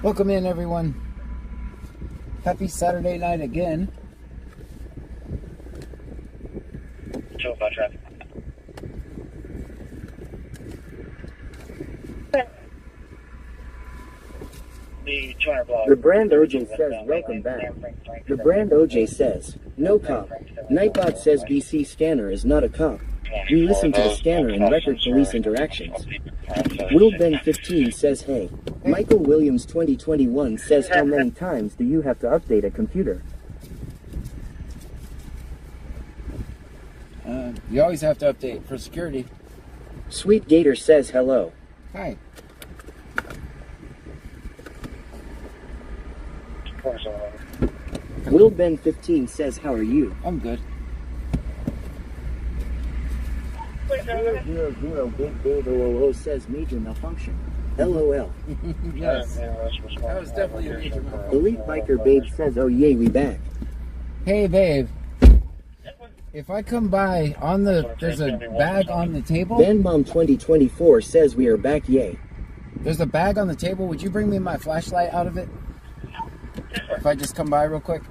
Welcome in, everyone. Happy Saturday night again. Show about traffic. The brand OJ says, welcome back. The brand OJ says, no cop. Nightbot says BC scanner is not a cop. We listen to the scanner and record police interactions. Will Ben 15 says, hey. Michael Williams 2021 says, how many times do you have to update a computer? You always have to update for security. Sweet Gator says, hello. Hi. Will Ben 15 says, how are you? I'm good. 000 Big Dave 000 says, major malfunction. LOL. Yes. That was definitely a major malfunction. Elite Biker Babe says, oh yay, we back. Hey, babe. If I come by on there's a bag on the table. Ben Mom 2024 says, we are back, yay. There's a bag on the table. Would you bring me my flashlight out of it? If I just come by real quick.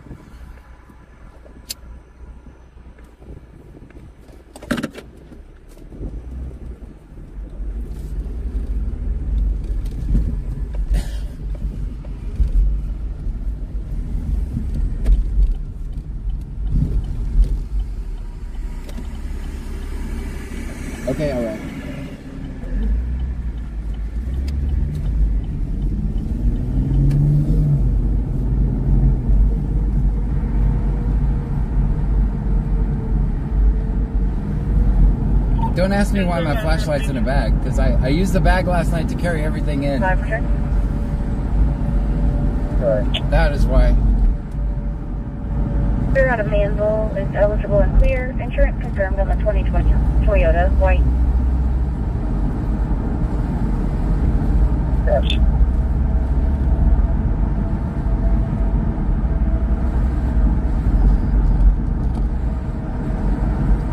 Okay, all right. Don't ask me why my flashlight's in a bag, because I used the bag last night to carry everything in. Sorry. That is why. Clear out of Mansville is eligible and clear. Insurance confirmed on the 2020 Toyota white. Yes.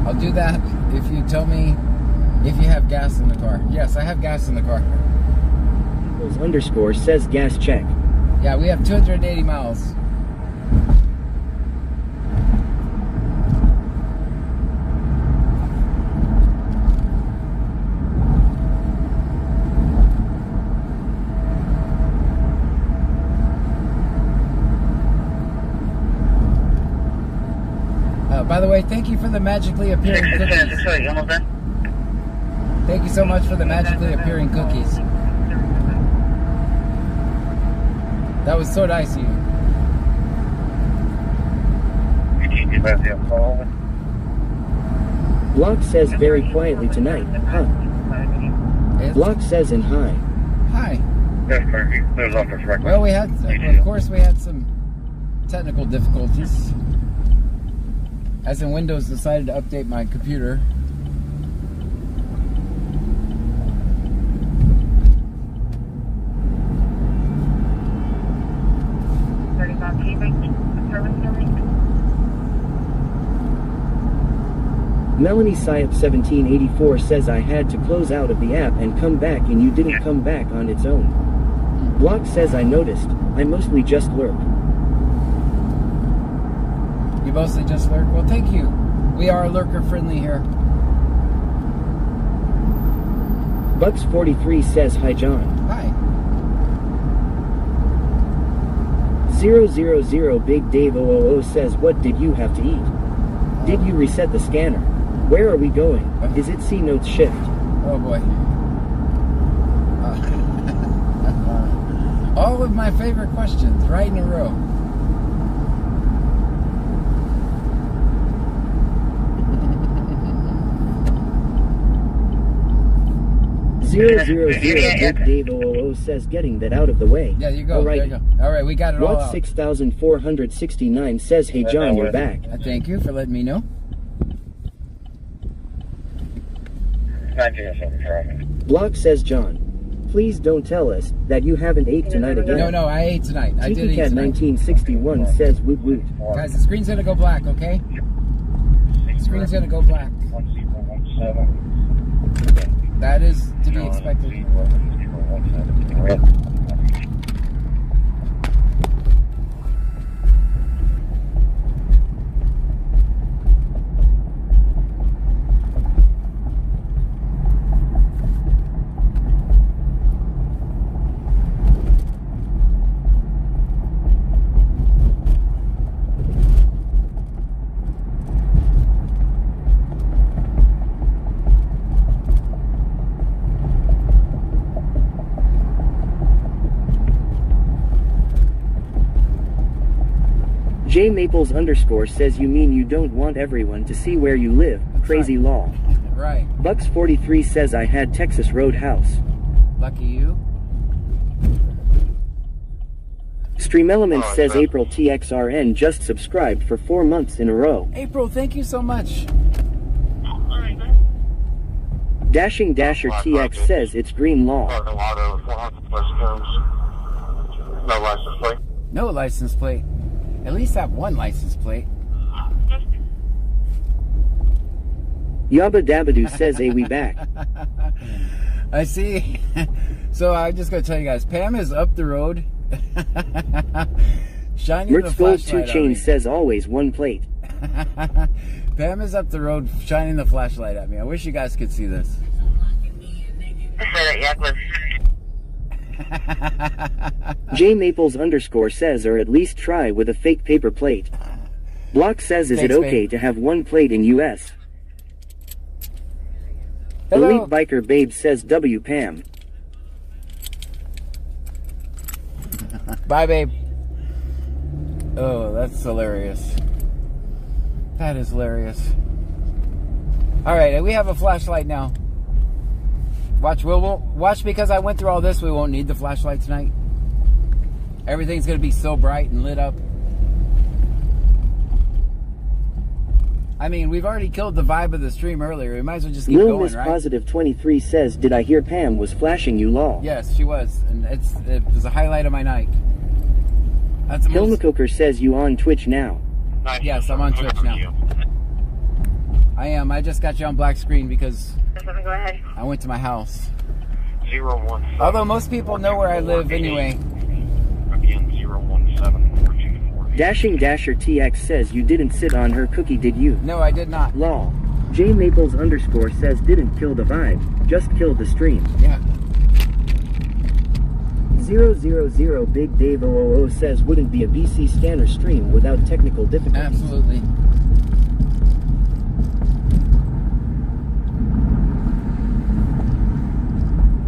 I'll do that if you tell me if you have gas in the car. Yes, I have gas in the car. Underscore says gas check. Yeah, we have 280 miles. By the way, thank you for the magically appearing cookies. Thank you so much for the magically appearing cookies. That was so nice of you. Block says very quietly tonight, huh? Block says in hi. Hi. Well, we had, of course, we had some technical difficulties. As in, Windows decided to update my computer. Melanie Syop 1784 says I had to close out of the app and come back and you didn't come back on its own. Block says I noticed, I mostly just lurk. You mostly just lurk? Well, thank you. We are lurker friendly here. Bucks 43 says hi John. Hi. 000 Big Dave 000 says what did you have to eat? Did you reset the scanner? Where are we going? Is it C notes shift? Oh boy. All of my favorite questions right in a row. 000 Big Dave 000 says getting that out of the way. Yeah, you go. All right. There you go. All right, we got it all out. 6469 says, hey John, you're back. Thank you for letting me know. Block says, John, please don't tell us that you haven't ate tonight again. No, I ate tonight. I did eat Cat tonight. 1961 says, woot woot. Guys, the screen's gonna go black, okay? The screen's gonna go black. That is to be expected. J Maples _ says you mean you don't want everyone to see where you live. That's Crazy right. law. Right. Bucks 43 says I had Texas Roadhouse. Lucky you. Stream Element says April TXRN just subscribed for 4 months in a row. April, thank you so much. Dashing Dasher TX says it's green law. No license plate. No license plate. At least have one license plate. Yabba Dabadoo says a we back. I see. So I'm just going to tell you guys, Pam is up the road. Shining the Mertz Gold 2 flashlight Chain says always one plate. Pam is up the road shining the flashlight at me. I wish you guys could see this. J Maples _ says or at least try with a fake paper plate. Block says is Thanks, it okay babe. to have one plate in US? Hello. Elite Biker Babe says W Pam. Bye, babe. Oh, that's hilarious. That is hilarious. All right, we have a flashlight now. Watch, watch, because I went through all this, we won't need the flashlight tonight. Everything's going to be so bright and lit up. I mean, we've already killed the vibe of the stream earlier. We might as well just keep Lil going, Miss right? Positive 23 says, did I hear Pam was flashing you law? Yes, she was. And it was a highlight of my night. That's the most... Hilmacoker says you on Twitch now. Yes, I'm on Twitch now. I am. I just got you on black screen because Go ahead. I went to my house. 017. Although most people know where I live anyway. Again, 017-424. Dashing Dasher TX says you didn't sit on her cookie, did you? No, I did not. Law. J Maples _ says didn't kill the vibe, just killed the stream. Yeah. 000 Big Dave 000 says wouldn't be a BC scanner stream without technical difficulties. Absolutely.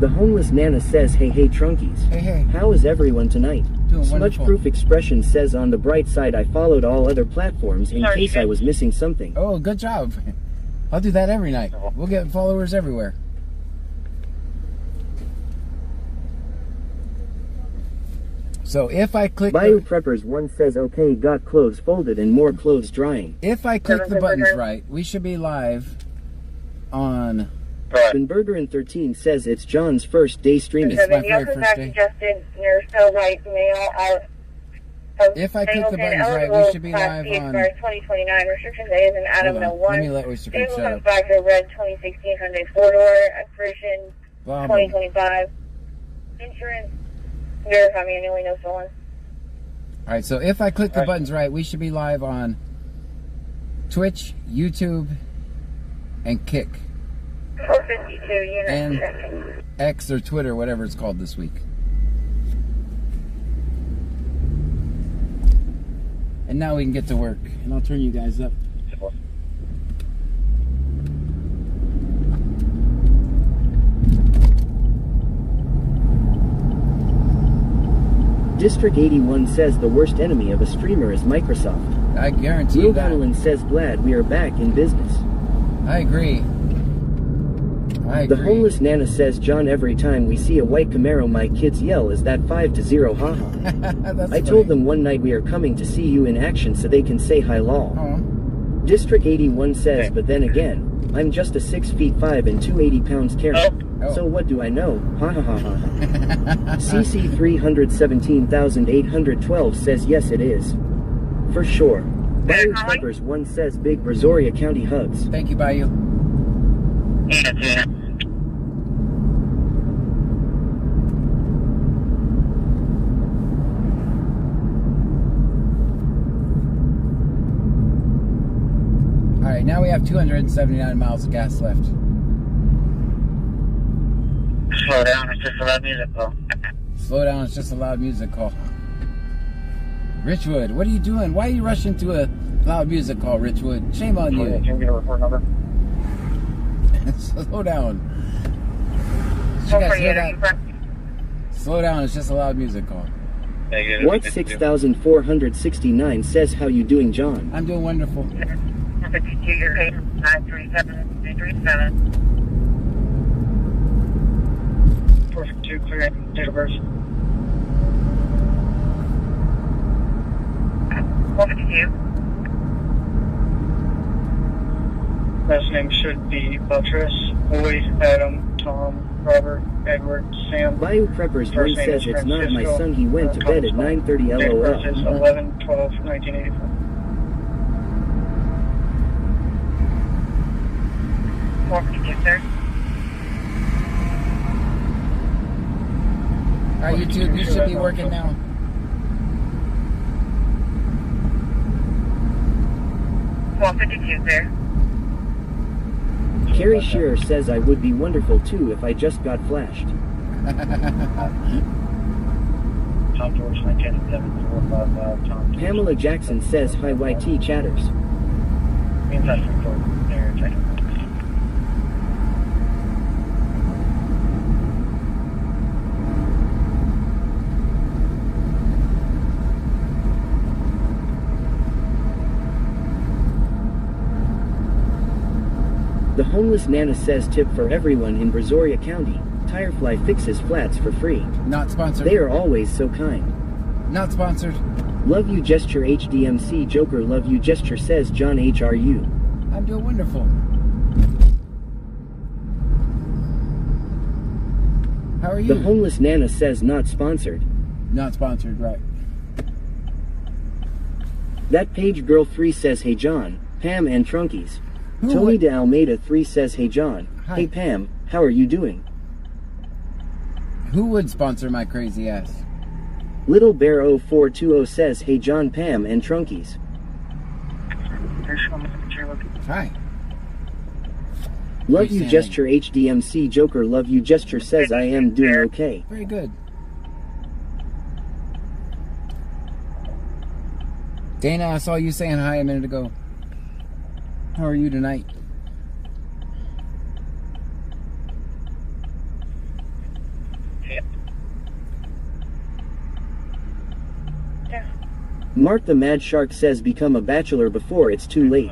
The Homeless Nana says hey Trunkies. Hey. How is everyone tonight? Doing wonderful. Smudge Proof Expression says on the bright side I followed all other platforms in case I was missing something. Oh, good job. I'll do that every night. We'll get followers everywhere. So if I click Bayou Preppers 1 says okay, got clothes folded and more clothes drying. if I click the buttons right, we should be live on... Burger in 13 says it's John's first day streaming. It's my very first day. Suggested nurse white male out. If I click the buttons right, we should be live on... 2029 restriction day is an Adam Hold on. No 1. Let me let Oyster Creek Vehicle shut comes up. back to red 2016 Hyundai 4-door, expiration Blah, blah. 2025. Insurance, verify manually, no stolen. Alright, so if I click the buttons right, we should be live on Twitch, YouTube, and Kick. 452 units. And checking. X or Twitter, whatever it's called this week. And now we can get to work. And I'll turn you guys up. District 81 says the worst enemy of a streamer is Microsoft. I guarantee Real you that. Donalyn says glad we are back in business. I agree. The Homeless Nana says John every time we see a white Camaro my kids yell is that 5-0 haha. That's I funny. told them one night we are coming to see you in action so they can say hi law. Oh. District 81 says but then again, I'm just a 6 feet 5 and 280 pounds Karen. Oh. So what do I know? Ha ha ha ha. CC 317,812 says yes it is. For sure. Bayou Preppers 1 says big Brazoria County hugs. Thank you, Bayou. Alright, now we have 279 miles of gas left. Slow down, it's just a loud music call. Slow down, it's just a loud music call. Richwood, what are you doing? Why are you rushing to a loud music call, Richwood? Shame on you. Can you get a report number? Slow down. Did you guys hear that? Slow down, it's just a loud music call. What 6469 says how you doing, John? I'm doing wonderful. 52, your 937-337. 452, clear, date of birth. 452. Last name should be Buttress, Boyd, Adam, Tom, Robert, Edward, Sam. Bayou Preppers 1 says it's not my son, he went to bed at 9:30 Date of birth is LOL. 11/12/1984. 452, sir. All right, YouTube, you should be working now. sir. Carrie Shearer says I would be wonderful too if I just got flashed. Tom George, 197455, Tom. Pamela Jackson says hi YT chatters. Means that's recorded. There, check it. The homeless Nana says tip for everyone in Brazoria County. Tirefly fixes flats for free. Not sponsored. They are always so kind. Not sponsored. Love you gesture HDMC Joker love you gesture says John HRU. I'm doing wonderful. How are you? The homeless Nana says not sponsored. Not sponsored, right. That page girl 3 says hey John, Pam and Trunkies. Who Tony would- de Almeida 3 says hey John, Hi. hey Pam, how are you doing? Who would sponsor my crazy ass? Little Bear 0420 says hey John, Pam and Trunkies. Hi. Love Who's you saying? gesture HDMC Joker love you gesture says I am doing okay. Very good. Dana, I saw you saying hi a minute ago. How are you tonight? Yeah. Mark the Mad Shark says become a bachelor before it's too late.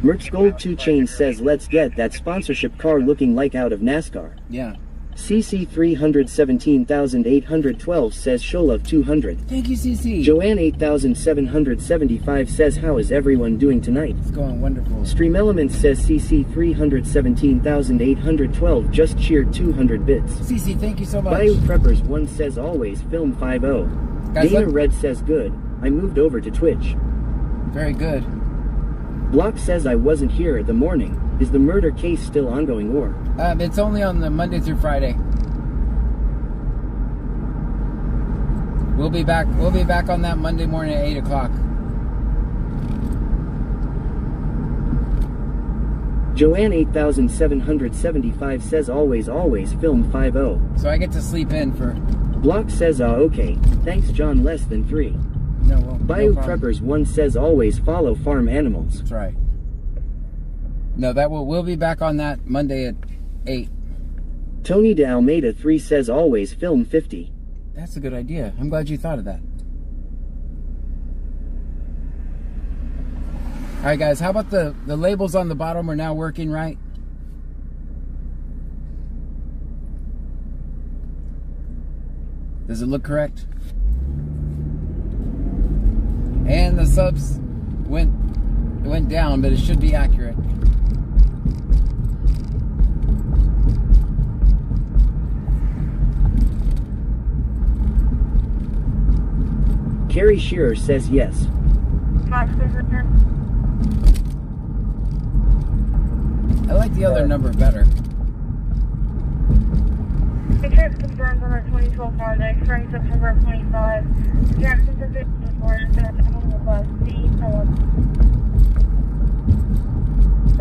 Merck's Gold 2 Chain says let's get that sponsorship car looking like out of NASCAR. Yeah. CC 317,812 says Sholove 200. Thank you, CC. Joanne 8775 says how is everyone doing tonight? It's going wonderful. Stream Elements says CC 317,812 just cheered 200 bits. CC, thank you so much. Bayou Preppers 1 says always film 50. Guys, Dana look. Red says good. I moved over to Twitch. Very good. Block says I wasn't here at the morning. Is the murder case still ongoing or? It's only on the Monday through Friday. We'll be back on that Monday morning at 8 o'clock. Joanne 8775 says always film 50. So I get to sleep in for... Block says okay. Thanks John less than 3. No, well, Bayou no problem. Preppers 1 says always follow farm animals. That's right. No, we'll be back on that Monday at 8. Tony de Almeida 3 says always film 50. That's a good idea. I'm glad you thought of that. All right, guys. How about the labels on the bottom are now working right? Does it look correct? And the subs went down, but it should be accurate. Carrie Shearer says yes. I like the other number better. The trip confirmed on the 2012 Monday, starting September 25. Jackson to 54, bus C.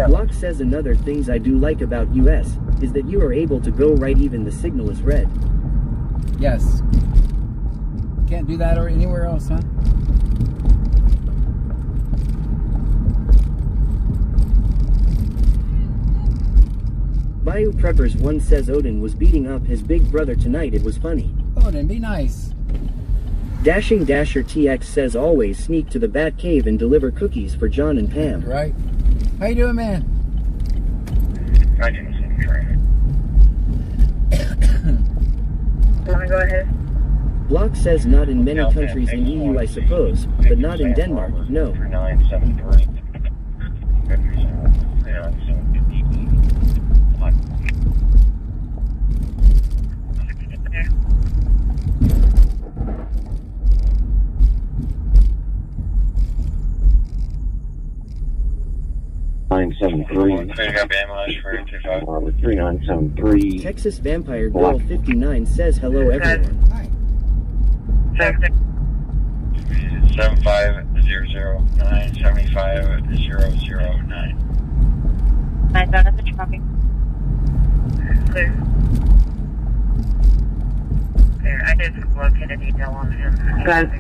Block says another things I do like about US is that you are able to go right even the signal is red. Yes. Can't do that or anywhere else, huh? Bayou Preppers 1 says Odin was beating up his big brother tonight. It was funny. Oh, then be nice. Dashing Dasher TX says always sneak to the Bat Cave and deliver cookies for John and Pam. Right. How you doing, man? I didn't see him trying. Want to go ahead? Block says not in many countries in EU, I suppose, but not in Denmark, no. 3973. 3973. Texas Vampire Girl 59 says hello everyone. Hi. 75009 75009. Nice, that's the traffic. Clear. Clear. I did locate a detail on him. Got it.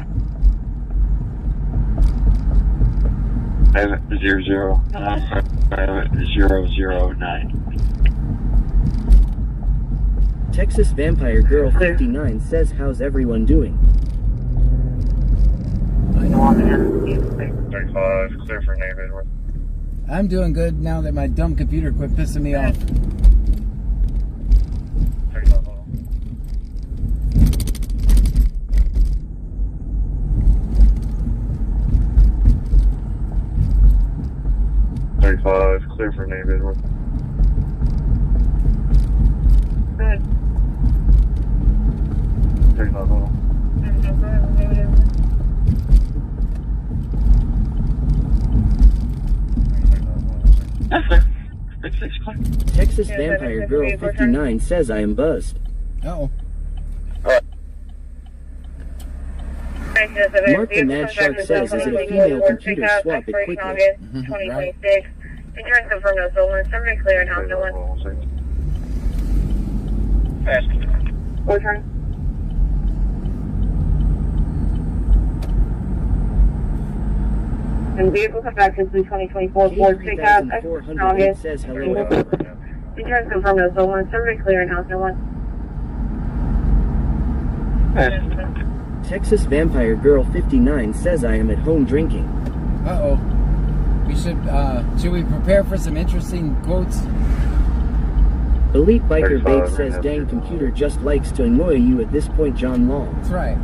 5009009. Texas Vampire Girl 59 says how's everyone doing? 35, clear for neighborhood. I'm doing good now that my dumb computer quit pissing me off. 35. 35, clear for neighborhood. Good. 35. Texas Vampire Girl 59 says I am buzzed. Uh-oh. Mark the Mad Shark says, is it a female computer? Swap it quickly. 2026. Insurance confirmed no stolen. Survey clear and house no one. What's wrong? And vehicle conducted to 2024 Ford pickup. K3408 says hello everyone. Insurance confirmed no stolen. Survey clear and house no one. Texas Vampire Girl 59 says I am at home drinking. Uh-oh. We should we prepare for some interesting quotes? Elite Biker Babe says dang computer just likes to annoy you at this point, John Long. That's right.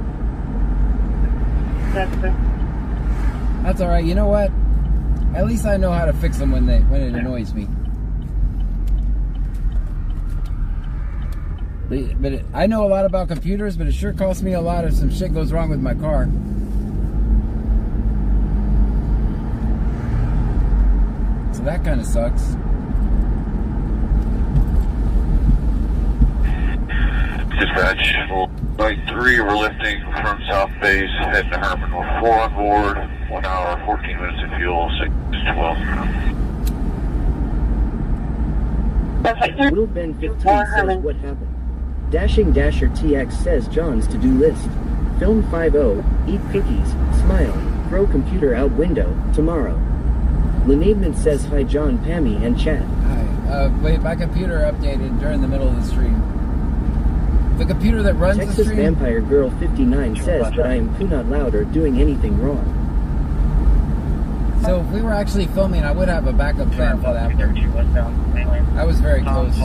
That's That's all right. You know what? At least I know how to fix them when it annoys me. But I know a lot about computers, but it sure costs me a lot if some shit goes wrong with my car. So that kind of sucks. Dispatch, Light 3, we're lifting from South Base, heading to Herman with 4 on board, 1 hour, 14 minutes of fuel, 6:12. Will Ben 15 says what happened. Dashing Dasher TX says John's to-do list. Film 5-0, eat cookies, smile, throw computer out window, tomorrow. Lenadement says hi John, Pammy, and chat. Hi. Wait, my computer updated during the middle of the stream. The computer that runs Texas the stream... Vampire Girl 59 says that I am not loud or doing anything wrong. So if we were actually filming, I would have a backup plan for that. I was very close.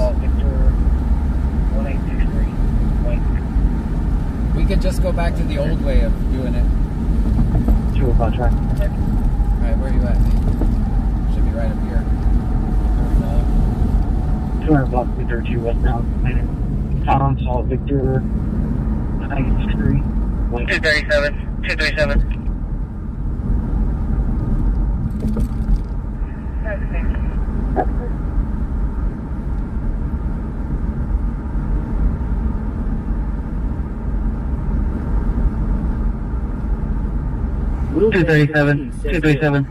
We could just go back to the old way of doing it. 2 o'clock track. Alright, where are you at? Should be right up here. 200 block, Victor 2 westbound. Tom, Salt, Victor, 93. 237. 237. Will 237. 237.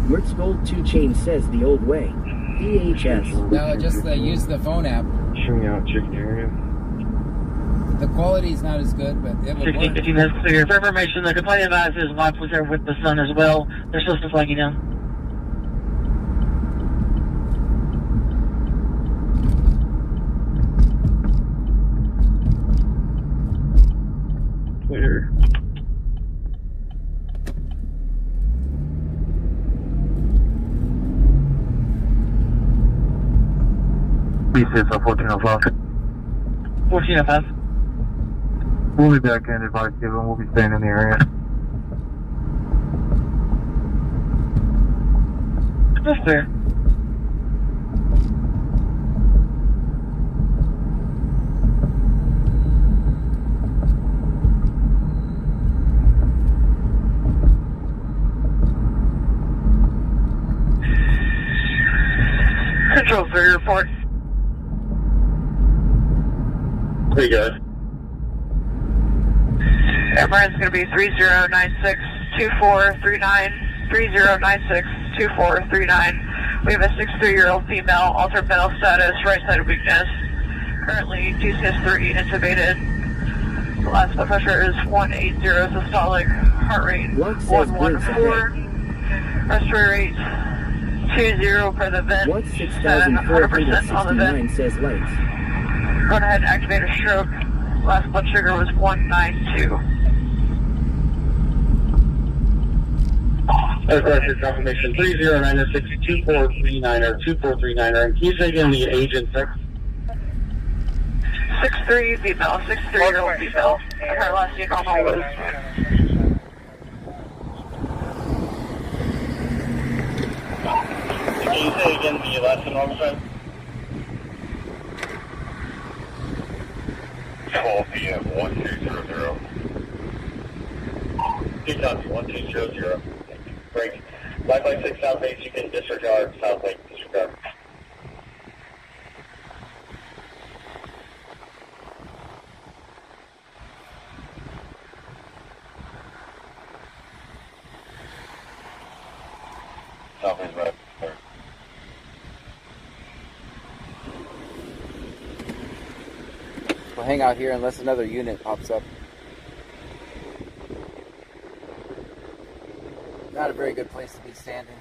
Mertz Gold 2 Chain says the old way. EHS. No, just use the phone app. Showing out chicken area. The quality is not as good, but it would 16, work. 15 minutes clear. For information, the complainant advised his wife was there with the son as well. They're supposed to flag you down. Twitter. B6 1405. 1405. We'll be back in advice given. We'll be staying in the area. That's fair. Control for your report. Hey guys. Emirates going to be 3096-2439, 3096-2439. We have a 63-year-old female, altered mental status, right side of weakness. Currently, GCS3 intubated. The last blood pressure is 180 systolic, heart rate 114, respiratory rate 20 per the vent, What 100% on the vent. 6,469 says lights. Go ahead and activate a stroke. Last blood sugar was 192. Requested confirmation 309-62439 or 2439. And can you say again the age and sex? 6'3" female, 63-year-old female. And her last name on was. Can you say again the last normal time? 12 p.m. 1200. 1200. Break. 556 South Base, you can disregard. South Lake, disregard. South Base, right. We'll hang out here unless another unit pops up. Not a very good place to be standing.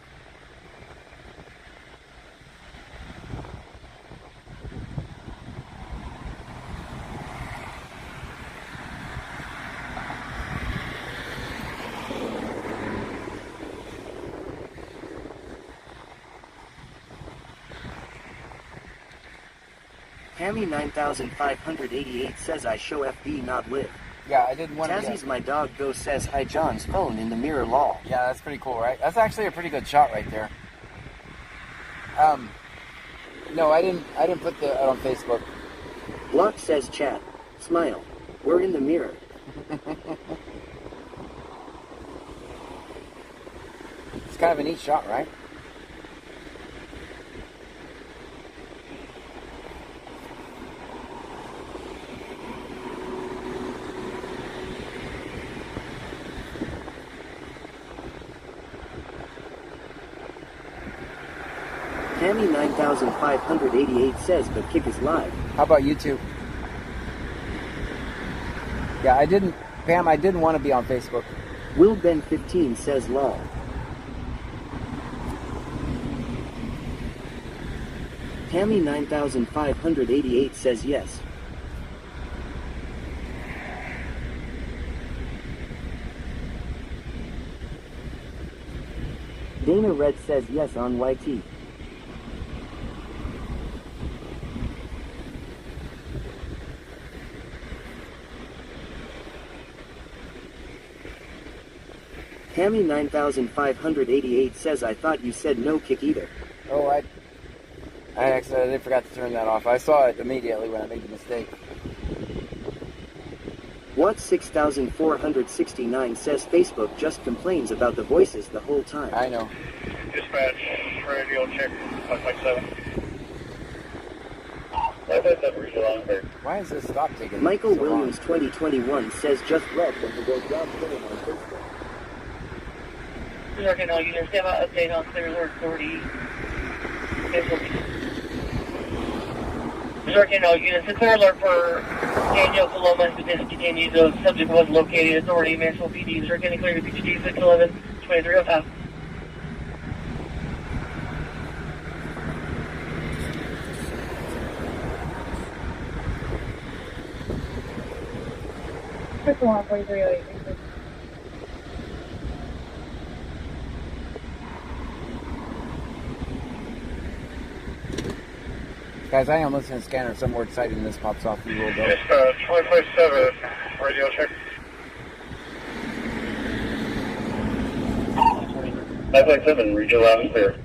Hammy 9588 says I show FB not live. Yeah, I didn't want to. Tazzy's my dog go says hi John's phone in the mirror law. Yeah, that's pretty cool, right? That's actually a pretty good shot right there. No, I didn't put that on Facebook. Block says chat. Smile. We're in the mirror. It's kind of a neat shot, right? Hammy 9588 says the kick is live. How about YouTube? Yeah, Pam, I didn't want to be on Facebook. Will Ben 15 says law. Hammy 9588 says yes. Dana Red says yes on YT. Hammy 9588 says I thought you said no kick either. Oh, I accidentally forgot to turn that off. I saw it immediately when I made the mistake. What 6469 says Facebook just complains about the voices the whole time. I know. Dispatch, radio check, 557. 557, Why is this stop taking Michael so Williams long? 2021 says just read when the go job putting on Facebook. Working all units, have an update on Clear Alert 40. Working all units, the Clear Alert for Daniel Coloma has been detained. The subject was located. Authority, Mansfield PD. Sir, getting clear to PGD 611 2305. First one, 4308. Guys, I am listening to scanner. Some more exciting than this pops off. We will go. It's 257, radio check. 557, read your loud and clear.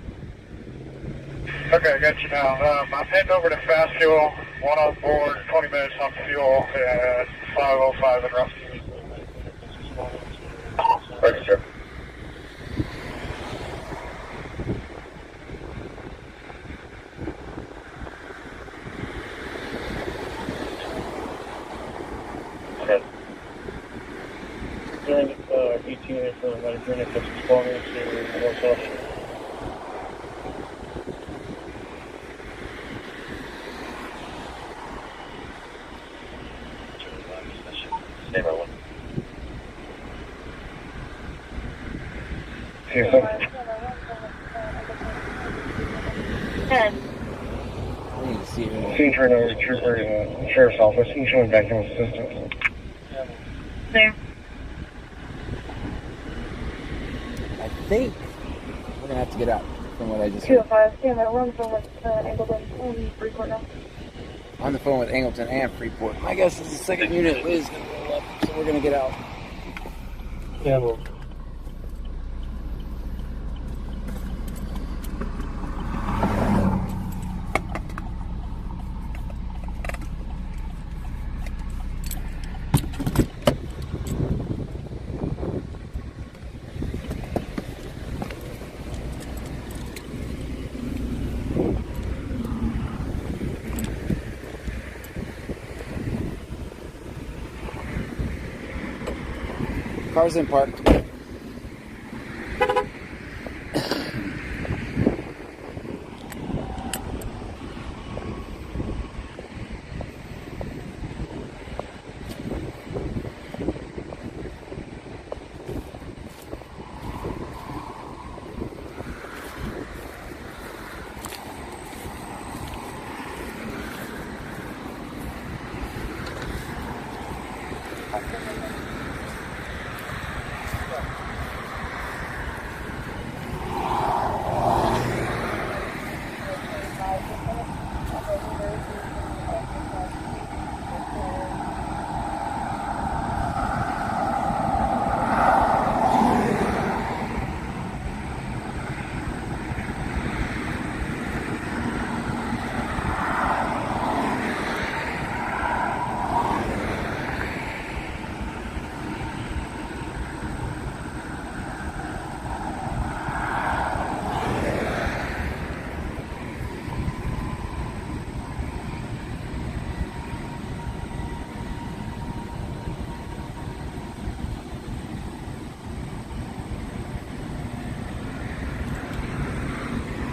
Okay, I got you now. I'm heading over to Fast Fuel, one on board, 20 minutes on fuel at 5:05 in rough. Ready, sir. Okay. During ET unit for my unit that's responding to North Officer. Stay by one. Here, 10. I need to see who. Scene turnover, trooper, sheriff's office. Scene showing background assistance. There. I think we're gonna have to get out from what I just heard. 205, stand at run from Angleton and Freeport now. On the phone with Angleton and Freeport. My guess is the second unit is gonna roll up, so we're gonna get out. Yeah, well. Cars in park.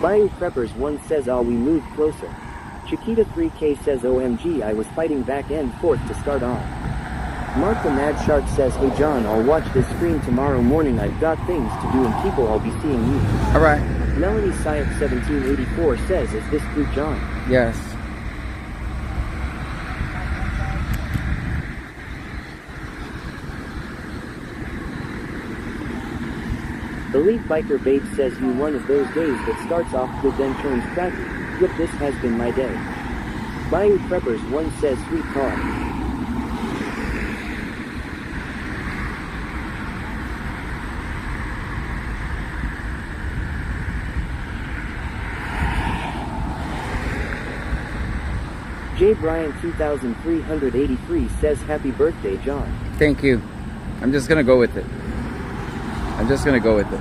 Bayou Preppers 1 says we moved closer. Chiquita 3K says OMG I was fighting back and forth to start off. Mark the Mad Shark says hey John I'll watch this stream tomorrow morning I've got things to do and people I'll be seeing you. Alright. Melanie Syatt 1784 says is this through John? Yes. Elite Biker Babe says you one of those days that starts off good then turns crappy. Yep, this has been my day. Bayou Preppers 1 says sweet car. J. Bryan 2383 says happy birthday John. Thank you. I'm just gonna go with it. I'm just gonna go with it.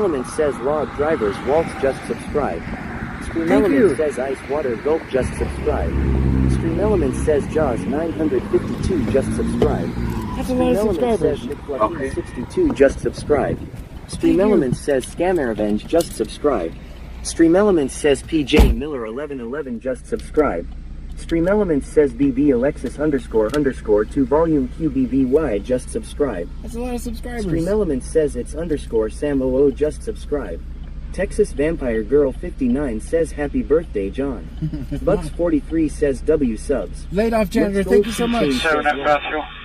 Element says log drivers waltz just subscribe. Stream Thank Element you. says ice water gulp just subscribe. Stream Element says Jaws 952 just subscribe. That's a lot of subscribers. Stream Element says McFluffy 62 just subscribe. Stream Element says Scammer Revenge just subscribe. Stream Element says PJ Miller 1111 just subscribe. Stream Element says BB Alexis __2 volume QBBY just subscribe. That's a lot of subscribers. Stream Element says it's _Sam 00 just subscribe. Texas Vampire Girl 59 says happy birthday John. Bucks 43 says W subs. Laid off janitor, thank you so much.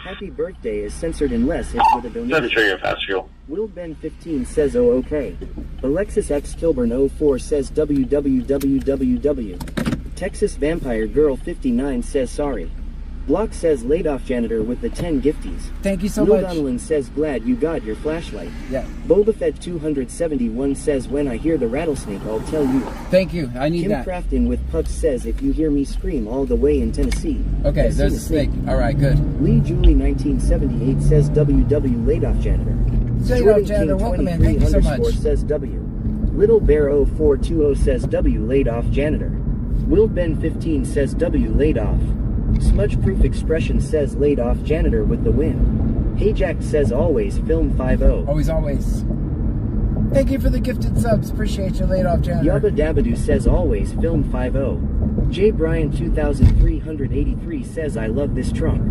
Happy birthday is censored unless it's with a donation. Will Ben 15 says oh okay. Alexis X Kilburn 04 says www. Texas Vampire Girl 59 says sorry. Block says laid off janitor with the 10 gifties. Thank you so Will much. Donalyn says glad you got your flashlight. Yeah. Boba Fett 271 says when I hear the rattlesnake I'll tell you. Thank you. I need Kim that. Crafton with Pucks says if you hear me scream all the way in Tennessee. Okay, I've there's a seen snake. All right, good. Lee Julie 1978 says WW laid off janitor. Laid Jordan off janitor, King welcome in. 23 Thank you so much. _ says W. Little Bear 0420 says W laid off janitor. Will Ben 15 says W laid off. Smudge Proof Expression says laid off janitor with the win. Hey Jack says always film 50. Always. Thank you for the gifted subs. Appreciate you, laid off janitor. Yabba Dabadoo says always film 50. J Brian 2383 says I love this trunk.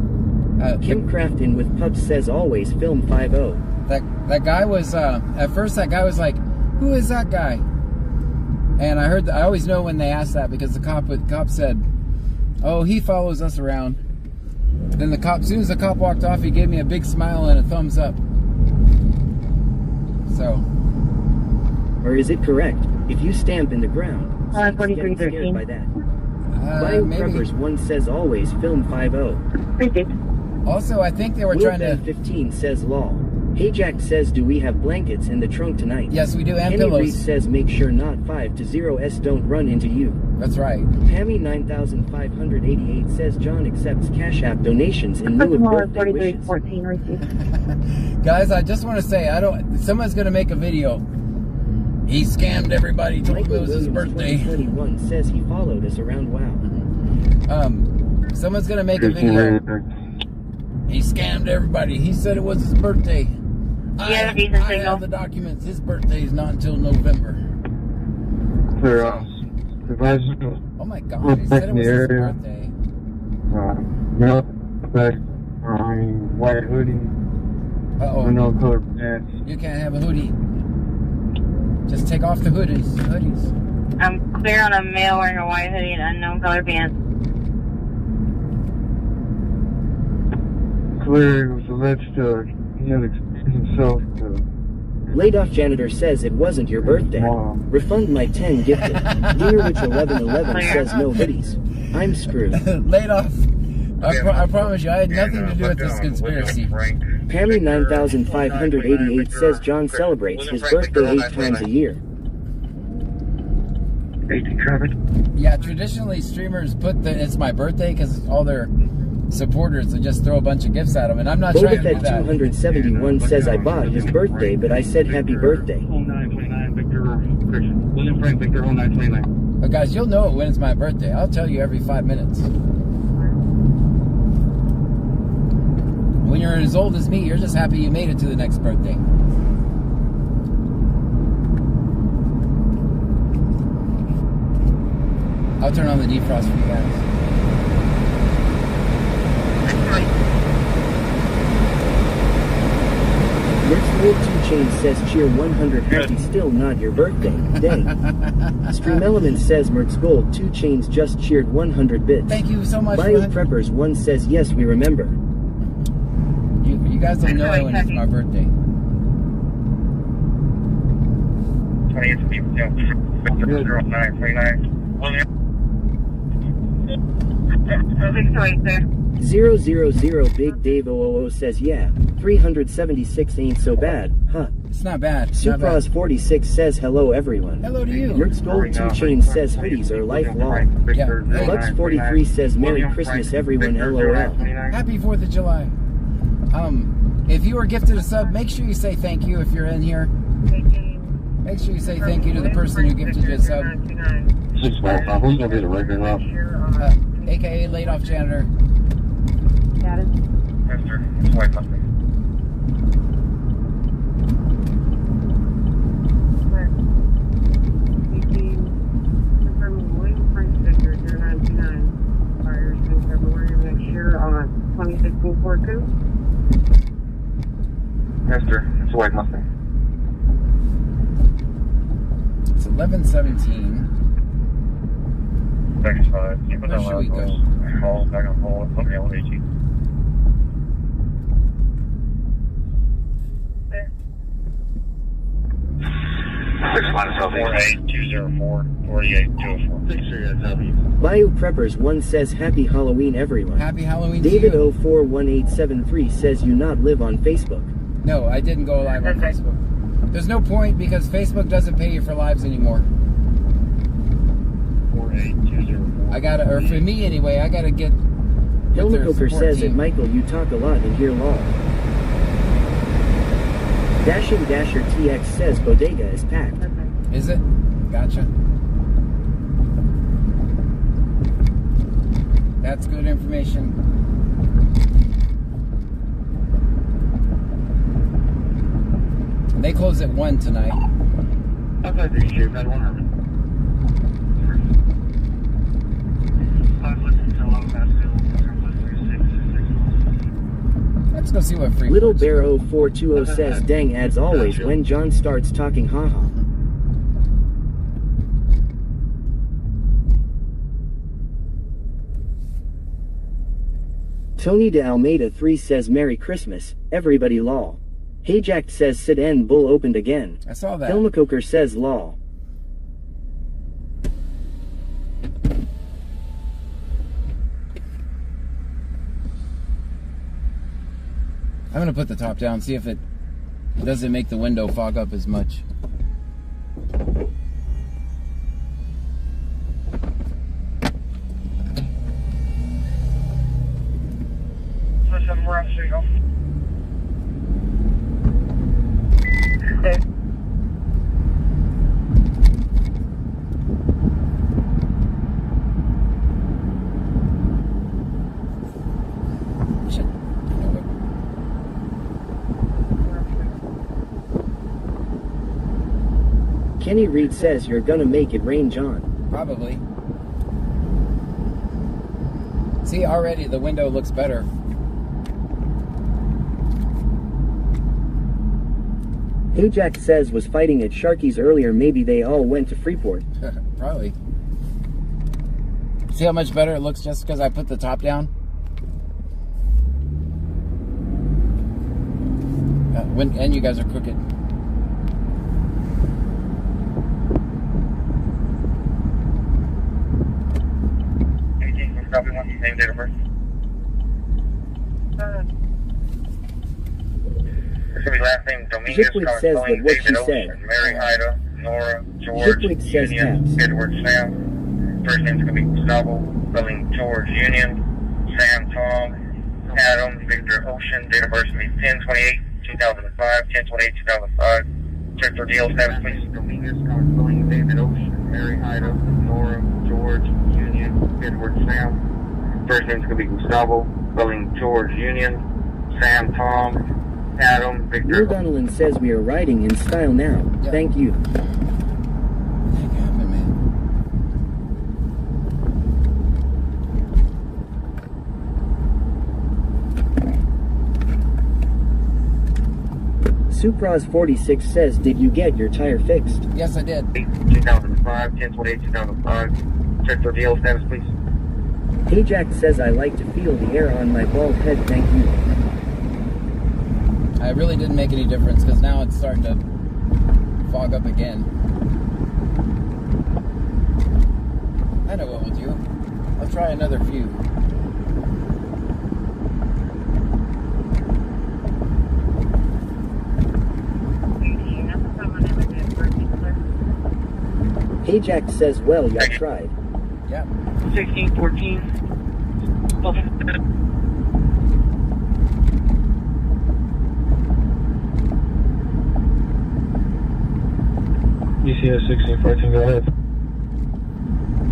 Kim Crafton with Pups says always film 50. That guy was at first that guy was like, who is that guy? And I heard I always know when they ask that because the cop said, oh, he follows us around. Then the cop, as soon as the cop walked off, he gave me a big smile and a thumbs up. So. Or is it correct? If you stamp in the ground, getting 4313. scared by that. Bio Preppers 1 says always film 50. Also, I think they were Will trying Ben to. 15 says lol. Hey Jack says do we have blankets in the trunk tonight? Yes, we do, and Kenny pillows. Reed says make sure not 5 to 0s don't run into you. That's right. Pammy 9588 says John accepts Cash App donations in lieu of birthday wishes. 4314 Guys, I just want to say, someone's going to make a video. He scammed everybody, told him it was his birthday. 2021 says he followed us around. Wow. Someone's going to make a video. He scammed everybody. He said it was his birthday. I have the documents. His birthday is not until November. Oh my God, he said it was his birthday. White hoodie. Uh-oh. No color pants. You can't have a hoodie. Just take off the hoodies. I'm clear on a male wearing a white hoodie and unknown color pants. Clear was alleged to he had exposed himself to. Laid off janitor says it wasn't your birthday. Refund my 10 gifted. Dear Witch 1111 says no hoodies. I'm screwed. Laid off. I promise you, I had nothing to do with this conspiracy. Pammy 9588 says John celebrates his birthday 8 times a year. Yeah, traditionally streamers put it's my birthday because all their supporters will just throw a bunch of gifts at them, and I'm not trying to do that. 271 says I bought his birthday, but I said happy birthday. But guys, you'll know it when it's my birthday. I'll tell you every 5 minutes. When you're as old as me, you're just happy you made it to the next birthday. I'll turn on the defrost for you guys. Old 2 Chains says cheer 100 happy still not your birthday. Dang. Stream Element says Merck's Gold 2 Chains just cheered 100 bits. Thank you so much. Bio Preppers 1 says yes we remember. You guys don't know when it's my birthday. 000 Big Dave 000 says yeah. 376 ain't so bad, huh? It's not bad. Supras 46 says hello everyone. Hello to you. Merck's Gold 2 Chains says hoodies are lifelong. Yeah. Lux 43 says Merry Christmas everyone LOL. Happy 4th of July. If you were gifted a sub, make sure you say thank you if you're in here. Make sure you say thank you to the person who gifted you a sub. 655, who's going to be the regular route? AKA laid off janitor. Status. Mister, it's White Mustang. Confirming William Frank Victor 0929. Fires in February of next year on 2016-42. Mister, it's White Mustang. It's 11:17. Thanks, 5. Keep it Where on should we go? Hold, back on hold. Let me elevate you. There. 48204 48204. Make sure you guys have you. Bio Preppers 1 says happy Halloween everyone. Happy Halloween to David you. 041873 says you not live on Facebook. No, I didn't go live on Facebook. There's no point because Facebook doesn't pay you for lives anymore. 48204. I gotta, or for me anyway, I gotta get with their Helmcoker support says that team. Michael you talk a lot and hear law. Dashing Dasher TX says bodega is packed. Is it? Gotcha. That's good information. They close at 1 tonight. Okay, do you had one Herman? Let's go see what free. Little Bear 0420 says dang as always when John starts talking haha. Tony de Almeida 3 says Merry Christmas, everybody lol. Hayjack says Sid N Bull opened again. I saw that. Helmcoker says lol. I'm gonna put the top down, see if it doesn't make the window fog up as much. Shit. Kenny Reed says you're gonna make it rain John. Probably. See, already the window looks better. Hayjack says was fighting at Sharky's earlier, maybe they all went to Freeport. Probably. See how much better it looks just because I put the top down? And you guys are crooked. Copy one. Name, date of birth. It's gonna be last name Dominguez. Jipwick says that what she said. Mary Ida, Nora, George, Jipwick says Union, taps. Edward, Sam. First name's gonna be Gustavo, spelling George, Union, Sam, Tom, Adam, Victor, Ocean. Date of birth is gonna be 10/28/2005, 10/28/2005. Check for deal status, please. Dominguez, spelling David, Ocean, Mary Ida, Nora, George, Union, Edward, Sam. First name's gonna be Gustavo, spelling George, Union, Sam, Tom, Adam, Victor. Neil Donnellan says we are riding in style now. Yeah. Thank you. What the heck happened, man? Supras46 says, did you get your tire fixed? Yes, I did. 2005, 1028, 2005. Check for vehicle status, please. Hey Jack says, I like to feel the air on my bald head, thank you. I really didn't make any difference because now it's starting to fog up again. I know what we'll do. I'll try another few. Hey Jack says, well, y'all tried. Yep. 1614. UCS 1614, go ahead.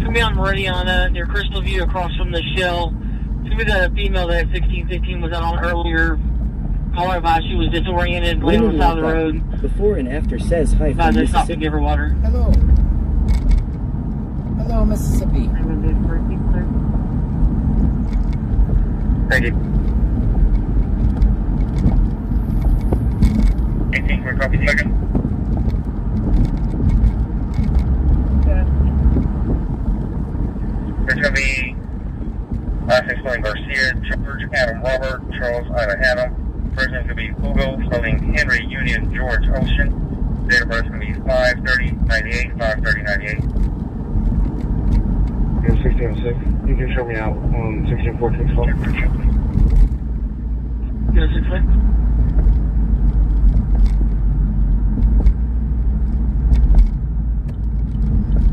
To me on Meridiana, near Crystal View across from the Shell. To me, the female that 1615 was out on earlier. Caller advised she was disoriented, laying on the side of the road. Before and after says hi Advised from I stopped to Mississippi. give her water. Hello. Hello, Mississippi. Thank you. 18 for a copy second. There's going to be last name spelling Garcia, George, Adam, Robert, Charles, Ida, Adam. First name could be Hugo, spelling Henry, Union, George, Ocean. Date of birth is going to be 5/30/98, 5/30/98. 1606. You can show me out on 1614 as well. Yes, it's right.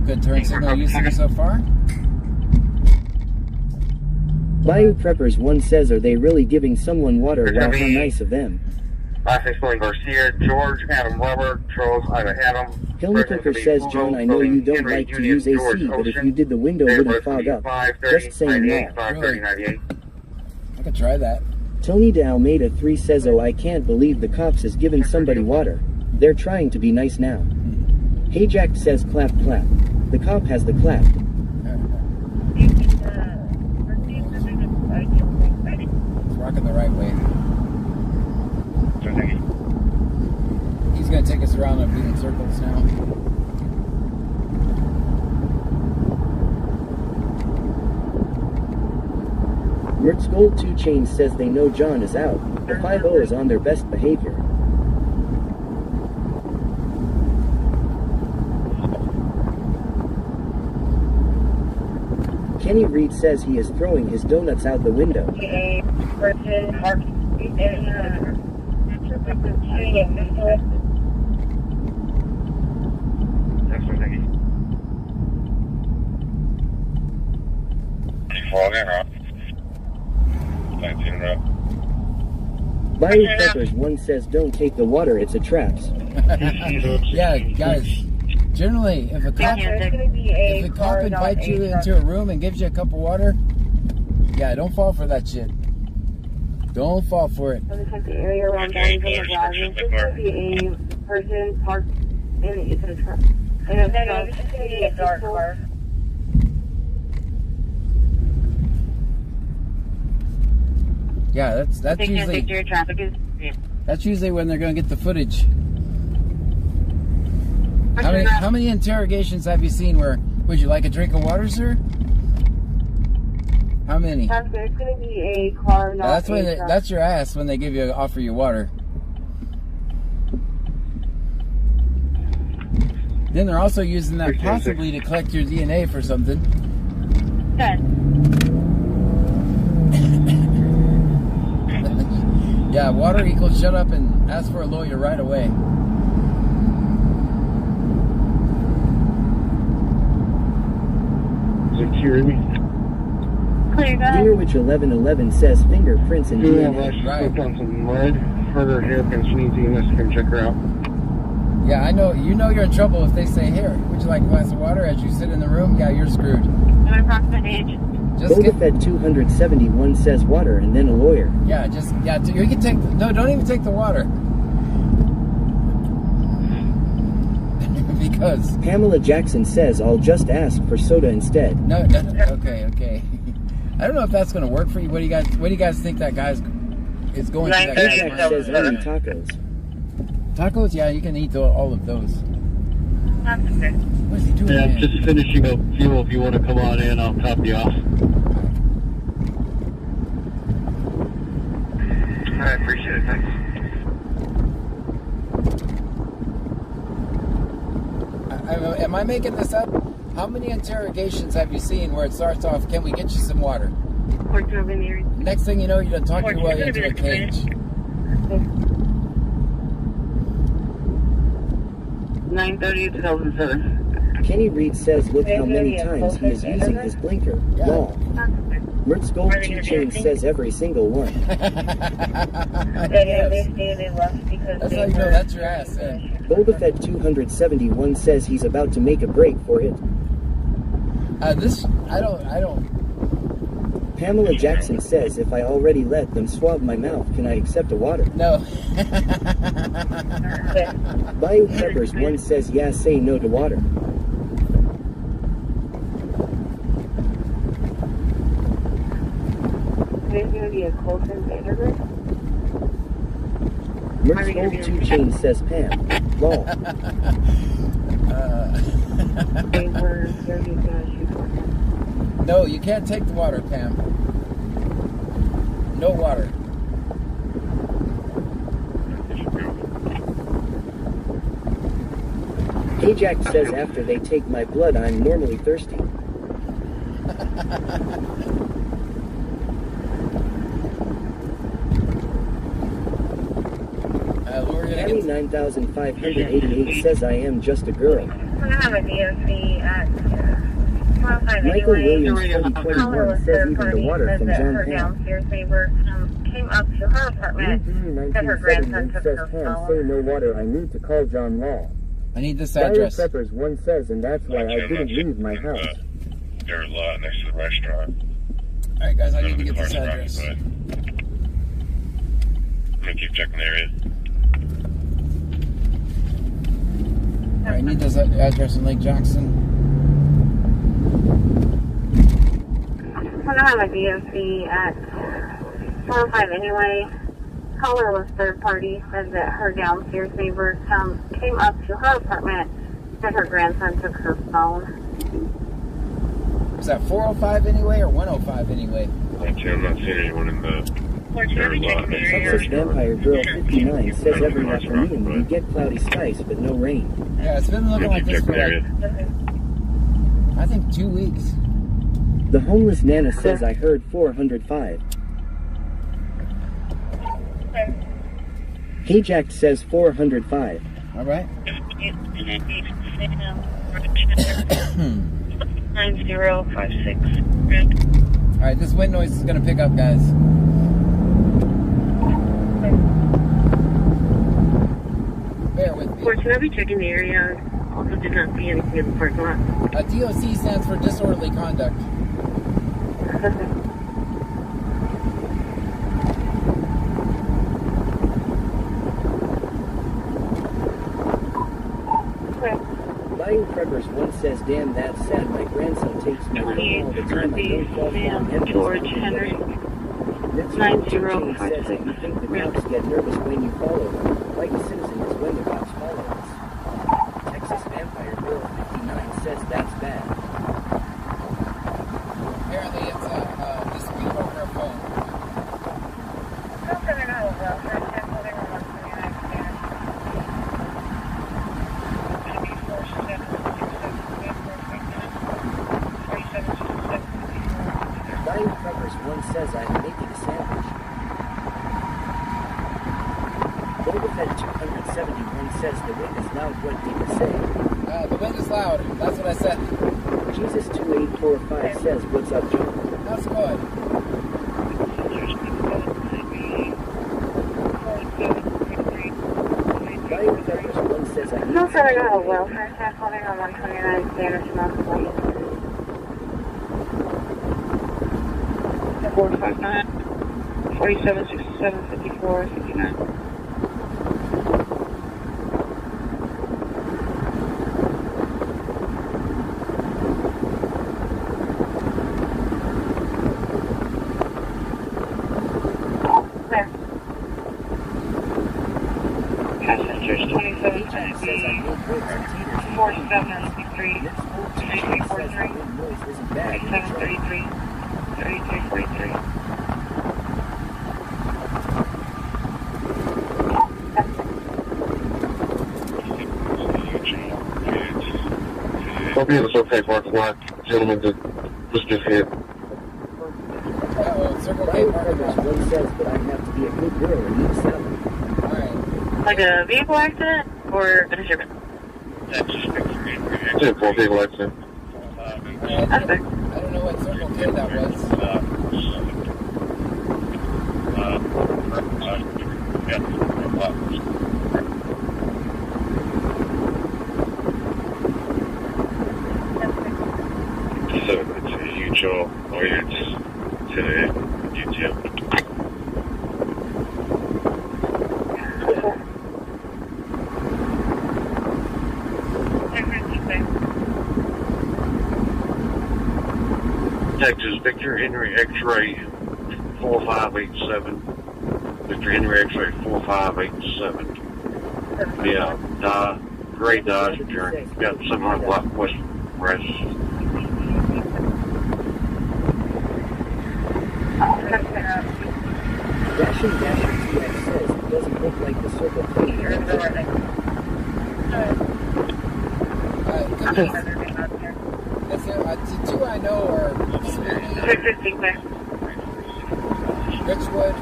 Good turn signal usage so far. Bayou Preppers 1 says, are they really giving someone water? Wow, how nice of them. Last name spelling Garcia, George, Adam, Robert, Charles, Ida, Adam. Hilma Cooker says, John, I know you don't like to use AC, but if you did the window wouldn't fog up. Just saying that. Really? I could try that. Tony de Almeida 3 says, oh, I can't believe the cops is giving somebody water. They're trying to be nice now. Hey Jack says, clap, clap. The cop has the clap. It's rocking the right way. He's going to take us around a few in circles now. Rick's Gold 2 Chain says they know John is out. The 5-0 is on their best behavior. Kenny Reed says he is throwing his donuts out the window. Bayou Preppers 1 says, don't take the water, it's a traps. Yeah, guys. Generally, if a cop invites you into a room and gives you a cup of water, yeah, don't fall for that shit. Don't fall for it. The area around There's going to be a person parked in a truck. And it's going to be a dark car. Yeah, that's usually when they're going to get the footage. How many interrogations have you seen where, would you like a drink of water, sir? How many? It's going to be a car, not that's your ass when they offer you water. Then they're also using that possibly to collect your DNA for something. Yeah, water equals shut up and ask for a lawyer right away. Security. Deer Witch 1111 says fingerprints and DNA. Right. On some mud, harder hairpins. She needs EMS to come check her out. Yeah, I know. You know you're in trouble if they say, here, would you like a glass of water as you sit in the room? Yeah, you're screwed. What approximate age? Boba Fett 271 says water and then a lawyer. Yeah, you can take, no, don't even take the water. Because Pamela Jackson says, I'll just ask for soda instead. No, okay. I don't know if that's going to work for you. What do you guys think that guy's is going to that guy's Jack says only tacos. Tacos? Yeah, you can eat all of those. That's okay. What is he doing? Yeah, I'm man? just finishing up fuel. If you want to come on in, I'll top you off. I appreciate it, thanks. Am I making this up? How many interrogations have you seen where it starts off, can we get you some water? Next thing you know, you done talk your way into a cage. 9/30/2007. Kenny Reed says look how many times he is using his blinker. Yeah. Lol. Mertz Gold 2 Chain says every single one. Yes. That's how you know that's your ass, man. Boba Fett 271 says he's about to make a break for it. I don't. Pamela Jackson says if I already let them swab my mouth, can I accept a water? No. Bayou Peppers 1 says yeah, say no to water. There's going to be a Colton Vanderbilt. Mertz Gold 2 Chain says Pam. Lol. They were 30 going to shoot for him. No, you can't take the water, Pam. No water. Ajax says after they take my blood, I'm normally thirsty. Annie 9588 says I am just a girl. I'm going to have a DOC at 12:05 Michael anyway. Williams 2021 says even the water from that John her Pam. downstairs neighbor came up to her apartment that her grandson 1978 took says her Pam, phone. say no water, I need to call John Law. I need this Bayou address. Peppers 1 says, and that's why I didn't leave my house. Their lot next to the restaurant. Alright guys, I need to None of get the this cars are address. occupied. I'm gonna keep checking the area. Alright, I need this address in Lake Jackson. I'm going to have a DOC at 12:05 anyway. Caller was third party, said that her downstairs neighbor came up to her apartment that her grandson took her phone. Was that 405 anyway or 105 anyway? Actually, I'm not seeing anyone in the their lot next to the Texas restaurant. Vampire Girl 59 says every afternoon we get cloudy skies but no rain. Yeah, it's been looking like this for like, I think 2 weeks. The homeless Nana says I heard 405. Ajax says 405. Alright. 9056. Alright, this wind noise is gonna pick up, guys. Bear with me. Fortune, I'll be checking the area. Also did not see anything in the parking lot. DOC stands for disorderly conduct. Bayou Preppers 1 says, damn, that's sad. My grandson takes my phone all the time. I don't fall down. George Henry. Next 9056. says that you think the cops get nervous when you follow them. Like a citizen is when the cops follow us. Texas Vampire Girl 59 says that's bad. Apparently it's a dispute over her phone. Bayou Preppers 1 says I'm making a sandwich. Boba Fett 271 says the wind is loud. What did you say? The wind is loud. That's what I said. Jesus 2845 says, what's up, John? That's good. Bayou Preppers 1 says I No, sir, I got a welfare check holding on 129 Spanish Mountain Lane. 459 47 67 54 59. Passengers Street, Next whole team says the wind noise isn't bad. 3733, 3343. I'll be able to take parking lot. Gentlemen that was just hit. Circle K Private parking Partners lot. one says that I have to be a good girl and eat salad. Alright. Like a vehicle accident or pedestrian? 10-4 vehicle accident. That's fair. I don't know what Circle K that was. So it's a huge audience to YouTube. Texas, Victor Henry X-ray 4587. Victor Henry X-ray 4587. Yeah, gray Dodge. Got 700 block west west. Dashing TX says it doesn't look like the Circle K. The two I know are 350 clear. Richwood.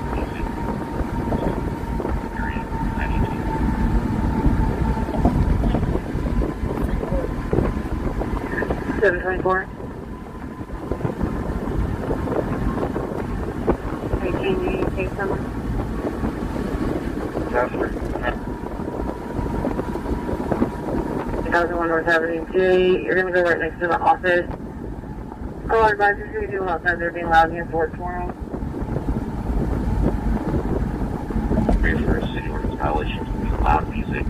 Freeport. 724. Can you take someone? That was the one North Avenue J. You're going to go right next to the office. Oh, our advisors who do outside, they're being loud here for it tomorrow. For a city ordinance violation to be loud music.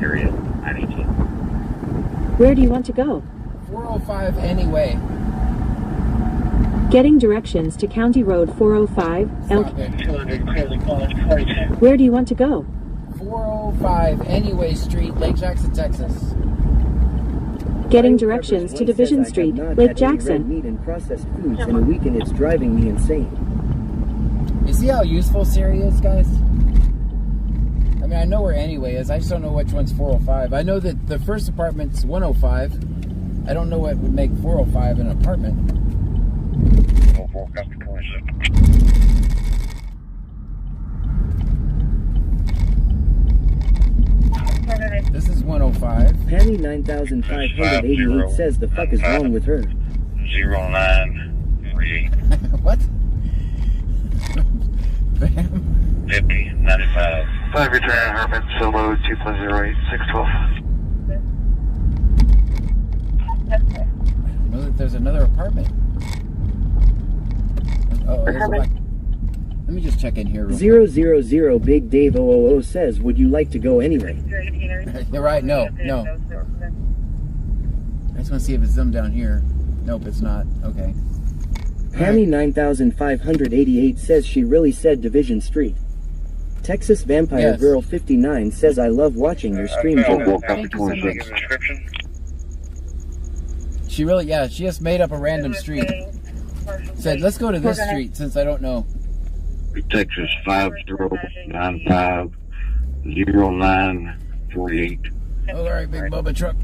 Area 918. Where do you want to go? 405 anyway. Getting directions to County Road 405. Stop it. 200 clearly calling 42. Where do you want to go? 405 Anyway Street, Lake Jackson, Texas. Getting Private directions Partners to one Division says I Street, have not Lake had any red Jackson. meat and processed foods in a week and it's driving me insane. You see how useful Siri is, guys? I mean, I know where Anyway is. I just don't know which one's 405. I know that the first apartment's 105. I don't know what would make 405 an apartment. 04 copy collision. This is 105. Pammy 9588 says the fuck is wrong with her. 0938 What? Bam. 50 95. 5 return Herman Solo 2.08 612. I know that there's another apartment. Oh, there's a black. Let me just check in here real 000 Big Dave 000 says, would you like to go anyway? quick. You're right. No. I just want to see if it's them down here. Nope, it's not. Okay. Pammy 9588 says she really said Division Street. Texas Vampire Yes. Girl 59 says I love watching your stream. Thank you so much. She really, yeah, she just made up a random street. Said, let's go to this street since I don't know. Texas 50950948 Oh, all right, big Bubba truck.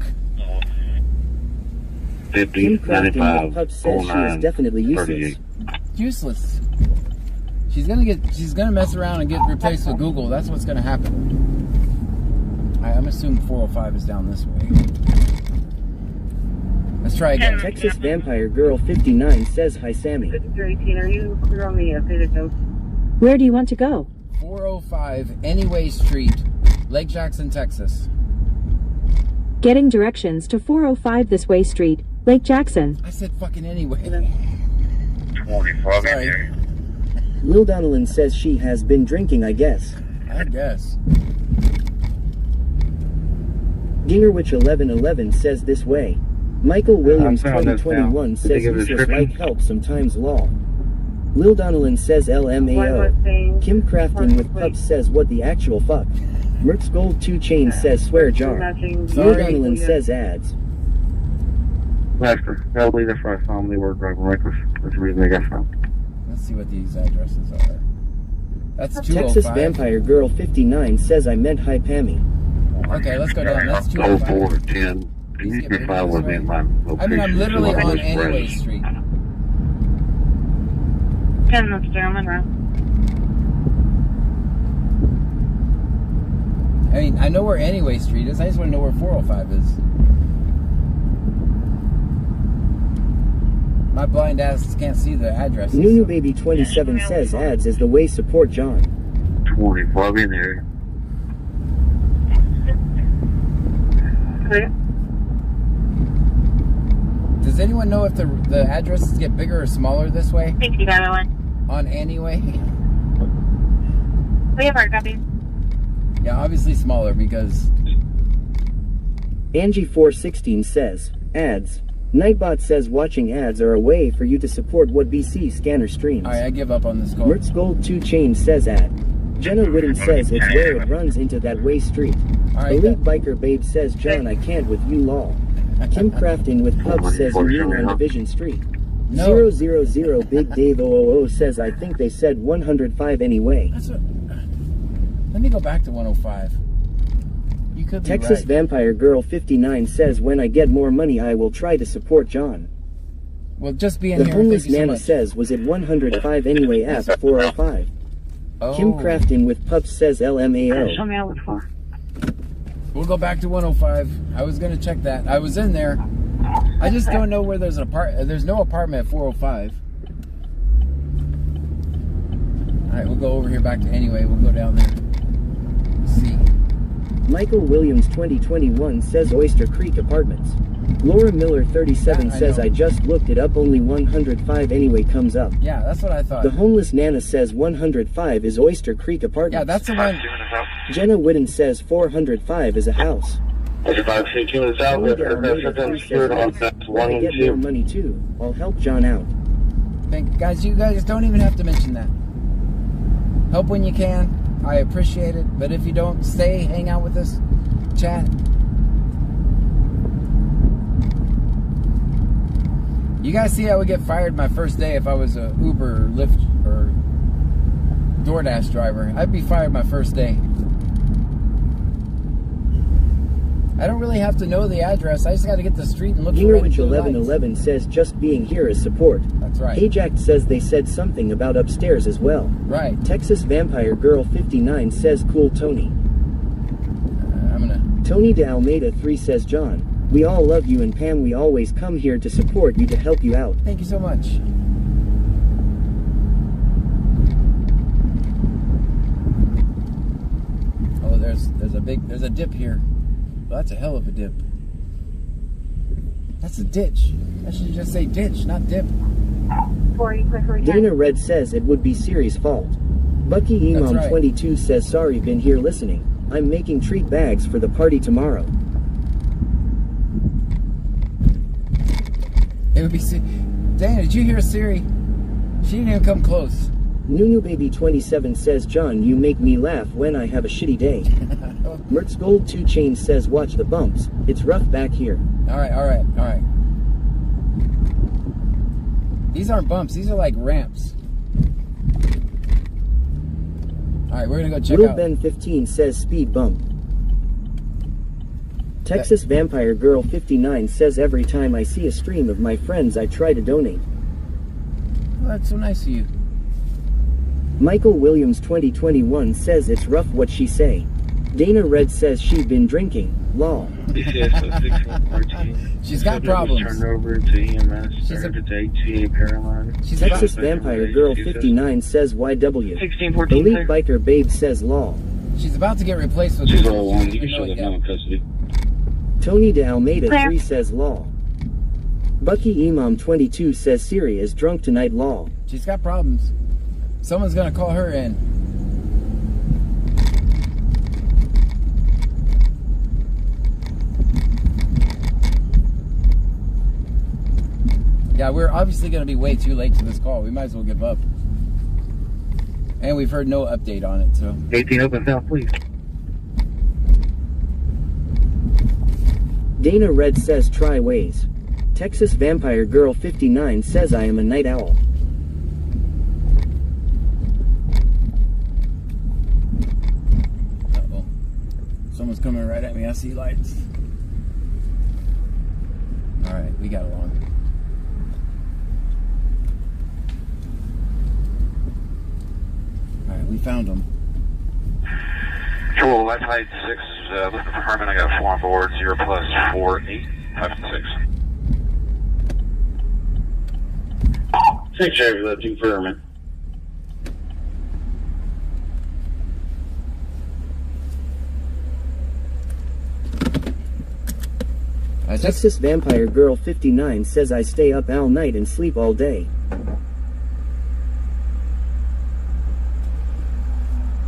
50 Kim Crafton 95 with Pup says she is definitely useless. Useless. She's gonna mess around and get replaced with Google. That's what's gonna happen. I'm assuming 405 is down this way. Let's try again. Texas Vampire Girl 59 says hi Sammy. 5318, are you clear on the updated notes? Where do you want to go? 405 Anyway Street, Lake Jackson, Texas. Getting directions to 405 This Way Street, Lake Jackson. I said fucking anyway. 24 Sorry. Lil Donnellan says she has been drinking, I guess. I guess. Gingerwich 1111 says this way. Michael Williams found this 2021 now. says Did they give a useless description? like help sometimes lol. Lil Donnellan says LMAO. Kim Crafton with Pups says what the actual fuck. Mertz Gold 2 Chain says swear jar. O'Donnell says ads. Lester, that'll be the first time they were driving reckless. That's the reason they got found. Let's see what these addresses are. That's 205. Texas Vampire Girl 59 says I meant hi Pammy. Okay, let's go down. That's 205. 04, 10. You can find with me in my location. I mean, I'm literally on Anyway Street. 10 minutes down Monroe. I mean, I know where Anyway Street is. I just want to know where 405 is. My blind ass can't see the address. Nunu Baby 27 says ads is the way support John. 25 in there. Clear. Does anyone know if the addresses get bigger or smaller this way? Thank you, everyone. On Anyway? We have our copies. Yeah, obviously smaller because... Angie 416 says ads. Nightbot says watching ads are a way for you to support what BC scanner streams. Alright, I give up on this call. Mertz Gold 2 Chain says ad. Jenna Whitten says it's where it runs into that way street. Alright, Elite Biker Babe says John I can't with you lol. Kim Crafting with Pubs says you mean on Division Street. No. 000 Big Dave 000 says I think they said 105 anyway. That's what... Let me go back to 105. You could be Texas right. Vampire Girl 59 says when I get more money I will try to support John. Well, just be in The here. homeless Thank you so Nana much. says was it 105 anyway ask 405. Oh. Kim Crafting with Pups says LMAO. Show me out what for. We'll go back to 105. I was going to check that. I was in there. I just don't know where there's an there's no apartment at 405. Alright, we'll go over here back to Anyway. We'll go down there. Let's see. Michael Williams 2021 says Oyster Creek Apartments. Laura Miller 37 says know. I just looked it up only 105 anyway comes up. Yeah, that's what I thought. The homeless Nana says 105 is Oyster Creek Apartments. Yeah, that's the one. Jenna Whitten says 405 is a house. If I see two in the south, When I get more money too, I'll help John out. Guys, you guys don't even have to mention that. Help when you can. I appreciate it. But if you don't, stay, hang out with us, chat. You guys see I would get fired my first day if I was a Uber, or Lyft, or DoorDash driver. I'd be fired my first day. I don't really have to know the address. I just got to get the street and look for red and blue lights. 1111 says just being here is support. That's right. Ajax says they said something about upstairs as well. Right. Texas Vampire Girl 59 says cool Tony. I'm gonna... Tony de Almeida 3 says John, we all love you and Pam we always come here to support you to help you out. Thank you so much. Oh, there's a dip here. Well, that's a hell of a dip. That's a ditch. I should just say ditch, not dip. 40, quickly. Dana Red says it would be Siri's fault. Bucky That's Imam right. 22 says sorry been here listening. I'm making treat bags for the party tomorrow. It would be... Dana, did you hear Siri? She didn't even come close. Nunu Baby 27 says John you make me laugh when I have a shitty day. Mertz Gold 2 Chain says watch the bumps. It's rough back here. Alright. These aren't bumps. These are like ramps. Alright, we're gonna go check Little out... Ben 15 says speed bump. Texas Vampire Girl 59 says every time I see a stream of my friends I try to donate. Well, that's so nice of you. Michael Williams 2021 says it's rough what she say. Dana Red says she been drinking. Lol. She's got problems. Turned over to EMS. Started to HCA Paralyzed. She's Texas Vampire Girl 59 says YW. 1614. Elite Biker Babe says lol. She's about to get replaced with... She's all one. You can shut it down in custody. Tony de Almeida 3 says lol. Bucky Imam 22 says Siri is drunk tonight lol. She's got problems. Someone's gonna call her in. Yeah, we're obviously gonna be way too late to this call. We might as well give up. And we've heard no update on it, so... 18 open south, please. Dana Red says try ways. Texas Vampire Girl 59 says I am a night owl. Uh-oh. Someone's coming right at me. I see lights. Alright, we got along. Alright, we found them. Control, left height 6, looking for Herman. I got 4 on board, 0 plus 4, 8, 5 and 6. 6 Chevy, that's 2 for Herman. Texas Vampire Girl 59 says I stay up all night and sleep all day.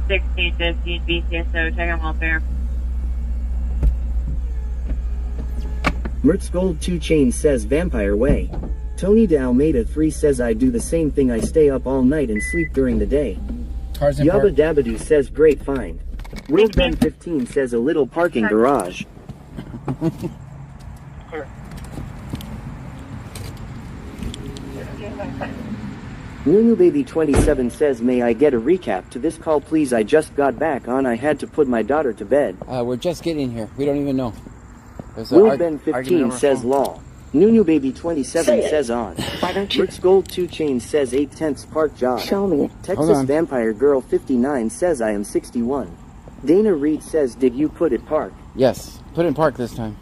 1615 BCSO, check on welfare. Mertz Gold 2 Chain says Vampire Way. Tony de Almeida 3 says I do the same thing, I stay up all night and sleep during the day. Cars in Yabba park. Dabadoo says great find. Will Ben 15 says a little parking garage. Nunu Baby 27 says may I get a recap to this call please, I just got back on, I had to put my daughter to bed. We're just getting here. We don't even know. Will Ben 15 says law. Nunu Baby 27 says on. Why don't you? Rick's Gold 2 Chain says 8/10 park job. Show me. Texas Vampire Girl 59 says I am 61. Dana Reed says did you put it park? Yes. Put in park this time.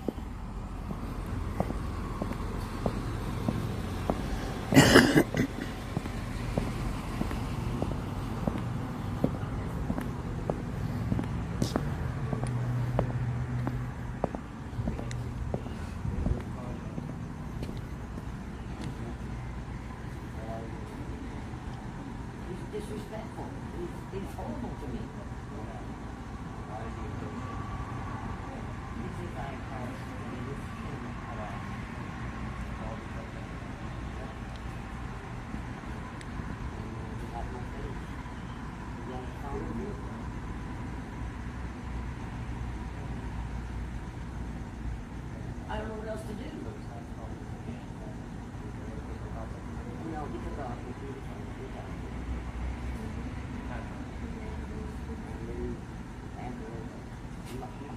I don't know what else to do. No, because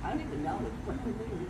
I don't even know what to do.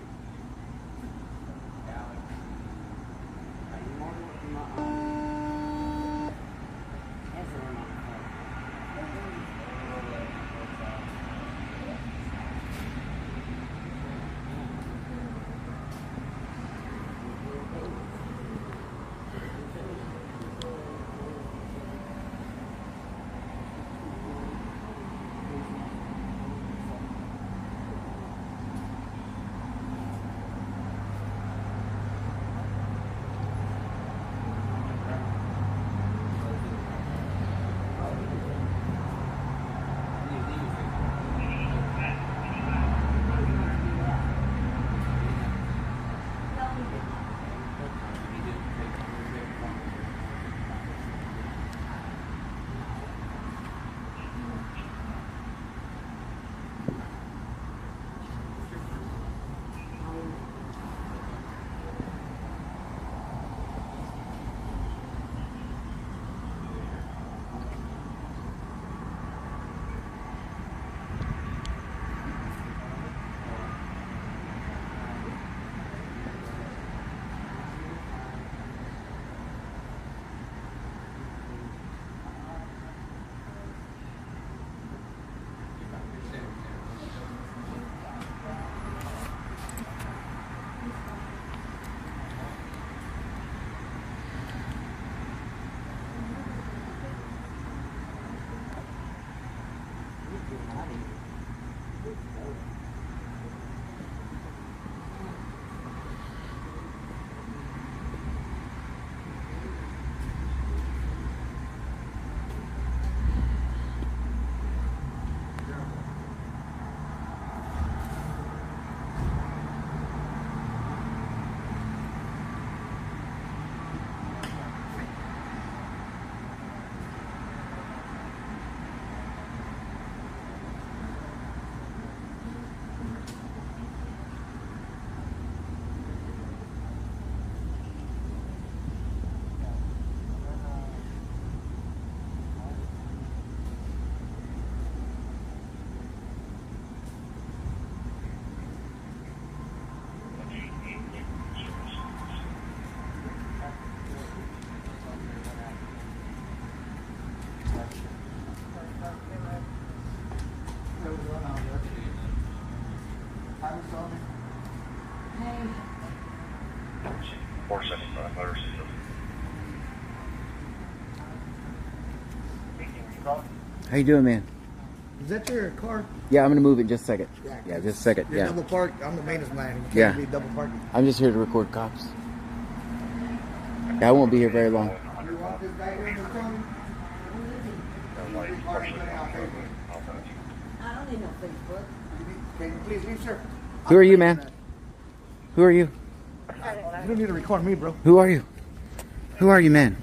Hey. 475 motor system. How you doing, man? Is that your car? Yeah, I'm gonna move in just a second. Yeah, just a second. You're Yeah. double parked. I'm the maintenance man. You can't Yeah. be double parking. I'm just here to record cops. Yeah, I won't be here very long. You want this guy here to tell me? I don't need no Facebook. Can you please leave, sir? Who are you, man? Who are you? You don't need to record me, bro. Who are you? Who are you, man?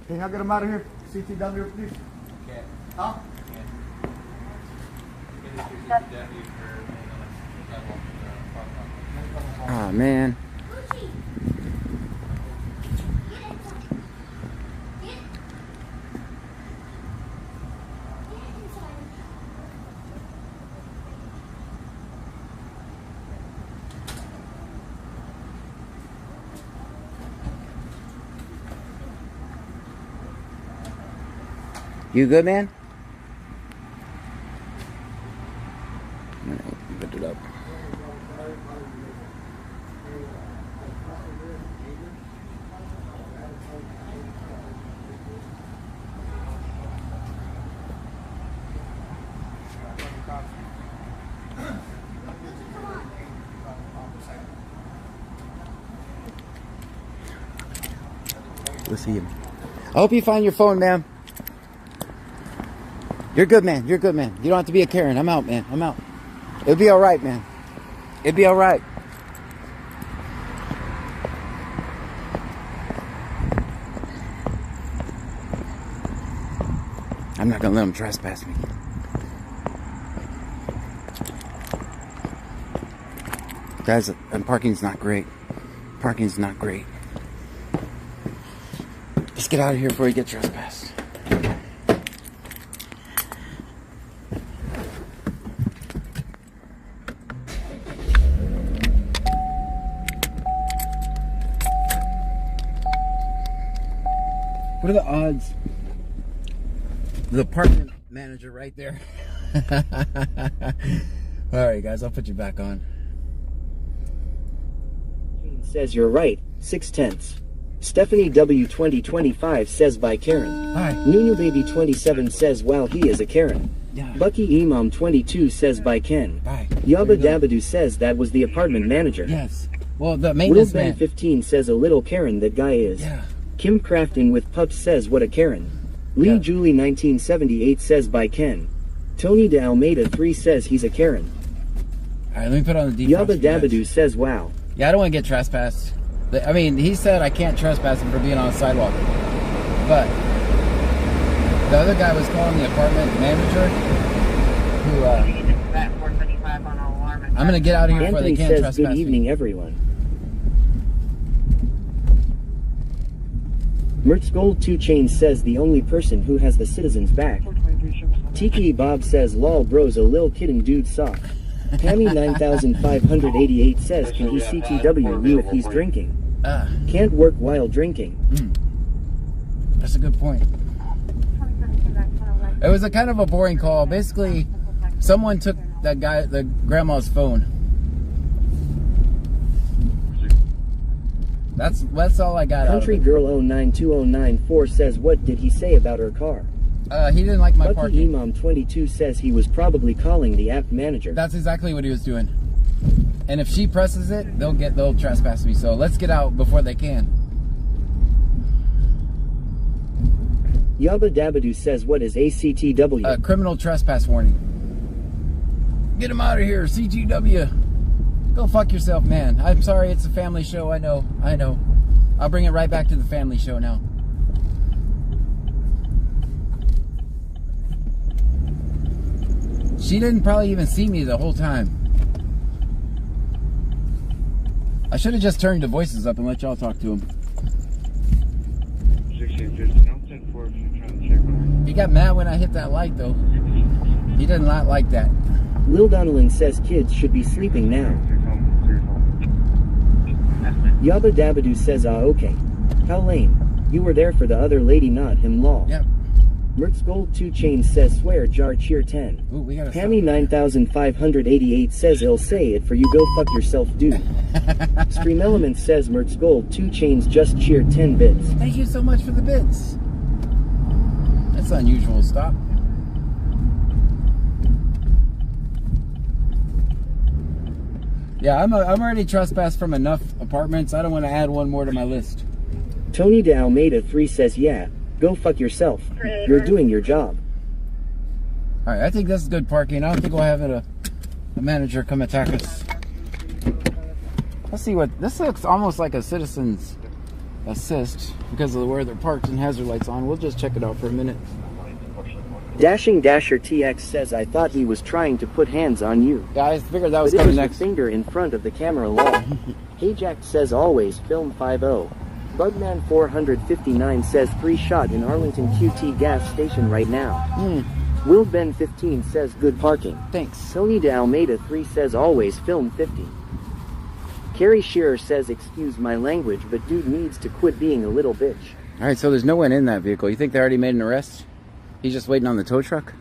Can y'all get him out of here? CTW, please. Huh? Oh, man. You good, man? Put it up. Let's see him. I hope you find your phone, ma'am. You're good, man. You're good, man. You don't have to be a Karen. I'm out, man. I'm out. It'll be all right, man. It'll be all right. I'm not gonna let him trespass me. Guys, and parking's not great. Parking's not great. Let's get out of here before we get trespassed. What are the odds? The apartment manager right there. Alright guys, I'll put you back on. Says you're right, 6/10. Stephanie W 2025 says bye Karen. Hi. Nunu Baby 27 says wow he is a Karen. Yeah. Bucky Imam 22 says bye Ken. Bye. Yabba Dabadoo says that was the apartment manager. Yes. Well, the maintenance Will Ben man. 15 says a little Karen that guy is. Yeah. Kim Crafton with Pups says what a Karen. Lee Yeah. Julie 1978 says bye Ken. Tony de Almeida 3 says he's a Karen. Alright, let me put on the defrost. Yabba Dabadoo says wow. Yeah, I don't want to get trespassed. I mean, he said I can't trespass him for being on the sidewalk. But the other guy was calling the apartment manager who, I'm going to get out of here before Anthony they can't says trespass good evening me. everyone. Mertz Gold 2 Chains says the only person who has the citizens back. Tiki Bob says lol bros a lil kitten dude sock. Pammy 9588 says can he CTW you if he's drinking? Can't work while drinking. That's a good point. It was a kind of a boring call. Basically, someone took that guy, the grandma's phone. That's all I got Country out of it. Girl 092094 says what did he say about her car? He didn't like my Bucky parking. Imam 22 says he was probably calling the app manager. That's exactly what he was doing. And if she presses it, they'll trespass me. So let's get out before they can. Yabba Dabadoo says what is ACTW? Criminal trespass warning. Get him out of here, CTW. Go fuck yourself, man. I'm sorry, it's a family show. I know. I'll bring it right back to the family show now. She didn't probably even see me the whole time. I should have just turned the voices up and let y'all talk to him. He got mad when I hit that light, though. He did not like that. Lil Donalyn says kids should be sleeping now. Yabba Dabadoo says okay. How lame. You were there for the other lady, not him lol. Yep. Mertz Gold 2 Chains says swear jar cheer 10. Ooh, we gotta Pammy 9588 says he'll say it for you go fuck yourself dude. Stream Element says Mertz Gold 2 Chains just cheer 10 bits. Thank you so much for the bits. That's an unusual stop. Yeah, I'm already trespassed from enough apartments. I don't want to add one more to my list. Tony de Almeida 3 says yeah, go fuck yourself. You're doing your job. Alright, I think this is good parking. I don't think we'll have a manager come attack us. Let's see what this looks almost like a citizen's assist because of where they're parked and hazard lights on. We'll just check it out for a minute. Dashing Dasher TX says I thought he was trying to put hands on you. Yeah, I figured that was but coming it was next. Your finger in front of the camera law. Hey Jack says always film 5-0. Bugman 459 says 3 shot in Arlington QT gas station right now. Will Ben 15 says good parking. Thanks. Tony de Almeida 3 says always film 50. Carrie Shearer says excuse my language but dude needs to quit being a little bitch. Alright, so there's no one in that vehicle. You think they already made an arrest? He's just waiting on the tow truck?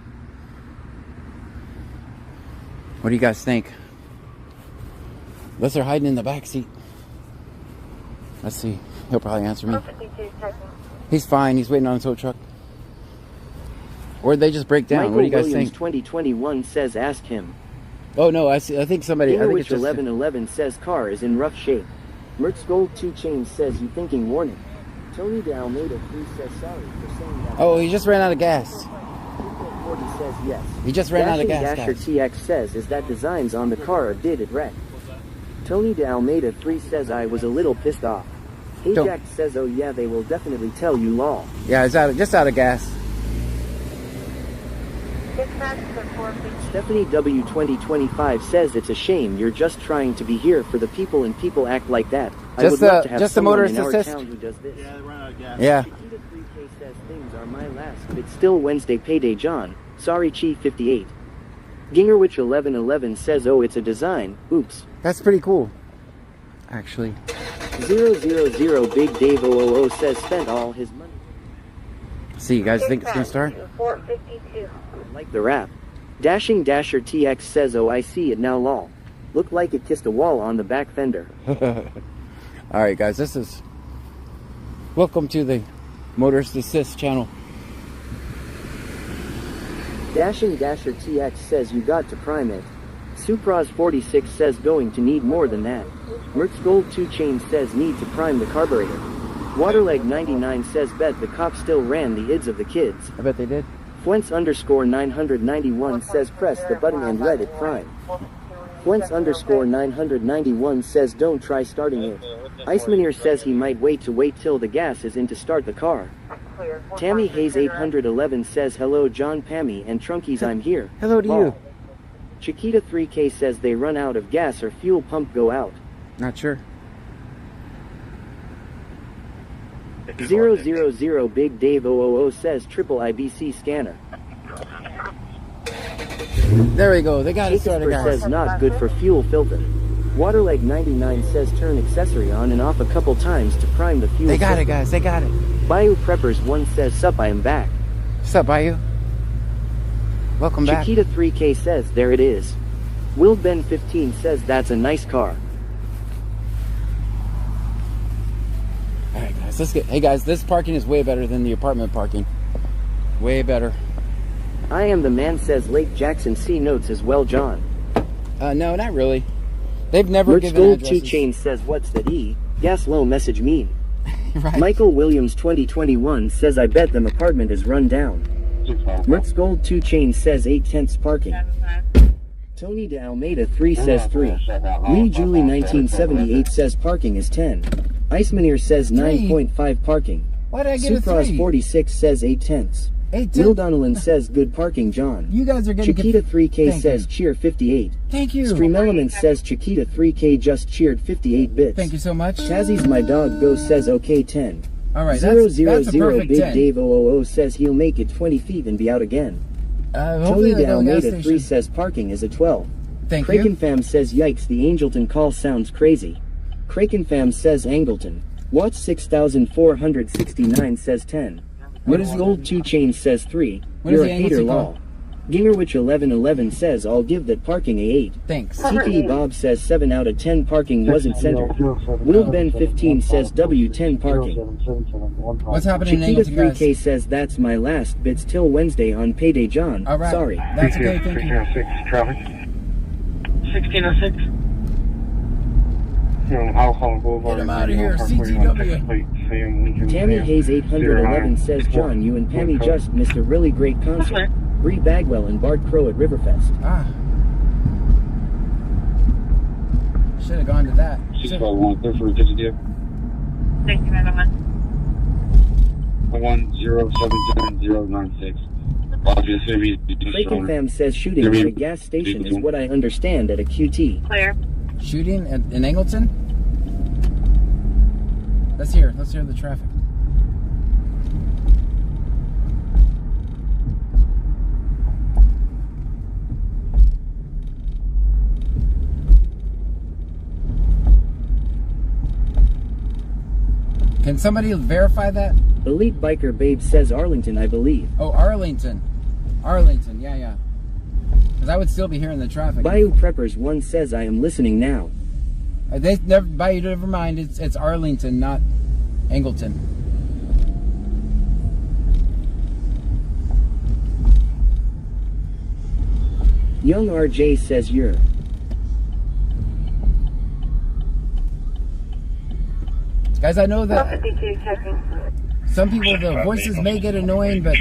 What do you guys think? Unless they're hiding in the back seat. Let's see. He'll probably answer me. He's fine. He's waiting on the tow truck. Or did they just break down? Michael What do you guys Williams think? 2021 says ask him. Oh no, I see. I think somebody. I think it's just 1111 says car is in rough shape. Mertz Gold 2 Chains says you thinking warning. Tony de Almeida 3 says sorry for saying that. Oh, he just ran out of gas. 40 says yes. He just ran out of gas. Dasher TX says is that designs on the car or did it wreck? Tony de Almeida 3 says I was a little pissed off. Hey Jack says oh yeah they will definitely tell you law. Yeah, it's just out of gas. Stephanie W 2025 says it's a shame you're just trying to be here for the people and people act like that. I would love to have just someone motorist in our assist. town who does this. Yeah, they run out of gas. Yeah. Chiquita 3K says things are my last, but it's still Wednesday payday John. Sorry Chief 58. Gingerwich 1111 says oh it's a design. Oops. That's pretty cool. Actually. 000 Big Dave 000 says spent all his money. See, you guys think it's gonna start? 452. Like the rap. Dashing Dasher TX says oh I see it now lol. Looked like it kissed a wall on the back fender. Alright guys, this is welcome to the Motorist Assist channel. Dashing Dasher TX says you got to prime it. Supras 46 says going to need more than that. Mertz Gold 2 Chain says need to prime the carburetor. Waterleg 99 says bet the cops still ran the ids of the kids. I bet they did. Fuentz _ 991 says press the button and let it prime. Fuentz _ 991 says don't try starting it. Icemaneer says he might wait till the gas is in to start the car. Tammy Hayes 811 says hello John Pammy and Trunkies I'm here. Hello to you. Chiquita 3K says they run out of gas or fuel pump go out. Not sure. 000 Big Dave 000 says triple IBC scanner. There we go. They got it started, Casper guys. says not good for fuel filter. Waterleg 99 says turn accessory on and off a couple times to prime the fuel. They got system. it, guys. They got it. Bayou Preppers 1 says sup I am back. Sup, Bayou? Welcome back. Chiquita 3K says there it is. Will Ben 15 says that's a nice car. Alright guys, let's get. Hey guys, this parking is way better than the apartment parking. Way better. I am the man says Lake Jackson C notes as well John. No, not really. They've never Mertz given Gold addresses. 2 Chain says what's that E? Gas low message mean. Right. Michael Williams 2021 says I bet them apartment is run down. Mertz Gold 2 Chain says 8/10 parking. Tony de Almeida 3 says 3. Lee Julie 1978 says parking is 10. Icemaneer says 9.5 parking. Why did I get Supras a 3? 46 says 8/10. 8/10. Will Donnellan says good parking John. You guys are getting Chiquita 3K Thank says you. cheer 58. Thank you. Stream Element says Chiquita 3K just cheered 58 bits. Thank you so much. Tazzy's my dog go says okay 10. Alright, 000 that's a perfect Big 10. Dave 000 says he'll make it 20 feet and be out again. Hopefully Tony they de go to the gas Almeida 3 station. says parking is a 12. Thank Kraken you. Fam says yikes the Angleton call sounds crazy. Kraken Fam says Angleton. Watch 6469 says 10. What is the old 2 Chains says 3? What You're is a the hater Angleton law. call? Gamerwitch1111 says I'll give that parking a 8. Thanks. CTE Bob says 7 out of 10 parking wasn't centered. Will Ben 15 says W10 parking. What's happening in Chiquita Angleton, 3K guys? says that's my last bits till Wednesday on payday John. All right. Sorry. That's okay, thank you. 1606 traffic. 1606. Get him out of here, CTW. Tammy Hayes 811 says John, you and Pammy just missed a really great concert. Bree Bagwell and Bart Crow at Riverfest. Ah. Should have gone to that. 651, clear for attention deal. Thank you, gentlemen. 1077096. Roger, this interview is Kraken Fam says shooting at a gas station is what I understand at a QT. Clear. Shooting in Angleton? Let's hear the traffic. Can somebody verify that? Elite Biker Babe says Arlington, I believe. Oh, Arlington. Arlington, yeah. Because I would still be hearing the traffic. Bayou Preppers 1 says I am listening now. They never mind. It's Arlington, not Angleton. Young RJ says you're. Guys, I know that 52 checking. some people, the voices may get annoying, but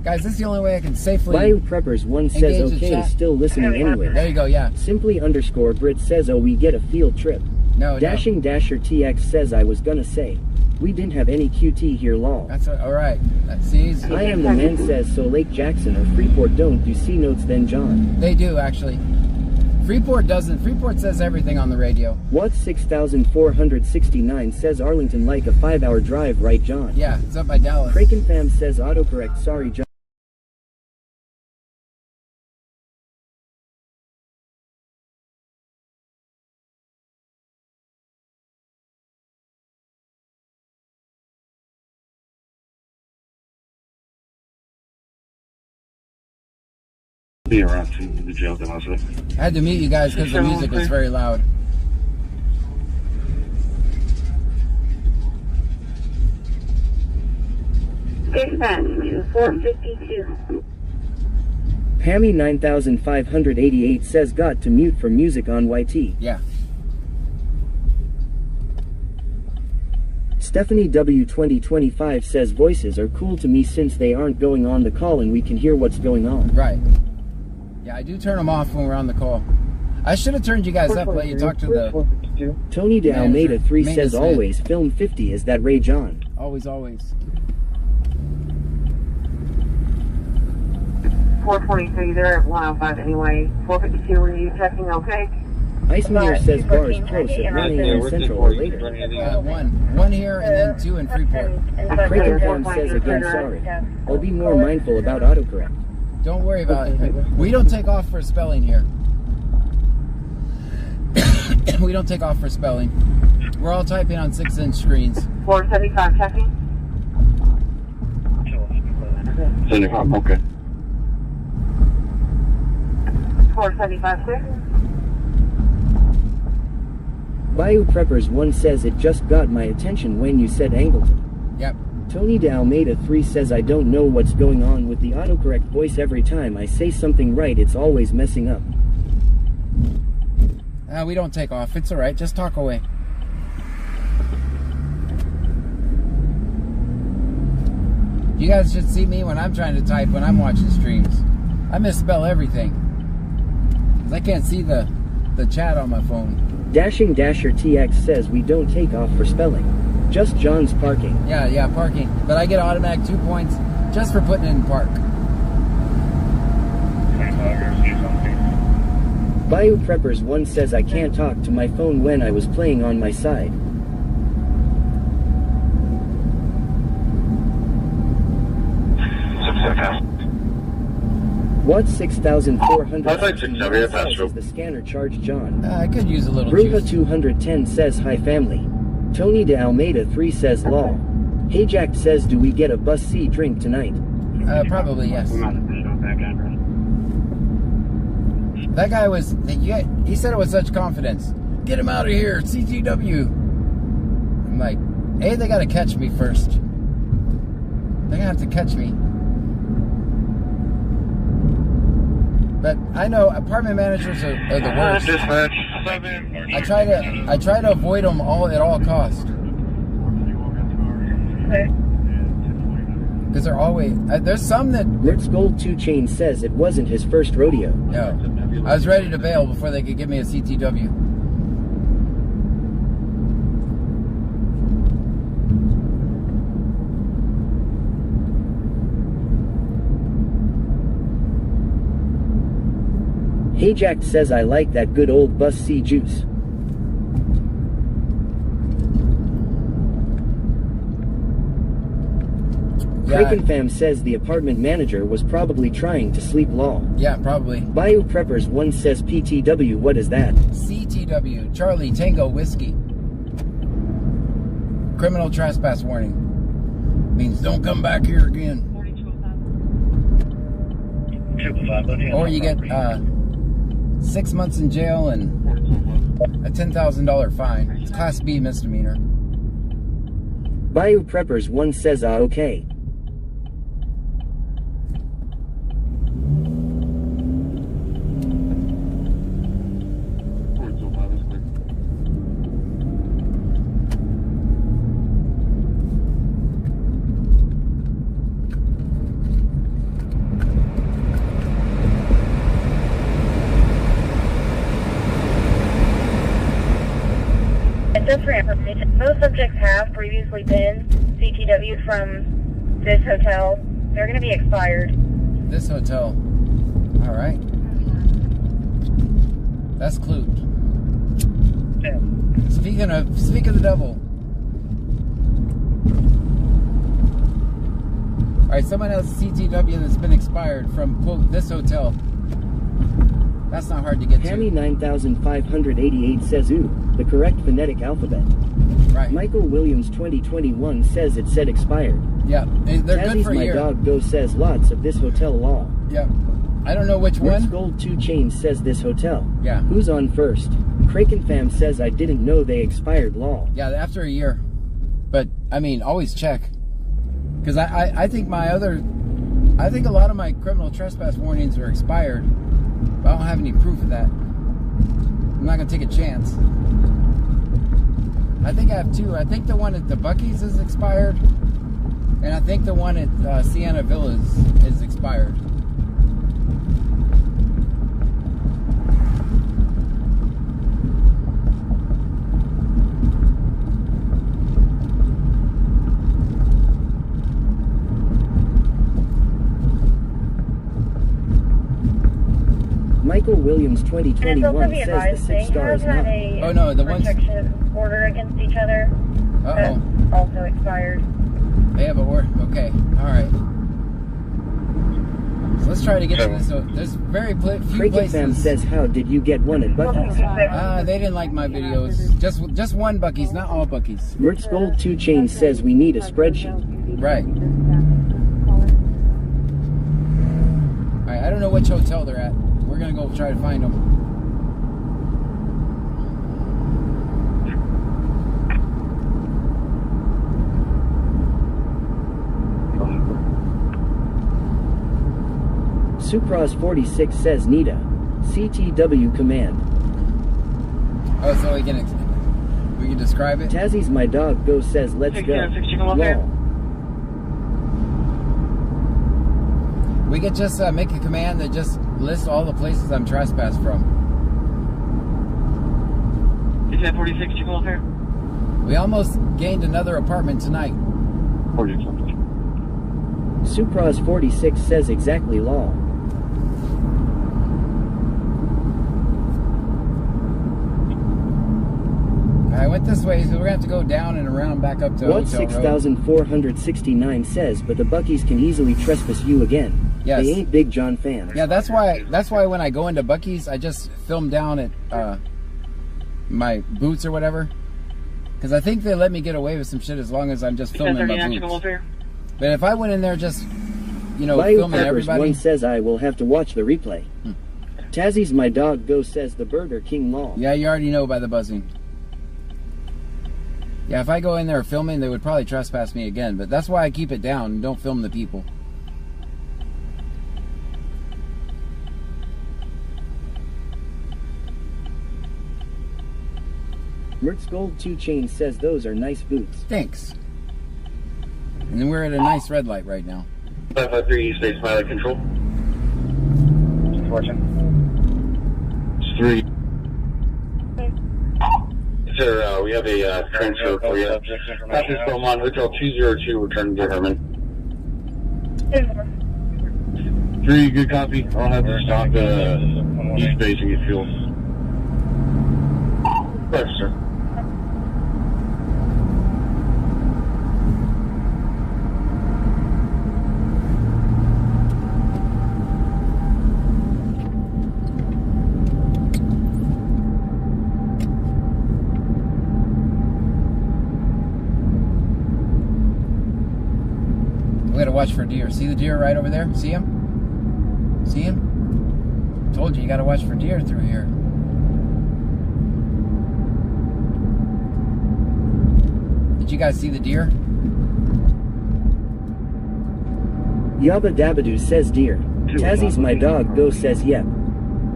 guys, this is the only way I can safely. Bayou Preppers 1 says engage the okay, chat. still listening anyway. There you go, yeah. Simply underscore Brit says oh we get a field trip. No, Dashing Dasher TX says I was gonna say. We didn't have any QT here lol. That's all right. That's easy. I am the man says so Lake Jackson or Freeport don't do C notes then John. They do actually. Freeport doesn't. Freeport says everything on the radio. What 6469 says Arlington like a 5-hour drive right John? Yeah, it's up by Dallas. Kraken Fam says autocorrect sorry John. Be around to the jail then also. I had to mute you guys because the music was very loud. Dispatch to 452. Pammy 9588 says got to mute for music on YT. Yeah. Stephanie W2025 says voices are cool to me since they aren't going on the call and we can hear what's going on. Right. Yeah, I do turn them off when we're on the call. I should have turned you guys up, let you talk to the Tony de Almeida 3 Maintenance says man. always film 50 is that Ray John. Always. 423, they're at 105 anyway. 452, were you checking okay? Icemeyer says bars close at 1 a.m. Central or later. One here and then 2 in Freeport. Kraken Fam says again sorry. I'll be more mindful about autocorrect. Don't worry about it. We don't take off for spelling here. We don't take off for spelling. We're all typing on 6-inch screens. 475 checking. 75, okay. 475 sir. Bayou Preppers 1 says it just got my attention when you said Angleton. Yep. Tony de Almeida 3 says I don't know what's going on with the autocorrect voice every time I say something right it's always messing up. We don't take off. It's alright. Just talk away. You guys should see me when I'm trying to type when I'm watching streams. I misspell everything. 'Cause I can't see the chat on my phone. Dashing Dasher TX says we don't take off for spelling. Just John's parking. Yeah, parking. But I get automatic 2 points just for putting it in park. Bayou Preppers 1 says I can't talk to my phone when I was playing on my side. What 6,400 says the scanner charged John? I could use a little Bruja juice. 210 says hi family. Tony de Almeida 3 says law. Hey Jack says, do we get a bus C drink tonight? Probably, yes. That guy was, he said it with such confidence. Get him out of here, CTW. I'm like, hey, they gotta catch me first. They're gonna have to catch me. But I know apartment managers are the worst. Dispatch. I try to avoid them at all costs. Because they're always, there's some that... Rick's Gold 2 Chain says it wasn't his first rodeo. No. I was ready to bail before they could give me a CTW. Hey Jack says, I like that good old bus C juice. Kraken Fam says the apartment manager was probably trying to sleep law. Yeah, probably. Bayou Preppers 1 says PTW, what is that? CTW, Charlie Tango Whiskey. Criminal trespass warning. Means don't come back here again. Or you get 6 months in jail and a $10,000 fine. It's Class B misdemeanor. Bayou Preppers 1 says, okay. Just for information, most subjects have previously been CTW'd from this hotel. They're going to be expired. This hotel. All right. That's clued. Speaking of the devil. All right, someone else CTW that's been expired from quote this hotel. That's not hard to get Hammy to. 9588 says ooh, the correct phonetic alphabet. Right. Michael Williams 2021 says it said expired. Yeah, they're good for a year. My dog Go says lots of this hotel law. Yeah. I don't know which one. Gold 2 Chain says this hotel. Yeah. Who's on first? Kraken Fam says I didn't know they expired law. Yeah, after a year. But I mean, always check. Because I think a lot of my criminal trespass warnings are expired. But I don't have any proof of that. I'm not going to take a chance. I think I have two. I think the one at the Buc-ee's is expired. And I think the one at Sienna Villas is expired. Michael Williams 2021 says the 6 stars not. Oh no, the ones protection order against each other. Uh-oh. Also expired. They have a word. Okay. All right. So let's try to get to this. So there's very few places. Fam says, how did you get one at Buc-ee's? They didn't like my videos. Just one Buc-ee's, not all Buc-ee's. Mertz Gold 2 Chain says we need a spreadsheet. Right. All right. I don't know which hotel they're at. We're gonna go try to find them. Supras 46 says Nita. CTW command. Oh, so we can describe it? Tazzy's my dog Go says let's go. Law. We could just make a command that just lists all the places I'm trespassed from. Is that 46 Chico here? We almost gained another apartment tonight. 46. Supras 46 says exactly law. I went this way, so we're gonna have to go down and around back up to What Hotel 6469 says, but the Buc-ee's can easily trespass you again. Yes. They ain't Big John fans. Yeah, that's why when I go into Buc-ee's, I just film down at my boots or whatever. Because I think they let me get away with some shit as long as I'm just filming my boobs. But if I went in there just, you know, filming everybody... One says I will have to watch the replay. Tazzy's my dog go says the Burger King Mall. Yeah, you already know by the buzzing. Yeah, if I go in there filming, they would probably trespass me again. But that's why I keep it down and don't film the people. Mertz Gold 2 Chain says those are nice boots. Thanks. And then we're at a nice red light right now. 553 East Base Pilot Control. Fortune. 3. Sir, we have a transfer for you. Passage Belmont, Hotel 202, returning to Herman. 3, good copy. I'll have to stop East Base and get fuel. Yes, sir. We gotta watch for deer. See the deer right over there? See him? See him? Told you gotta watch for deer through here. Did you guys see the deer? Yabba Dabadoo says deer. Tazzy's my dog go says yep.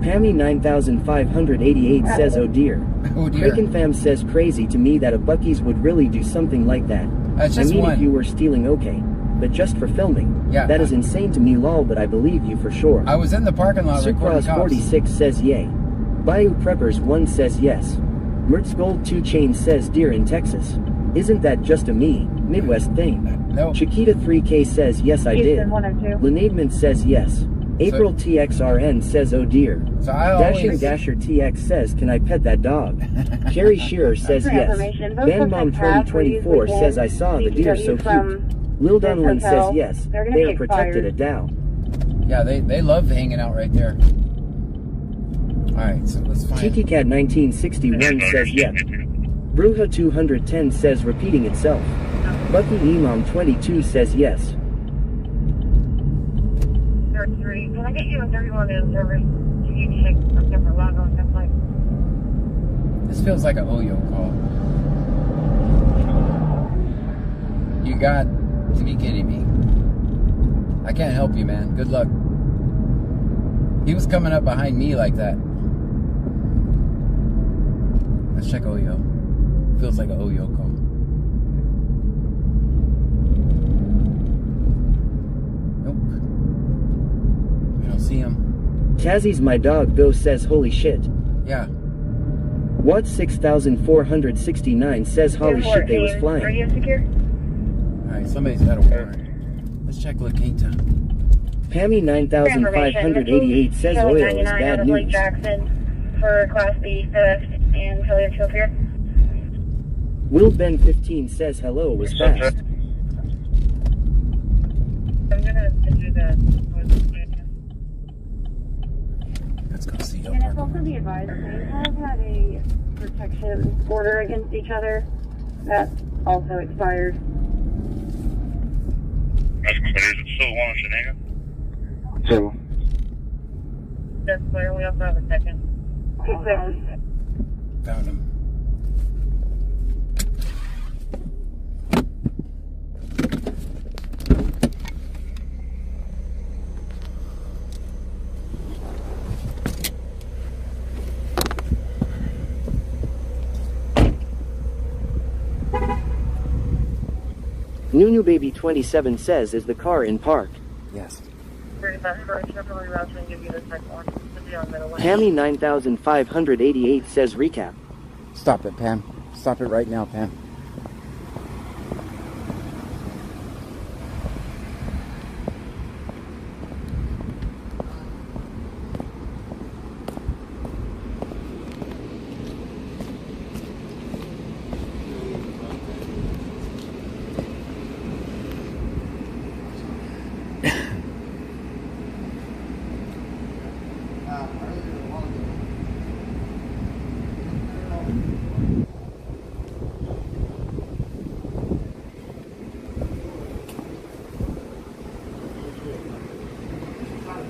Pammy 9588 says oh dear. Oh dear. Kraken Fam says crazy to me that a Buc-ee's would really do something like that. That's just I mean one. if you were stealing okay. But just for filming. Yeah. That is insane to me lol, but I believe you for sure. I was in the parking lot recording Sucross cops. 46 says yay. Bayou Preppers 1 says yes. Mertz Gold 2 Chain says deer in Texas. Isn't that just a me, Midwest thing? No. Chiquita 3K says yes I did. Houston 102. Lenaidman says yes. April TXRN says oh dear. So I Dasher always... Dasher TX says can I pet that dog? Jerry Shearer says yes. Van Mom 2024 says I saw the deer so cute. Lil Donlin says yes. They are protected at Dow. Yeah, they love hanging out right there. Alright, so let's find... Tiki Cat 1961 says yep. Bruja 210 says repeating itself. Bucky Imam 22 says yes. 33. Can I get you a 31 in service? You can check a different log on that flight. This feels like an Oyo call. You got to be kidding me. I can't help you, man. Good luck. He was coming up behind me like that. Let's check Oyo. Feels like an Oyo call. Nope. I don't see him. Tazzy's my dog go says holy shit. Yeah. What 6469 says holy shit they was flying. Radio secure? Alright, somebody's got a warrant. Let's check Locato. Pammy 9588 says oil is bad news. Jackson for Class B theft and failure to appear. Will Ben 15 says hello was fast. I'm gonna do that. Let's go see And it's also be advised they have had a protection order against each other that also expired. Is it still one in Shenango? So, That's clear. We also have a second. Found him. Nunu Baby 27 says is the car in park. Yes. Pammy 9588 says recap. Stop it, Pam. Stop it right now, Pam.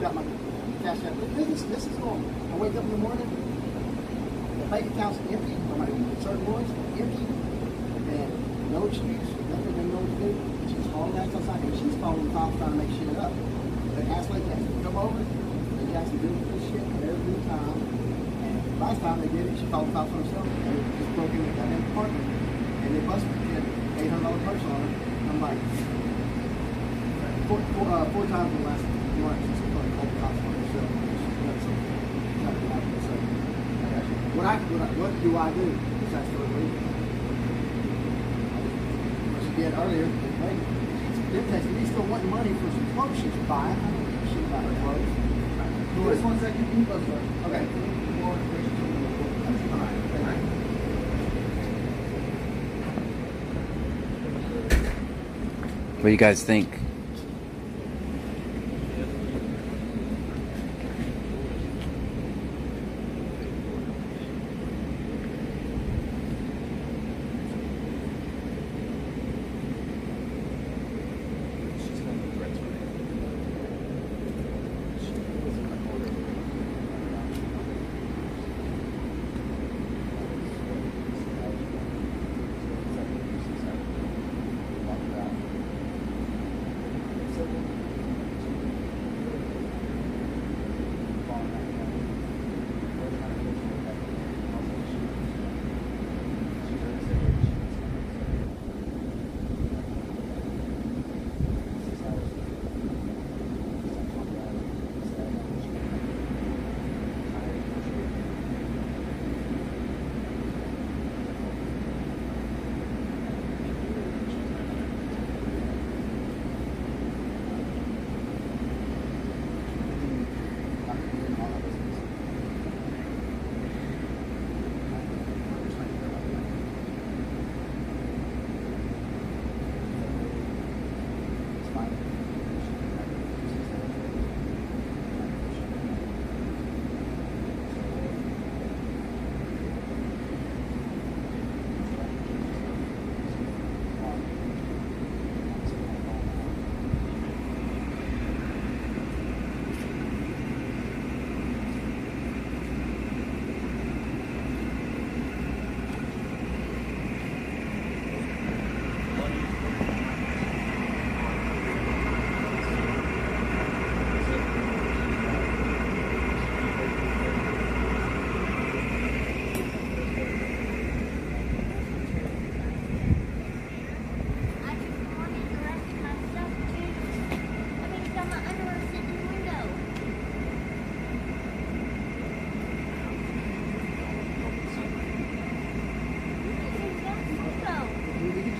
got my cash out. This is normal. I wake up in the morning, the bank account's empty, or my certain ones empty, and no excuse, nothing they know what to do. She's calling out outside, and she's calling the cops trying to make shit up. But Ashley Jackson come over, and Jackson doing this shit every time. And last time they did it, she called the cops on herself, and they just broke in that apartment, and they busted it, $800 purse on her. I'm like, four times in the last month since I called the cops on herself. What do I do? Is that still illegal? What she did earlier, they're texting me still wanting money for some clothes she's buying. I don't give a shit about her clothes. Just 1 second. You go first. Okay. All right. What do you guys think?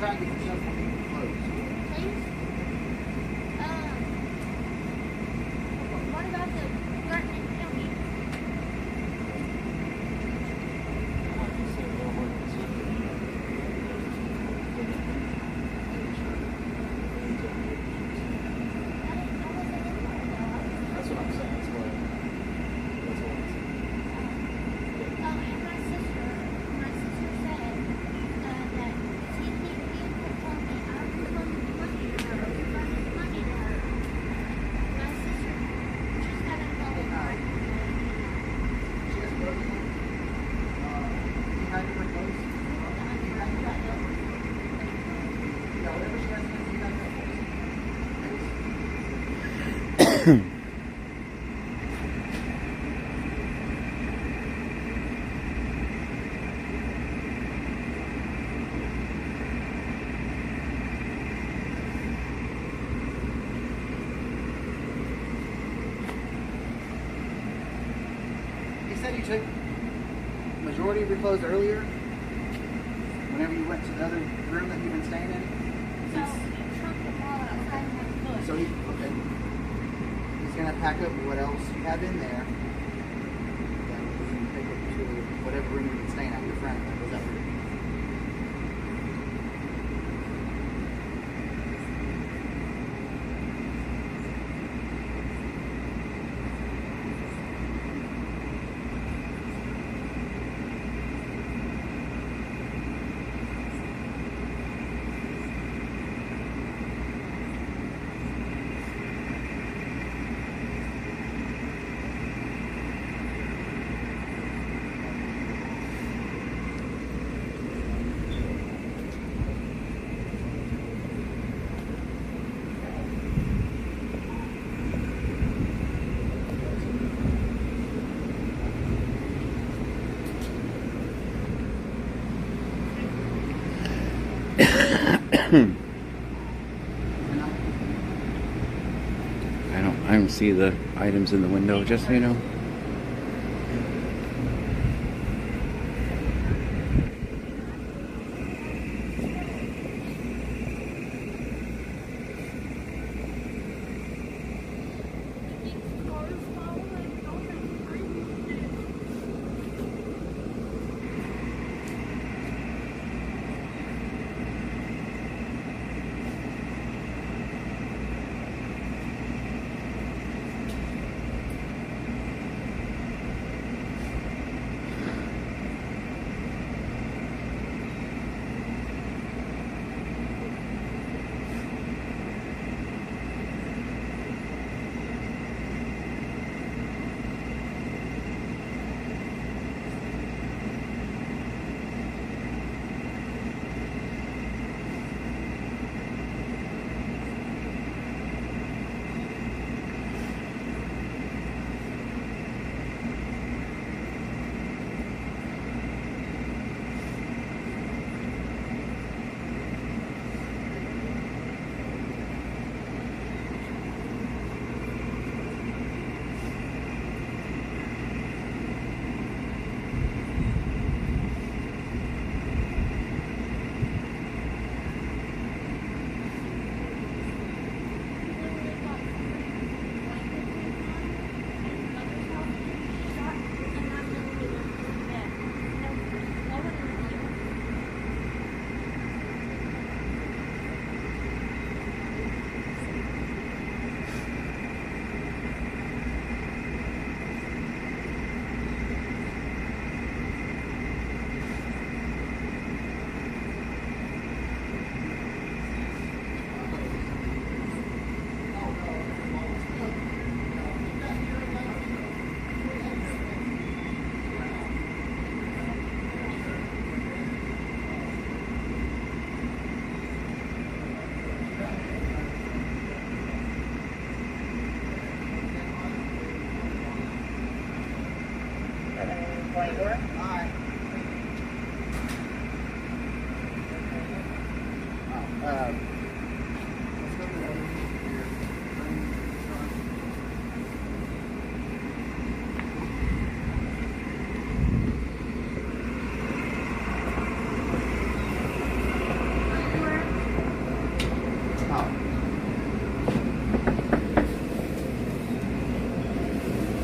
trying to get yourself close. Please? What about the threatening to kill me? That's what I'm saying. That's what I'm saying. He said you took majority of your clothes earlier, whenever you went to the other room that you've been staying in. So, you took them all outside and went to So okay. He's gonna pack up what else you have in there. Then we can take it to whatever room you've been staying at, your friend. Was that room? I don't see the items in the window, just so you know.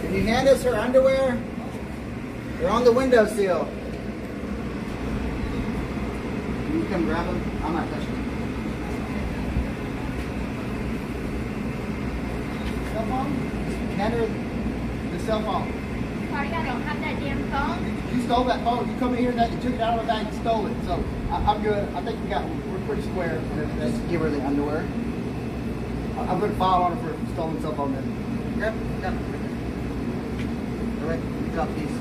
Can you hand us her underwear? They're on the windowsill. Can you come grab them? I'm not touching them. Cell phone? Hand her the cell phone. Sorry, I don't have that damn phone. You stole that phone. You come in here and you took it out of my bag and stole it. So I'm good. I think we're pretty square. Just give her the underwear. I'm going to file on her for stolen cell phone then. Yep. All right, you drop these.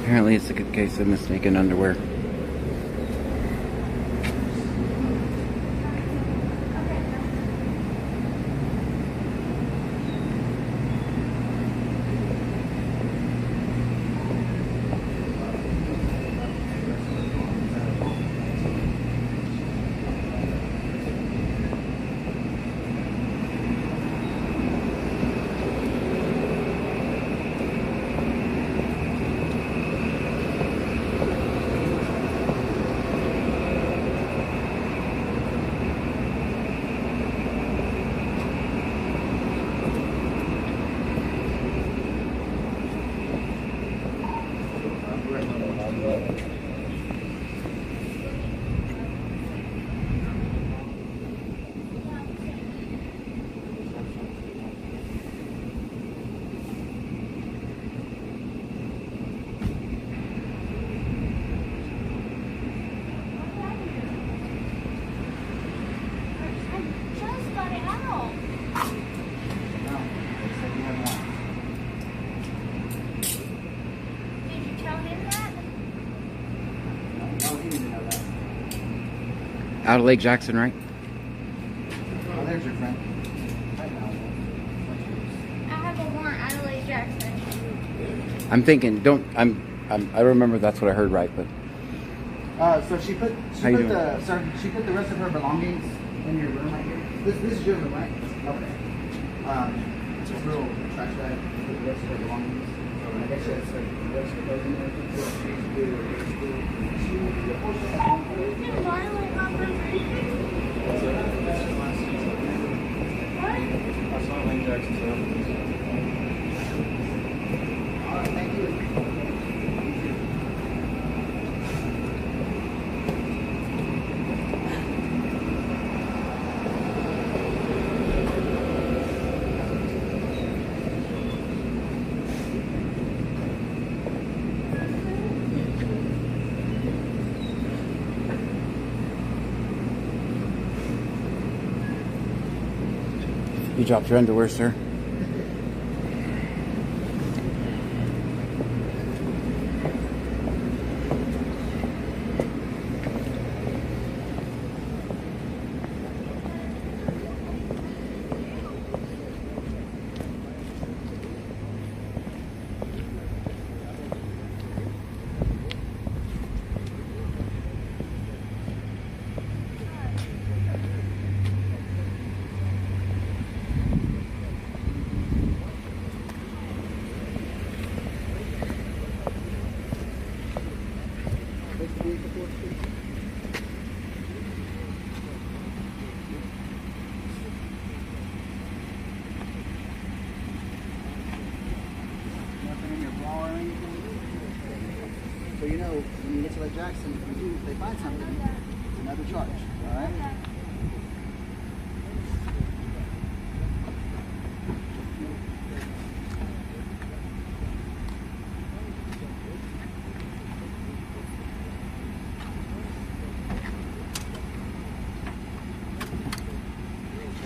Apparently it's a good case of mistaken underwear. Out of Lake Jackson, right? Oh, there's your friend. I have a warrant out of Lake Jackson. I'm thinking, I remember that's what I heard right, but So she put How you doing? she put the rest of her belongings in your room right here. This is your room, right? Okay. It's a little trash bag with the rest of her belongings. So I guess that's like the rest of those in there. I saw Lane Jackson's room. All right, thank you. you dropped your underwear, sir. Nothing in your bra or anything. So you know, when you get to Lake Jackson, if they find something, it's another charge. All right.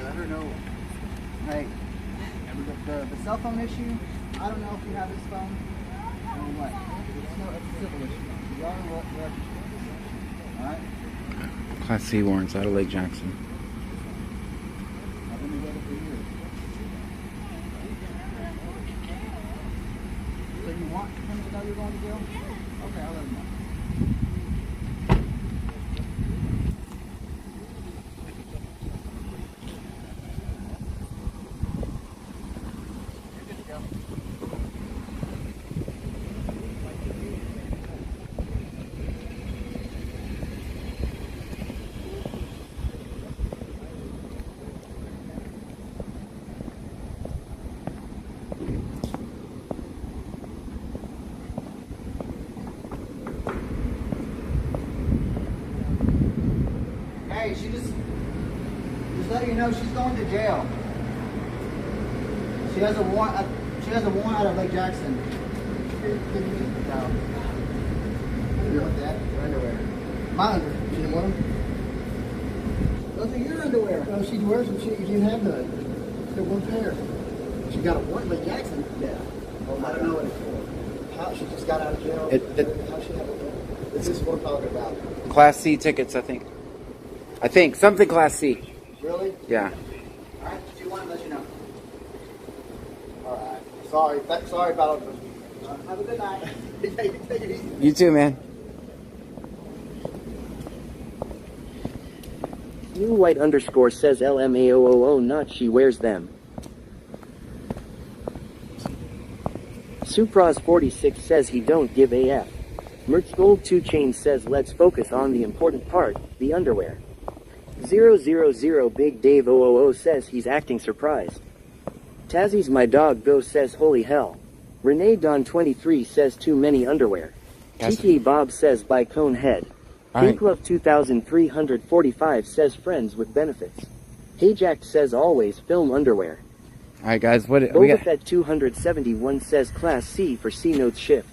Let her know. Hey, the cell phone issue, I don't know if you have his phone or what. It's a civil issue. You are what? Alright? Class C warrants out of Lake Jackson. I've been together for years. So you want him to know you're going to jail? Okay, I'll let him know. Hey, she just let you know she's going to jail. She has a warrant. She has a warrant out of Lake Jackson. No. You want that? Your underwear. My underwear. You didn't want them? Those are your underwear. Oh, she wears them. She didn't have none. There one pair. She got a warrant in Lake Jackson. Yeah. Oh, I don't know what it's for. How she just got out of jail. How she have a warrant? This is what I'm talking about. Class C tickets, I think. Something Class C. Really? Yeah. All right. Do you want to let you know? All right. Sorry about it. Have a good night. Take it easy. You too, man. New White underscore says LMAOOO, not she wears them. Supras 46 says he don't give AF. Mertz Gold 2 Chain says let's focus on the important part, the underwear. 000 Big Dave 000 says he's acting surprised. Tazzy's my dog go says holy hell. Renee Don 23 says too many underwear. TT Bob says by cone head. Pink Love 2345 says friends with benefits. Hey Jack says always film underwear. Alright guys, what we Boba got? Fett 271 says Class C for C notes shift.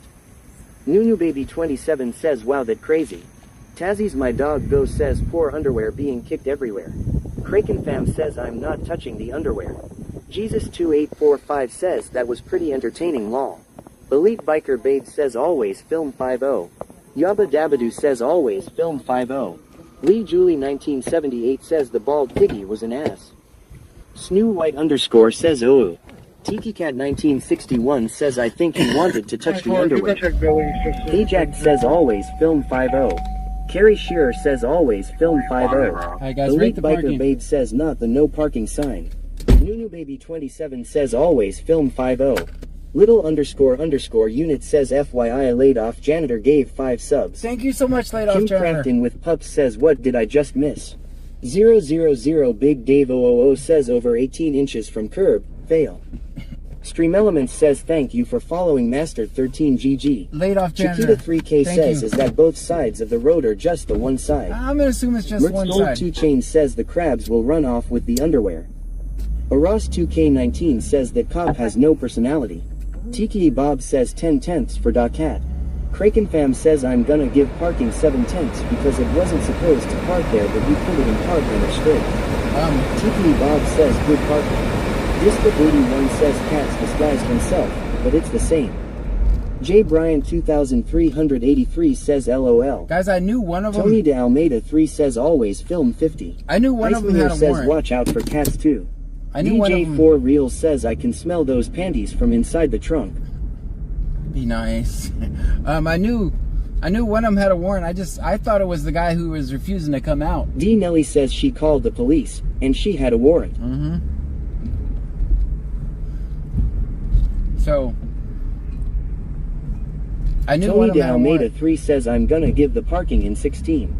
Nunu Baby 27 says wow that crazy. Tazzy's my dog go says poor underwear being kicked everywhere. Kraken Fam says I'm not touching the underwear. Jesus 2845 says that was pretty entertaining lol. Elite Biker Babe says always film 50. Yabba Dabadoo says always film 50. Lee Julie 1978 says the bald piggy was an ass. Snoo White underscore says oh. TikiCat1961 says I think he wanted to touch the underwear. Ajax says always film 5-0. Carrie Shearer says always film 5-0. Alright guys, The rate the Biker parking. Babe says not the no parking sign. Nunu Baby 27 says always film 5-0. Little _ unit says FYI laid off janitor gave 5 subs. Thank you so much, laid off Kim janitor. Crafton with pups says what did I just miss? 000 Big Dave 000 says over 18 inches from curb, fail. Stream Elements says thank you for following Master 13GG. Laid off janitor. Chiquita 3K Thank says you. is that both sides of the road or just the one side? I'm gonna assume it's just Mertz one Gold side. 2 Chain says the crabs will run off with the underwear. Aros 2K19 says that cop has no personality. Tiki Bob says 10/10 for .cat. Kraken Fam says I'm gonna give parking 7/10 because it wasn't supposed to park there but we put it in park and straight. Tiki Bob says good parking. District 81 says Cats disguised himself, but it's the same. J. Bryan 2383 says LOL. Guys, I knew one of them. Tony de Almeida 3 says always film 50. I knew one of them had a says warrant. watch out for cats too. I knew one of them. DJ4 Real says I can smell those panties from inside the trunk. Be nice. I knew one of them had a warrant. I thought it was the guy who was refusing to come out. D. Nelly says she called the police and she had a warrant. So I knew Tony one of de them had a Almeida warrant. 3 says I'm gonna give the parking in 16.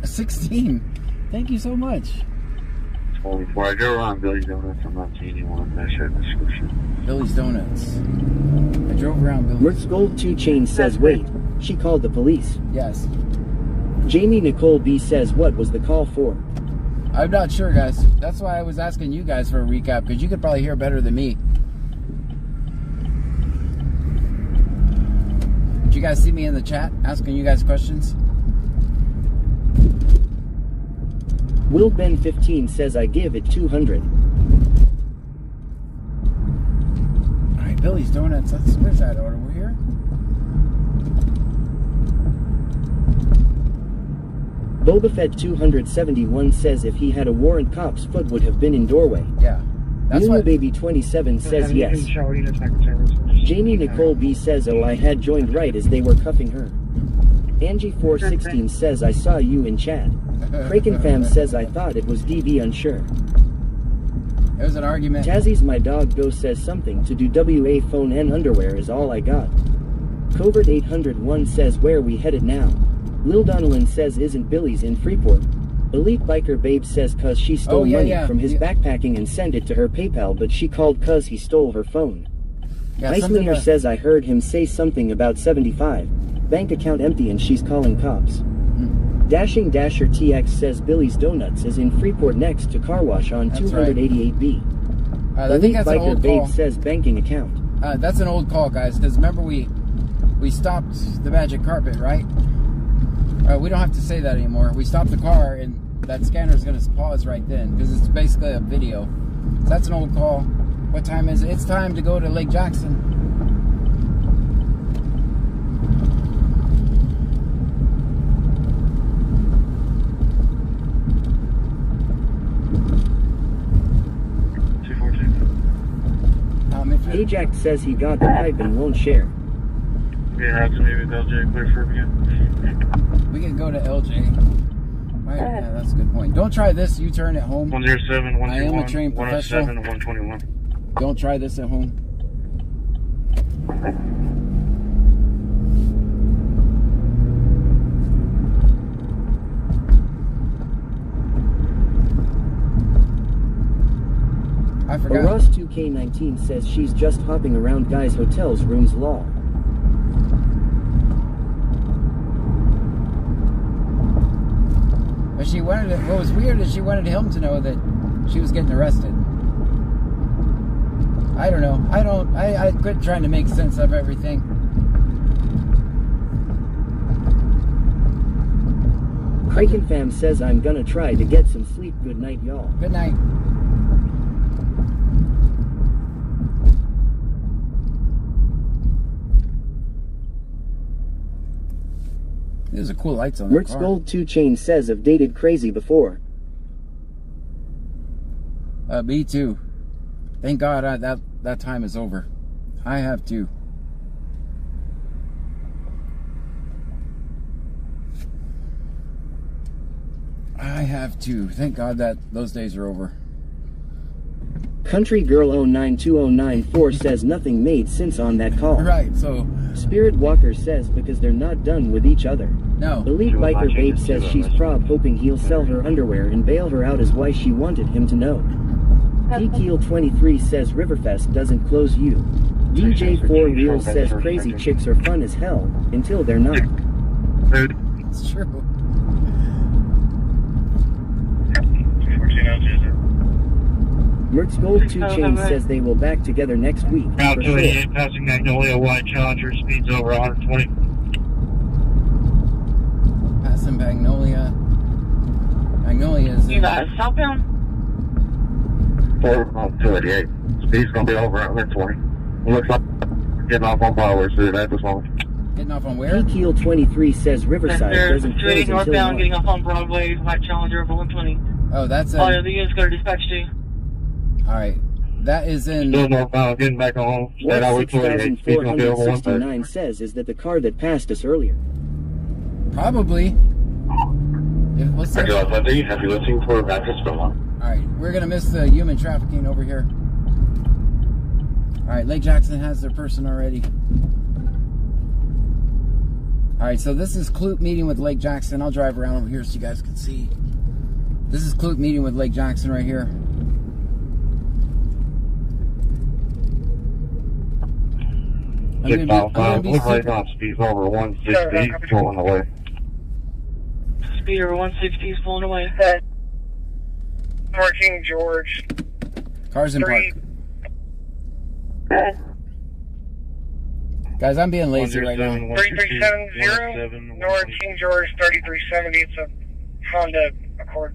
16. Thank you so much. Well, before I go around Billy's Donuts, I'm not seeing anyone that said description. Billy's Donuts. I drove around Billy's. Mertz Gold 2 Chain says wait, she called the police. Yes. Jamie Nicole B says what was the call for? I'm not sure, guys. That's why I was asking you guys for a recap, because you could probably hear better than me. Did you guys see me in the chat asking you guys questions? Will Ben 15 says I give it 200. Alright, Billy's Donuts. Where's that order? We're here? Boba Fett 271 says if he had a warrant cop's foot would have been in doorway. Yeah. That's Nunu what Baby 27 says yes. Jamie Nicole B says oh I had joined right as they were cuffing her. Angie 416 says I saw you in chat. Kraken Fam says I thought it was DB unsure. It was an argument. Tazzy's my dog go says something to do WA phone and underwear is all I got. Covert 801 says where we headed now. Lil Donalyn says isn't Billy's in Freeport. Elite Biker Babe says cuz she stole money from his backpacking and sent it to her PayPal but she called cuz he stole her phone. Icelander says I heard him say something about 75. Bank account empty and she's calling cops. Dashing Dasher TX says Billy's Donuts is in Freeport next to car wash on 288B. I think that's an Biker old Babe call. says banking account. That's an old call, guys, because remember we stopped the magic carpet, right? We don't have to say that anymore. We stopped the car and that scanner is going to pause right then because it's basically a video. So that's an old call. What time is it? It's time to go to Lake Jackson. Ajax says he got the pipe and won't share. Yeah, have to maybe LJ clear for again. We can go to LJ. Right, yeah, that's a good point. Don't try this U-turn at home. 107, 121, I am a trained professional. 107, 121. Don't try this at home. I forgot. Ross 2K19 says she's just hopping around guys' hotels rooms lol. But she wanted it. What was weird is she wanted him to know that she was getting arrested. I don't know. I quit trying to make sense of everything. Kraken Fam says I'm gonna try to get some sleep. Good night, y'all. Good night. There's a cool lights on that Mertz car. Gold 2 Chain says I've dated crazy before. Me too. Thank God that time is over. I have to. Thank God that those days are over. Country Girl 092094 says nothing made sense on that call. Right, so... Spirit Walker says because they're not done with each other. No. Elite Biker Babe says she's prob hoping he'll sell her underwear and bail her out as why she wanted him to know. PKeel23 says Riverfest doesn't close you. DJ4 Real says crazy chicks are fun as hell until they're not. It's true. Mertz Gold 2 Chains says they will back together next week. Route 288 passing Magnolia, white Challenger, speeds over 120. Passing Magnolia. Magnolia's You guys southbound? 288. Speed's gonna be over 120. Looks like getting off on Power Street at this moment. Getting off on where? PKeel23 says Riverside doesn't close until northbound, getting off on Broadway, white Challenger over 120. Oh, that's All the units go to dispatch to. Alright. That is in... Still northbound, getting back home. What 6,469 says is that the car that passed us earlier. Probably. Let's see. Happy listening for Mattress Belmont. Alright, we're gonna miss the human trafficking over here. Alright, Lake Jackson has their person already. Alright, so this is Kloop meeting with Lake Jackson. I'll drive around over here so you guys can see. This is Kloop meeting with Lake Jackson right here. Get southbound, look right now, speed's over 160, pulling away. Speed over 160 is pulling away. King George. Cars in park. Guys, I'm being lazy right now. 3370, North King George 3370. It's a Honda Accord.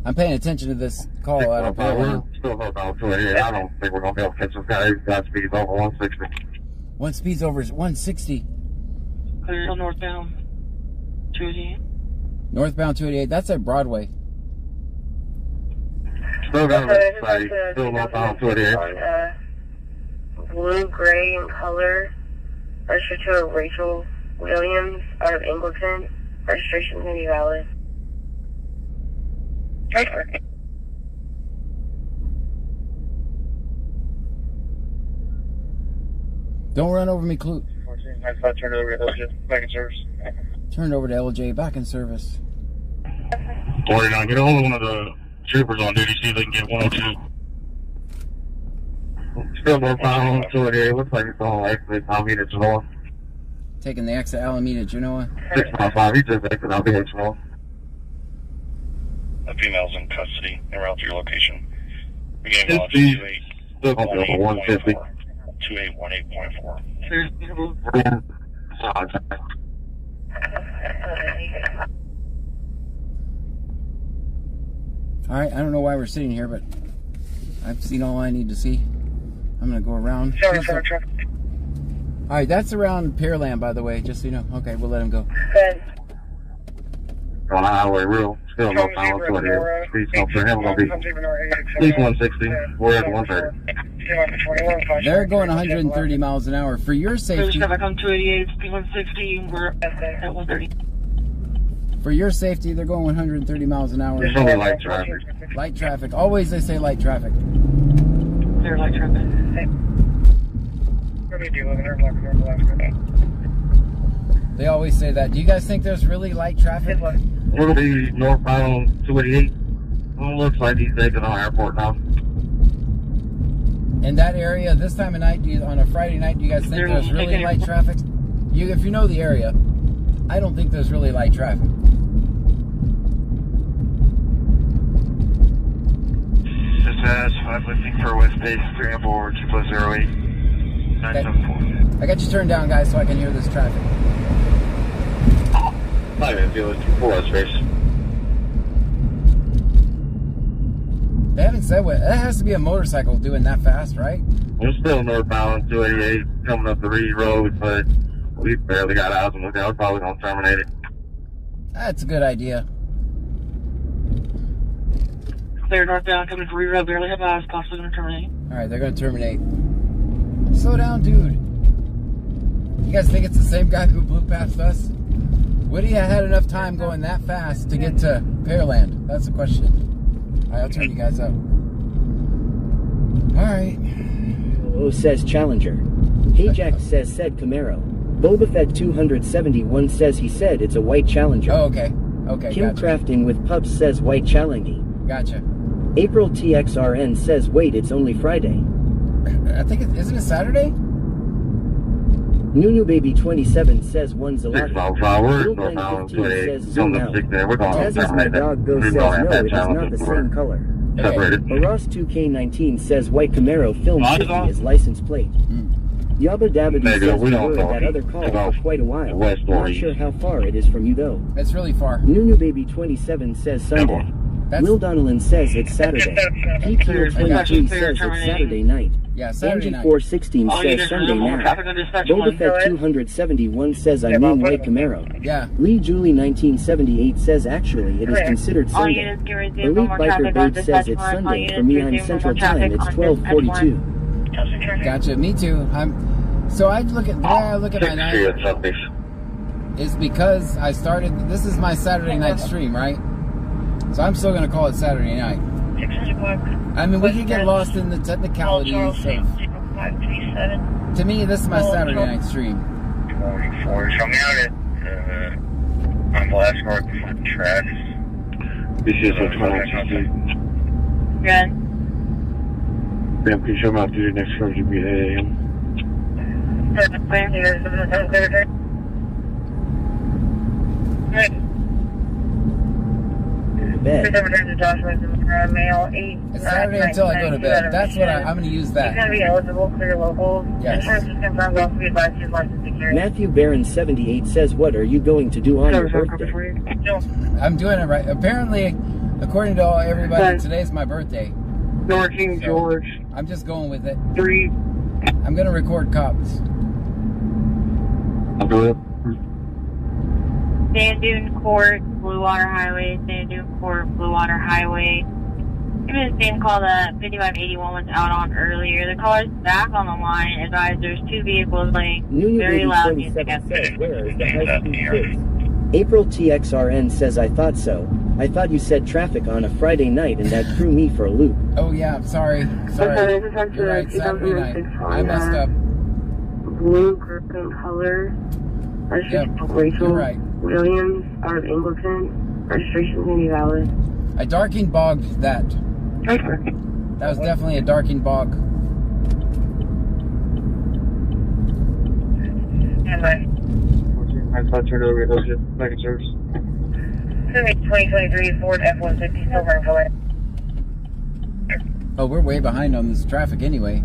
I'm paying attention to this call out of We're still northbound 288. I don't think we're going to be able to catch this guy. He's got speeds over 160. One speed's over 160. Clear northbound 288. Northbound 288. That's at Broadway. Still got it. Still northbound 288. Blue, gray in color. Registered to a Rachel Williams out of Angleton. Registration can be valid. Okay. Don't run over me, Kloop. 14, I turned it over to LJ, back in service. Turn it over to LJ, back in service. 49, get a hold of one of the troopers on duty, see if they can get 102. Still northbound 288, looks like it's on exit Alameda, Genoa. Taking the exit Alameda, Genoa. 695, he just exited Alameda, Genoa. The female's in custody en route to your location. Beginning His launch speed still going to be over 150. 2818.4. There's Alright, I don't know why we're sitting here, but I've seen all I need to see. I'm going to go around. Alright, that's around Pearland, by the way, just so you know. Okay, we'll let him go. On the highway, real. Still northbound 288. Speed's going for him, going to be at least 160. We're at 130. They're going 130 miles an hour. For your safety... back on 288, speed 160, we're at 130. For your safety, they're going 130 miles an hour. There's only light traffic. Light traffic. Always they say light traffic. Clear light traffic. They always say that. Do you guys think there's really light traffic? It'll be northbound 288. Well, it looks like he's taking on airport now. In that area, this time of night, on a Friday night, do you guys think there's really light traffic? If you know the area, I don't think there's really light traffic. Dispatch, 5 lifting for West Base, 3 on board, 2+08, 974. I got you turned down, guys, so I can hear this traffic. Not even feeling 4 West Base. They haven't said what. That has to be a motorcycle doing that fast, right? We're still northbound 288, coming up the Reed Road, but we barely got out and look out. We're probably going to terminate it. That's a good idea. Clear northbound, coming for reroute, barely have eyes, possibly going to terminate. Alright, they're going to terminate. Slow down, dude. You guys think it's the same guy who blew past us? Would he have had enough time going that fast to get to Pearland? That's the question. Alright, I'll turn you guys up. Alright. O says Challenger. Hayjack says said Camaro. Boba Fett 271 says he said it's a white Challenger. Oh, okay. Okay, Kim gotcha. Crafting with Pups says white Challengy. Gotcha. April TXRN says wait, it's only Friday. I think isn't it Saturday? Nunu Baby 27 says one's a lot. 6 miles per hour, Little north Bang bound 15 28. says zoom out. Stick there. We're going Taz's my terminate dog go it. says We're going no, to it is not the challenge same color. separated. Ross 2K19 says white Camaro film 50 is license plate. Yabba Dabba Doo says we were at that other call for quite a while. Not sure how far it is from you though. It's really far. Nunu Baby 27 says Sunday. Will Donnellan says it's Saturday. PPO 23 says it's Saturday night. Yeah, Saturday Angie night. 416 says Sunday now. Boba Fett 271 says I mean white Camaro. Yeah. Lee Julie 1978 says actually it is considered Sunday. Elite Biker Bird says it's Sunday. For me, I'm Central Time. It's 12:42. Gotcha. Me too. So I look at the way I look at my night is because I started. This is my Saturday night stream, right? So I'm still gonna call it Saturday night. I mean, we can get lost in the technicalities of. To me, this is my Saturday night stream. 44. Show me out at on blast guard front tracks. This is a 2016. Good. Ma'am, can you show me out to the next car to be at 8 a.m.? Bed. It's Saturday until I go to bed. That's what I'm going to use that. He's going to be eligible for your locals. Yes. Insurance is confirmed. Also be advised to use license to carry. Matthew Barron 78 says what are you going to do on your birthday? I'm doing it right. Apparently, according to everybody, today's my birthday. North King George. I'm just going with it. 3. I'm going to record cops. I'll do it. Sand Dune Court, Blue Water Highway, Sand Dune Court, Blue Water Highway. Give me the same call that 5581 was out on earlier. The caller's back on the line. Advised there's 2 vehicles playing very loud music at the Where is the high speed chase? April TXRN says I thought so. I thought you said traffic on a Friday night and that threw me for a loop. Oh yeah, sorry. You're right, Saturday night. I messed up. Blue group and color. Registration Rachel right. Williams out of Angleton. Registration is going to be valid. I darking bogged that. That was definitely a darking bog. I thought you were going to make it service. 2023 Ford F-150 Silver and color. Oh, we're way behind on this traffic anyway.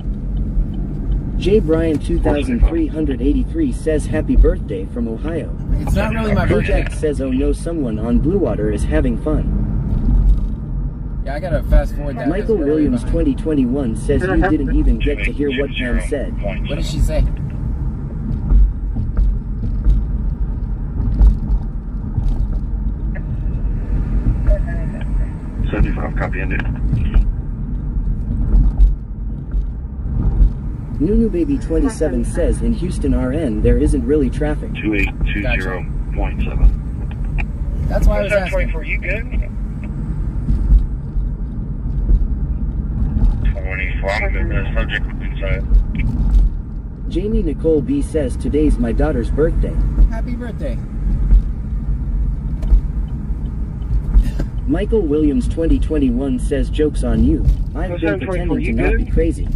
J. Bryan 2383 says happy birthday from Ohio. It's not really my birthday. Jack says oh no, someone on Blue Water is having fun. Yeah, I gotta fast forward that. Michael Williams 2021 says you didn't even get to hear what Pam said. What did she say? Copy ended. Nunu Baby 27 says in Houston RN there isn't really traffic. 2820.7. That's why I was asking. 24, you good? 24, I'm good. The subject inside. Jamie Nicole B says today's my daughter's birthday. Happy birthday. Michael Williams 2021 says joke's on you. I've been pretending to not be crazy.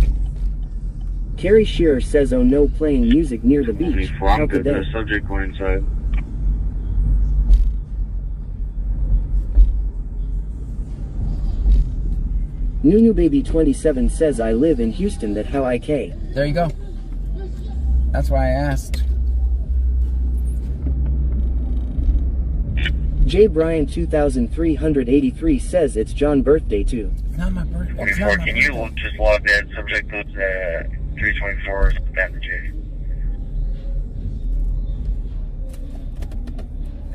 Carrie Shearer says oh no, playing music near the beach. How could they? Subject going inside. Nunu Baby 27 says I live in Houston that how I K. There you go. That's why I asked. J. Bryan 2383 says it's John's birthday too. It's not my birthday. 24, can you just log that subject code 324 Banter J?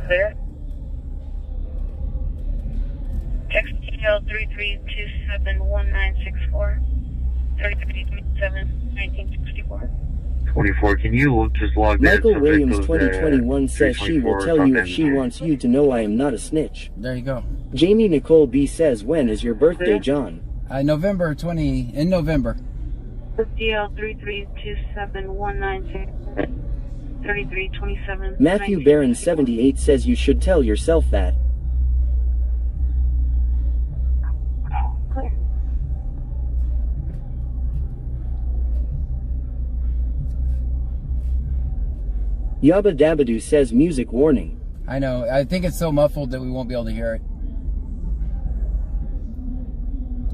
Clear. Text DL 33271964. 33271964. 24, can you just log that? Michael Williams 2021 says she will tell you if she wants you to know I am not a snitch. There you go. Jamie Nicole B says, when is your birthday, John? November 20, in November. DL 33271964. 3327. Matthew Barron 78 says you should tell yourself that. Clear. Yabba Dabadoo says music warning. I know. I think it's so muffled that we won't be able to hear it.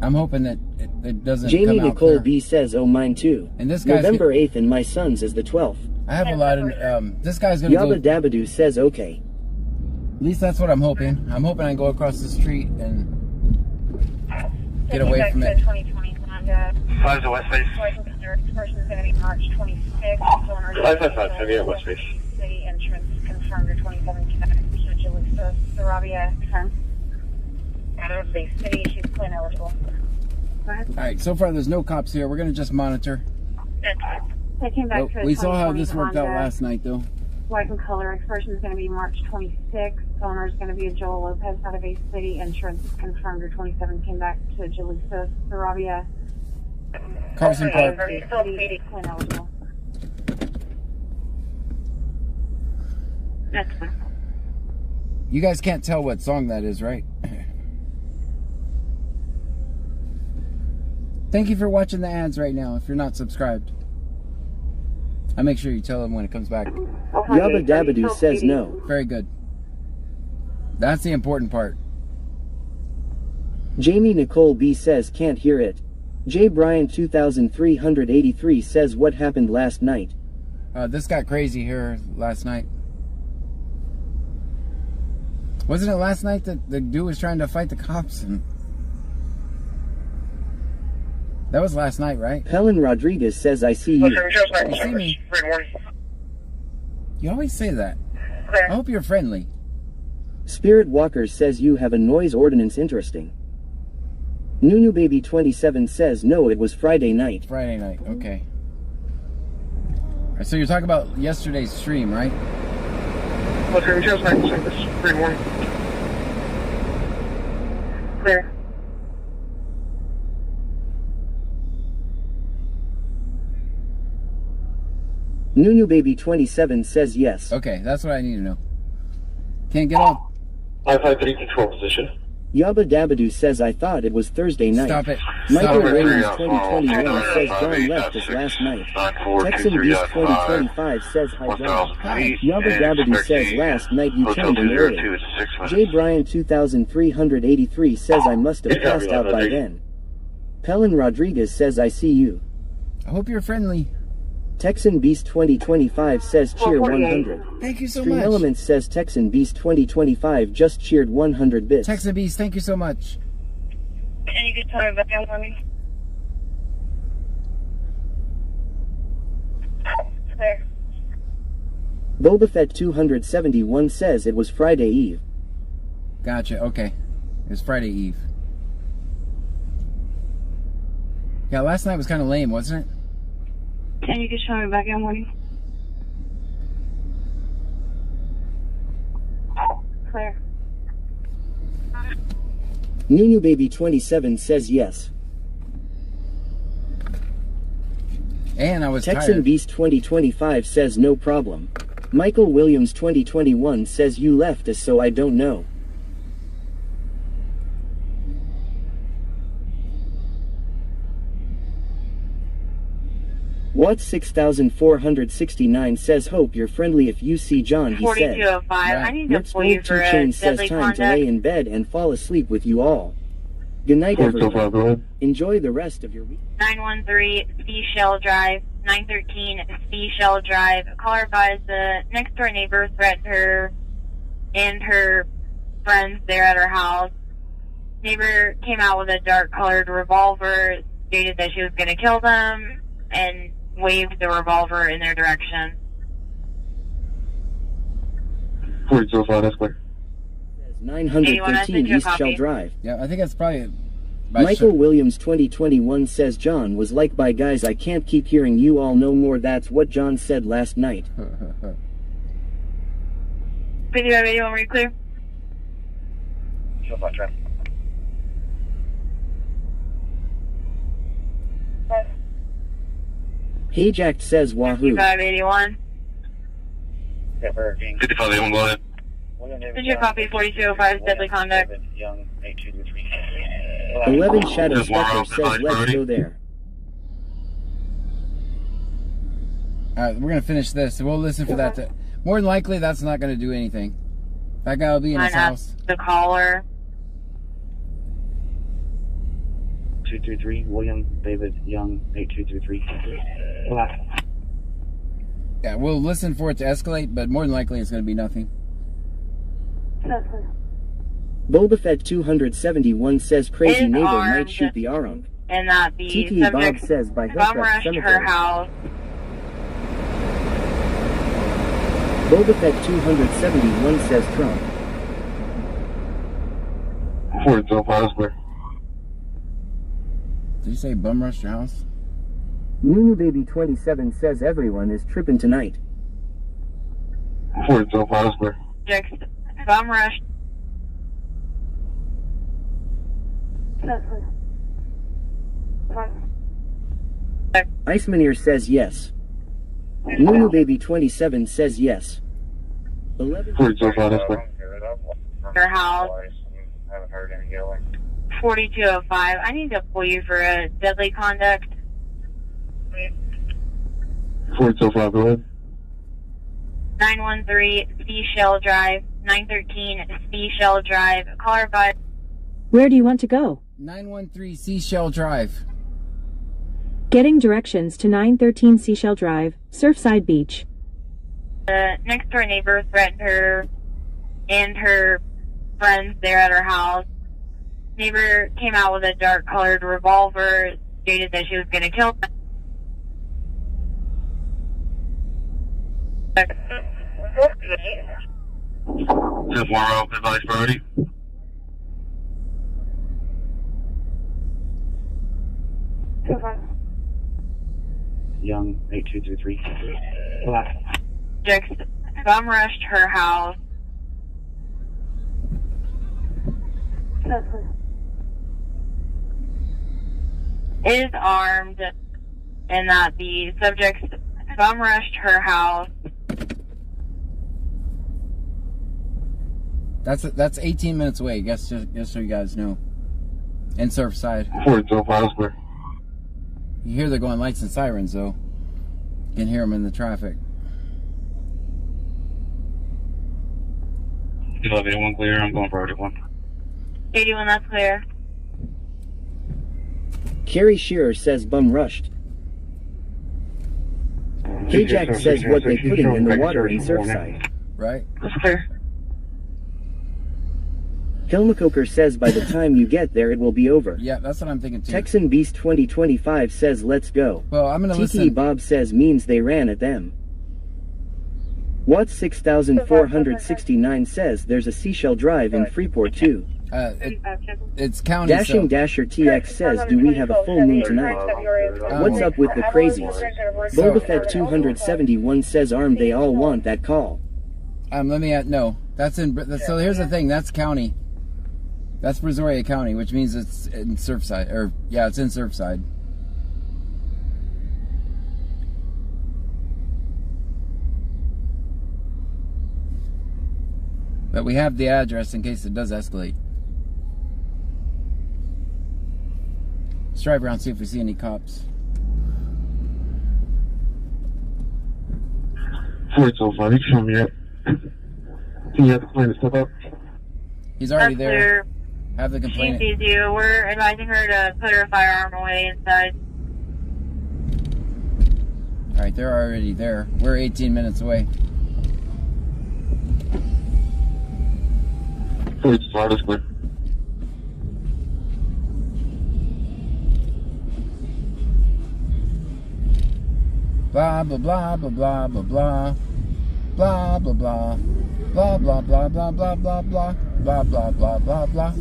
I'm hoping that it doesn't Jamie come out Nicole clear. B says, oh, mine too. And this guy's November 8th and my son's is the 12th. I have a lot of... this guy's going to go... Yabba Dabadoo says, okay. At least that's what I'm hoping. I'm hoping I can go across the street and get away from it. 2020 Honda. 5 to West Face. Person is going to be March 26th. 555, West Face. City entrance confirmed to 27 Connecticut, Jalisa, Sarabia, confirmed. Out of the city, she's plan eligible. Go ahead. All right, so far there's no cops here. We're going to just monitor. They came back to We saw how this worked out Honda. last night, though. White and color. Expression is going to be March 26th. Owner is going to be a Joel Lopez out of a city entrance confirmed to 27. Came back to Jalisa, Sarabia. Carson Park. City, plan eligible. That's fine. You guys can't tell what song that is, right? Thank you for watching the ads right now if you're not subscribed. I'll make sure you tell them when it comes back. Yabba Dabadoo says no. Very good. That's the important part. Jamie Nicole B says can't hear it. J. Bryan 2383 says what happened last night. This got crazy here last night. Wasn't it last night that the dude was trying to fight the cops? And that was last night, right? Helen Rodriguez says I see you. You see me? You always say that. I hope you're friendly. Spirit Walker says you have a noise ordinance interesting. Nunu Baby 27 says no, it was Friday night. Friday night, okay. All right, so you're talking about yesterday's stream, right? Clear. Nunu Baby 27 says yes. Okay, that's what I need to know. Can't get all... 553 control position. Yabba Dabadoo says I thought it was Thursday night. Stop it. Michael Stop it. Williams 2021 says John left us last night. Texan Beast 2025 says hi John. Yabba Dabadoo says last night you turned in early. J. Bryan 2383 says I must have passed out by then. Helen Rodriguez says I see you. I hope you're friendly. Texan Beast 2025 says cheer 100. Thank you so Stream much. Elements says Texan Beast 2025 just cheered 100 bits. Texan Beast, thank you so much. Can you get time back on for me? There. Boba Fett 271 says it was Friday Eve. Gotcha, okay. It was Friday Eve. Yeah, last night was kind of lame, wasn't it? Can you get me back in morning? Clear. Nunu Baby 27 says yes. And I was Texan tired. Beast 2025 says no problem. Michael Williams 2021 says you left us so I don't know. What 6469 says hope you're friendly if you see John, he said. 4205. I need to Let's pull you go for 2 a Chain says deadly time to contact. lay in bed and fall asleep with you all. Good night everyone. Enjoy the rest of your week. 913 Seashell Drive, 913 Seashell Drive. Caller advised the next door neighbor threatened her and her friends there at her house. Neighbor came out with a dark colored revolver, stated that she was going to kill them, and waved the revolver in their direction. 4205, that's clear. 913 East Shell Drive. Yeah, I think that's probably... Michael Williams 2021 says John was like, by guys, I can't keep hearing you all no more. That's what John said last night. 5581, were you clear? Show flat track. Hajack says wahoo. 5581. 5581, go ahead. Did you copy 4205 deadly conduct? 11 Shadow Spectre says let's go there. Alright, we're going to finish this. We'll listen for that. More than likely, that's not going to do anything. That guy will be in his house. The caller. 223, William David Young, 8223. Last. Yeah, we'll listen for it to escalate, but more than likely it's going to be nothing. Boba Fett 271 says crazy neighbor might shoot the Arum. And that the TT Bob says by bomb Hillcrest rushed her Cemetery. house. Boba Fett 271 says Trump. 4205, Did you say bum rushed your house? Nunu Baby 27 says everyone is tripping tonight. 4205, Bomb rushed. Icemaneer says yes. Nunu Baby 27 says yes. 11 Her house. Haven't heard any yelling. 4205. I need to pull you for a deadly conduct. 4205, go ahead. 913 Seashell Drive. 913 Seashell Drive. Caller by. Where do you want to go? 913 Seashell Drive. Getting directions to 913 Seashell Drive, Surfside Beach. The next door neighbor threatened her and her friends there at her house. Neighbor came out with a dark colored revolver, stated that she was going to kill them. Fifth Warrow, advice priority. Young, 8223. Last. Just bum rushed her house. Is armed, and that the subject bum rushed her house. That's 18 minutes away. Just so you guys know. In Surfside. 4205, You hear they're going lights and sirens, though. You can hear them in the traffic. 81 clear, I'm going for 81. 81, that's clear. Carrie Shearer says bum rushed. Hajack says what they putting in the water in Surfside. Right? That's clear. Hilmacoker says by the time you get there it will be over. Yeah, that's what I'm thinking too. Texan Beast 2025 says let's go. Well, I'm gonna TT listen. Bob says means they ran at them. Watts 6469 says there's a Seashell Drive in Freeport too. It's county. Dashing so. Dasher TX says do we have a full moon tonight? What's up with the crazies? Boba Fett 271 says armed they all want that call. Let me no. That's in. So here's the thing. That's county. That's Brazoria County, which means it's in Surfside. Or yeah, it's in Surfside. But we have the address in case it does escalate. Let's drive around, see if we see any cops. 4205, you can show me up. Can you have the plane to step up? He's already That's there. clear. Have the She complainant. sees you. We're advising her to put her firearm away inside. Alright, they're already there. We're 18 minutes away. 4205 is clear. Blah blah blah blah blah blah blah blah blah blah blah blah blah blah blah blah blah blah. Blah, blah, blah, blah, blah.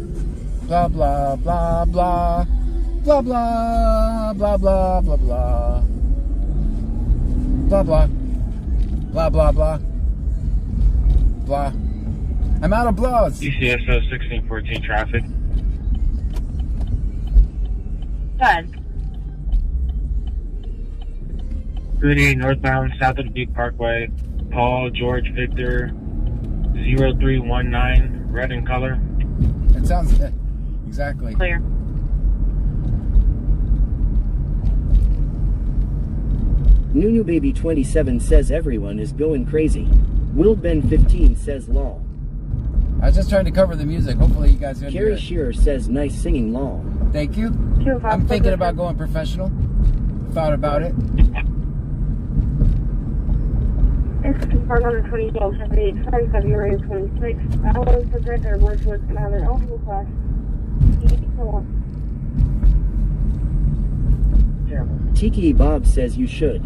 Blah, blah, blah, blah. Blah, blah, blah, blah, blah, blah. Blah, blah. Blah, blah, blah. Blah. I'm out of blahs. UCSO 1614 traffic. Good. 38 northbound, south of the Duke Parkway. Paul George Victor 0319, red in color. It sounds exactly clear. Nunu Baby 27 says everyone is going crazy. Will Ben 15 says lol. I was just trying to cover the music. Hopefully you guys are Carrie good. Shearer says nice singing lol. Thank you. I'm thinking about going professional. Thought about it. It's confirmed on the 2012 Chevy from February 26th. All of the record was on an eligible class. Tiki Bob says you should.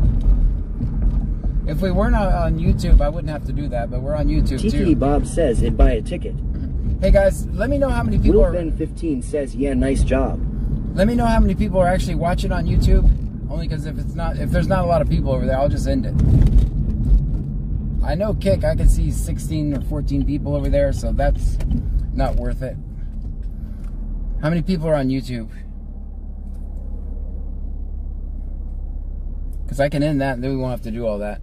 If we weren't on YouTube, I wouldn't have to do that, but we're on YouTube too. Tiki Bob says it'd buy a ticket. Hey guys, let me know how many people Will are... Ben 15 says yeah, nice job. Let me know how many people are actually watching on YouTube. Only because if there's not a lot of people over there, I'll just end it. I know Kick, I can see 16 or 14 people over there, so that's not worth it. How many people are on YouTube? Because I can end that and then we won't have to do all that.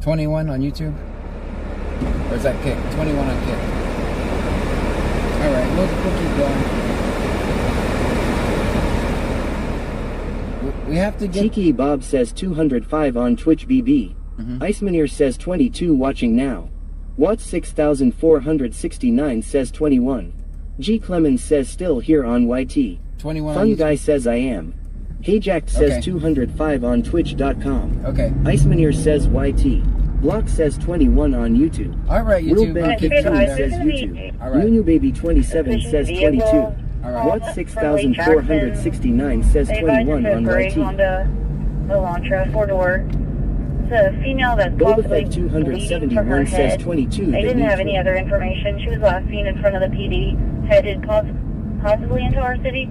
21 on YouTube? Or is that Kick? 21 on Kick. Alright, we'll keep going. We have to get... Tiki Bob says 205 on Twitch BB. Icemaneer says 22 watching now. Watts 6469 says 21. G Clemens says still here on YT. 21 Fun Guy says I am. Hey Jack says 205 on Twitch.com. Okay. Icemaneer says YT. Block says 21 on YouTube. Alright, YouTube. Will Ben 15 says YouTube. Nunu Baby 27 says 22. Watts 6469 says 21 on YT. Honda Elantra 4-door. It's a female that's Boba possibly Fett bleeding from her 271 says head. 22. They didn't have any other information. She was last seen in front of the PD, headed possibly into our city.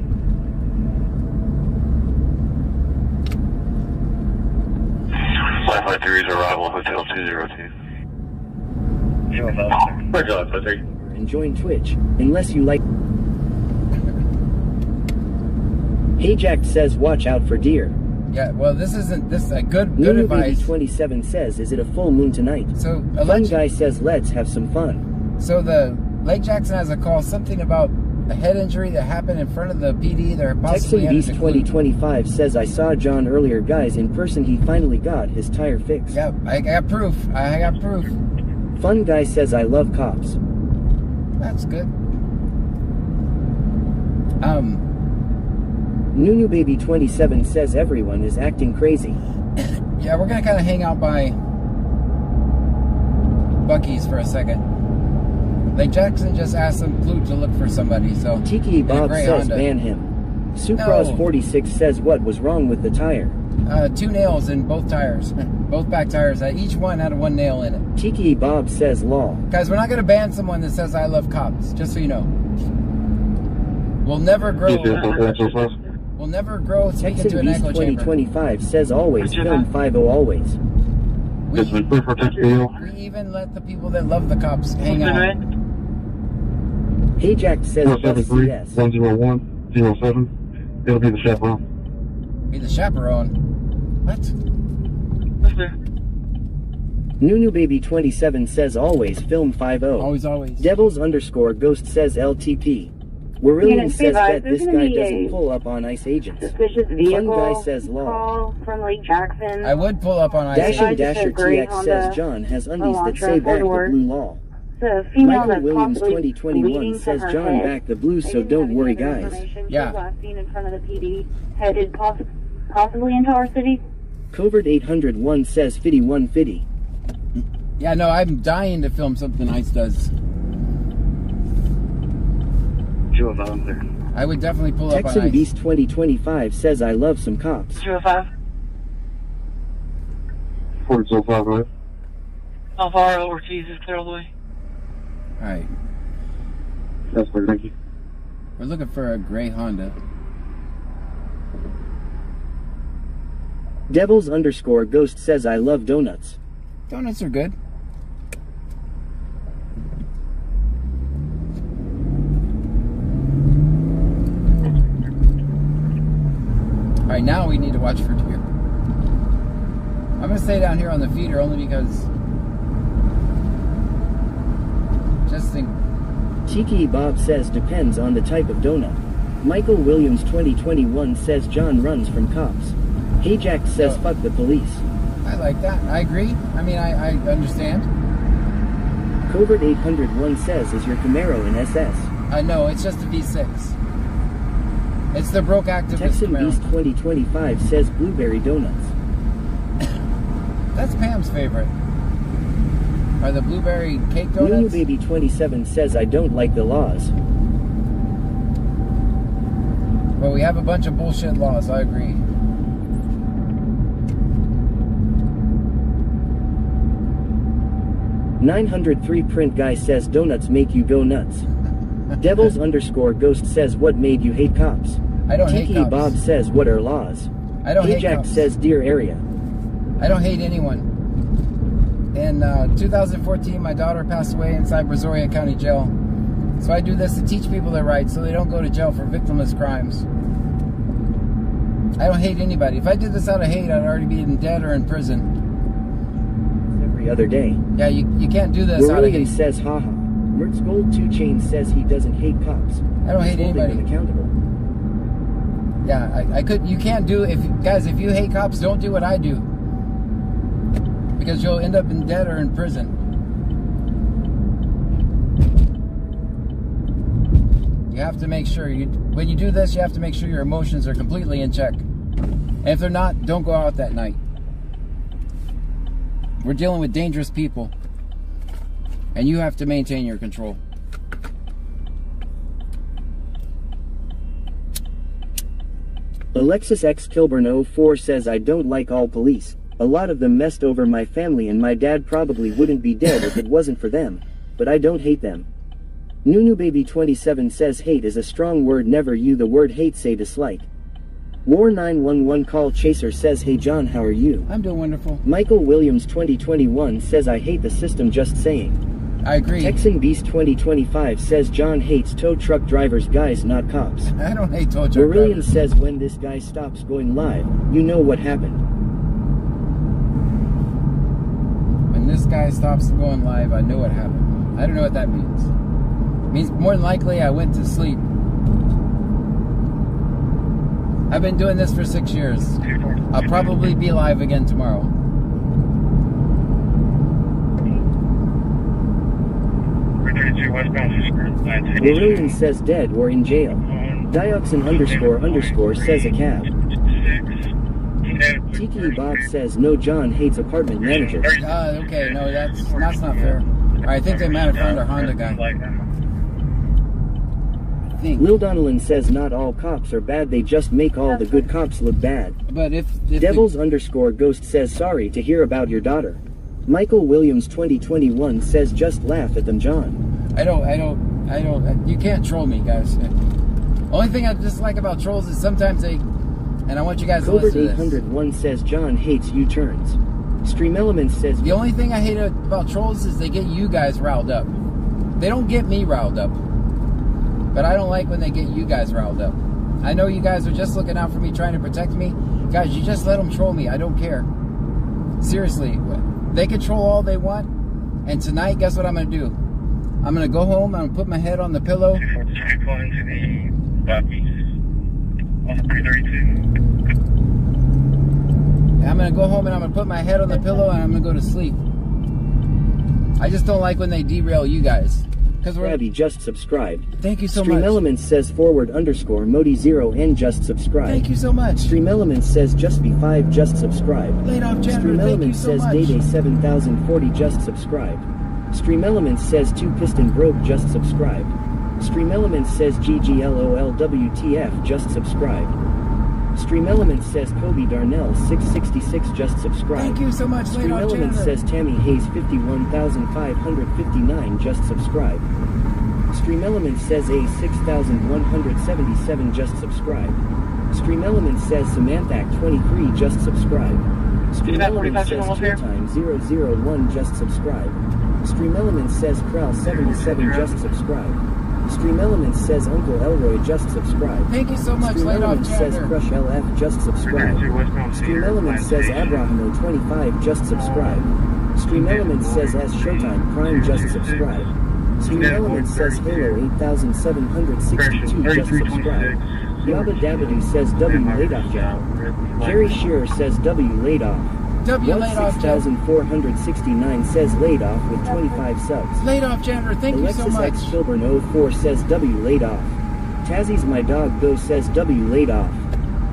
Wi-Fi 3's arrival, Hotel 202. And join Twitch, unless you like. Hey Jack says watch out for deer. Yeah, well, this is a good Nunu advice. Baby 27 says, is it a full moon tonight? So, Fun Guy says, let's have some fun. So the Lake Jackson has a call, something about a head injury that happened in front of the PD. They're possibly Texan Beast 2025 says, I saw John earlier, guys, in person. He finally got his tire fixed. Yeah, I got proof. I got proof. Fun Guy says, I love cops. That's good. Nunu Baby 27 says everyone is acting crazy. Yeah, we're gonna kind of hang out by Buc-ee's for a second. Lake Jackson just asked some Clute to look for somebody, so... Tiki Bob says Honda. ban him. Supras 46 says what was wrong with the tire? 2 nails in both tires. Both back tires. Each one had 1 nail in it. Tiki Bob says lol. Guys, we're not going to ban someone that says I love cops, just so you know. We'll never grow... We'll never grow speaking Texan to an Beast echo chamber. 2025 says always film 50 always. We even let the people that love the cops hang out. Hey Jack says FCS. 10107. It'll be the chaperone. Be the chaperone? What? Nunu Baby 27 says always film 50. Always. Devils _ghost says LTP. Warillian says that this guy doesn't pull up on ICE agents. Suspicious vehicle Fun Guy says lol. call from Lake Jackson. I would pull up on ICE Dashing agents. Dasher TX says John has undies that say back the blue law. The female Michael that's Williams possibly 2021 bleeding says from her John head. back the blue, They so didn't don't have worry any other guys. information. She Yeah. was last seen in front of the PD, headed possibly into our city. Covert 801 says 5150. Yeah, no, I'm dying to film something ICE does. I would definitely pull up on Texan ICE. Beast 2025 says I love some cops. 205. 405, right? Alvaro Ortiz is clear all the way. Alright. That's good, thank you. We're looking for a gray Honda. Devils_Ghost says I love donuts. Donuts are good. Alright, now we need to watch for deer. I'm going to stay down here on the feeder only because... just think... Tiki Bob says depends on the type of donut. Michael Williams 2021 says John runs from cops. Hey Jack says fuck the police. I like that. I agree. I mean, I understand. Covert 801 says is your Camaro an SS? No, it's just a V6. It's the broke activist Texan Camaro. Beast 2025 says blueberry donuts. That's Pam's favorite. Are the blueberry cake New donuts? Baby 27 says I don't like the laws. Well, we have a bunch of bullshit laws. I agree. $903 print guy says donuts make you go nuts. Devils_Ghost says what made you hate cops? I don't hate Tiki cops. Bob says what are laws? I don't hate Jack cops. says dear area. I don't hate anyone. In 2014, my daughter passed away inside Brazoria County Jail. So I do this to teach people their rights so they don't go to jail for victimless crimes. I don't hate anybody. If I did this out of hate, I'd already be dead or in prison. Every other day. Yeah, you can't do this out of hate. Aurelian says haha. Mertz Gold 2 Chain says he doesn't hate cops. I don't hate He's holding anybody. them accountable. Yeah, I could. You can't do if you hate cops, don't do what I do, because you'll end up in dead or in prison. You have to make sure when you do this, you have to make sure your emotions are completely in check. And if they're not, don't go out that night. We're dealing with dangerous people, and you have to maintain your control. Alexis X Kilburn 04 says I don't like all police. A lot of them messed over my family and my dad probably wouldn't be dead if it wasn't for them. But I don't hate them. Nunu Baby 27 says hate is a strong word, never you the word hate say dislike. War 911 call chaser says hey John, how are you? I'm doing wonderful. Michael Williams 2021 says I hate the system, just saying. I agree. Texan Beast 2025 says John hates tow truck drivers, guys, not cops. I don't hate tow truck Aurelian drivers. says when this guy stops going live, you know what happened. When this guy stops going live, I know what happened. I don't know what that means. It means more than likely I went to sleep. I've been doing this for 6 years. I'll probably be live again tomorrow. Aurelian says dead or in jail. Dioxin__ says a cab. Tiki Bob says no, John hates apartment managers. Okay, no, that's not fair. Alright, I think they might have found our Honda guy. I think. Lil Donnellan says not all cops are bad, they just make all the good cops look bad. But if Devils_Ghost says sorry to hear about your daughter. Michael Williams 2021 says just laugh at them, John. I don't, you can't troll me, guys. Only thing I dislike about trolls is sometimes they, and I want you guys to Covert listen to this. 801 says John hates U-turns. Stream Elements says the only thing I hate about trolls is they get you guys riled up. They don't get me riled up. But I don't like when they get you guys riled up. I know you guys are just looking out for me, trying to protect me. Guys, you just let them troll me. I don't care. Seriously. They can troll all they want. And tonight, guess what I'm going to do? I'm going to go home. I'm going to put my head on the pillow. I'm going to go home and I'm going to put my head on the pillow and I'm going to go to sleep. I just don't like when they derail you guys. Abby just subscribed. Thank you so Stream much. Elements says _Modi0N just subscribed. Thank you so much. Stream Elements says just be5 just subscribed. Laid off janitor, Stream thank Elements you so says much. Dayday 7040 just subscribed. Stream Elements says 2 Piston Broke just subscribed. Stream Elements says GGLOLWTF just subscribed. Stream Element says Kobe Darnell 666 just subscribed. Thank you so much, Stream Late Element Chandler. says Tammy Hayes 51,559 just subscribed. Stream Element says A 6,177 just subscribed. Stream Element says Samantha 23 just subscribed. Stream Element says Time 001 just subscribed. Stream Element says Krell 77 just subscribed. Stream Element says Uncle Elroy just subscribed. Thank you so much, Stream Late Element says Chandler. Crush LF just subscribed. Stream Element says Abrahamo 25 just subscribed. Stream Element says S Showtime Prime just subscribed. Stream Element says Halo 8762 just subscribed. Yabba Dabadoo says W laid off Joe. Carrie Shearer says W laid off. W laid off, 6469 says laid off with 25 subs. Laid off, Chandler. Thank you so much. Alexis X Filburn 04 says W laid off. Tazzy's My Dog Go says W laid off.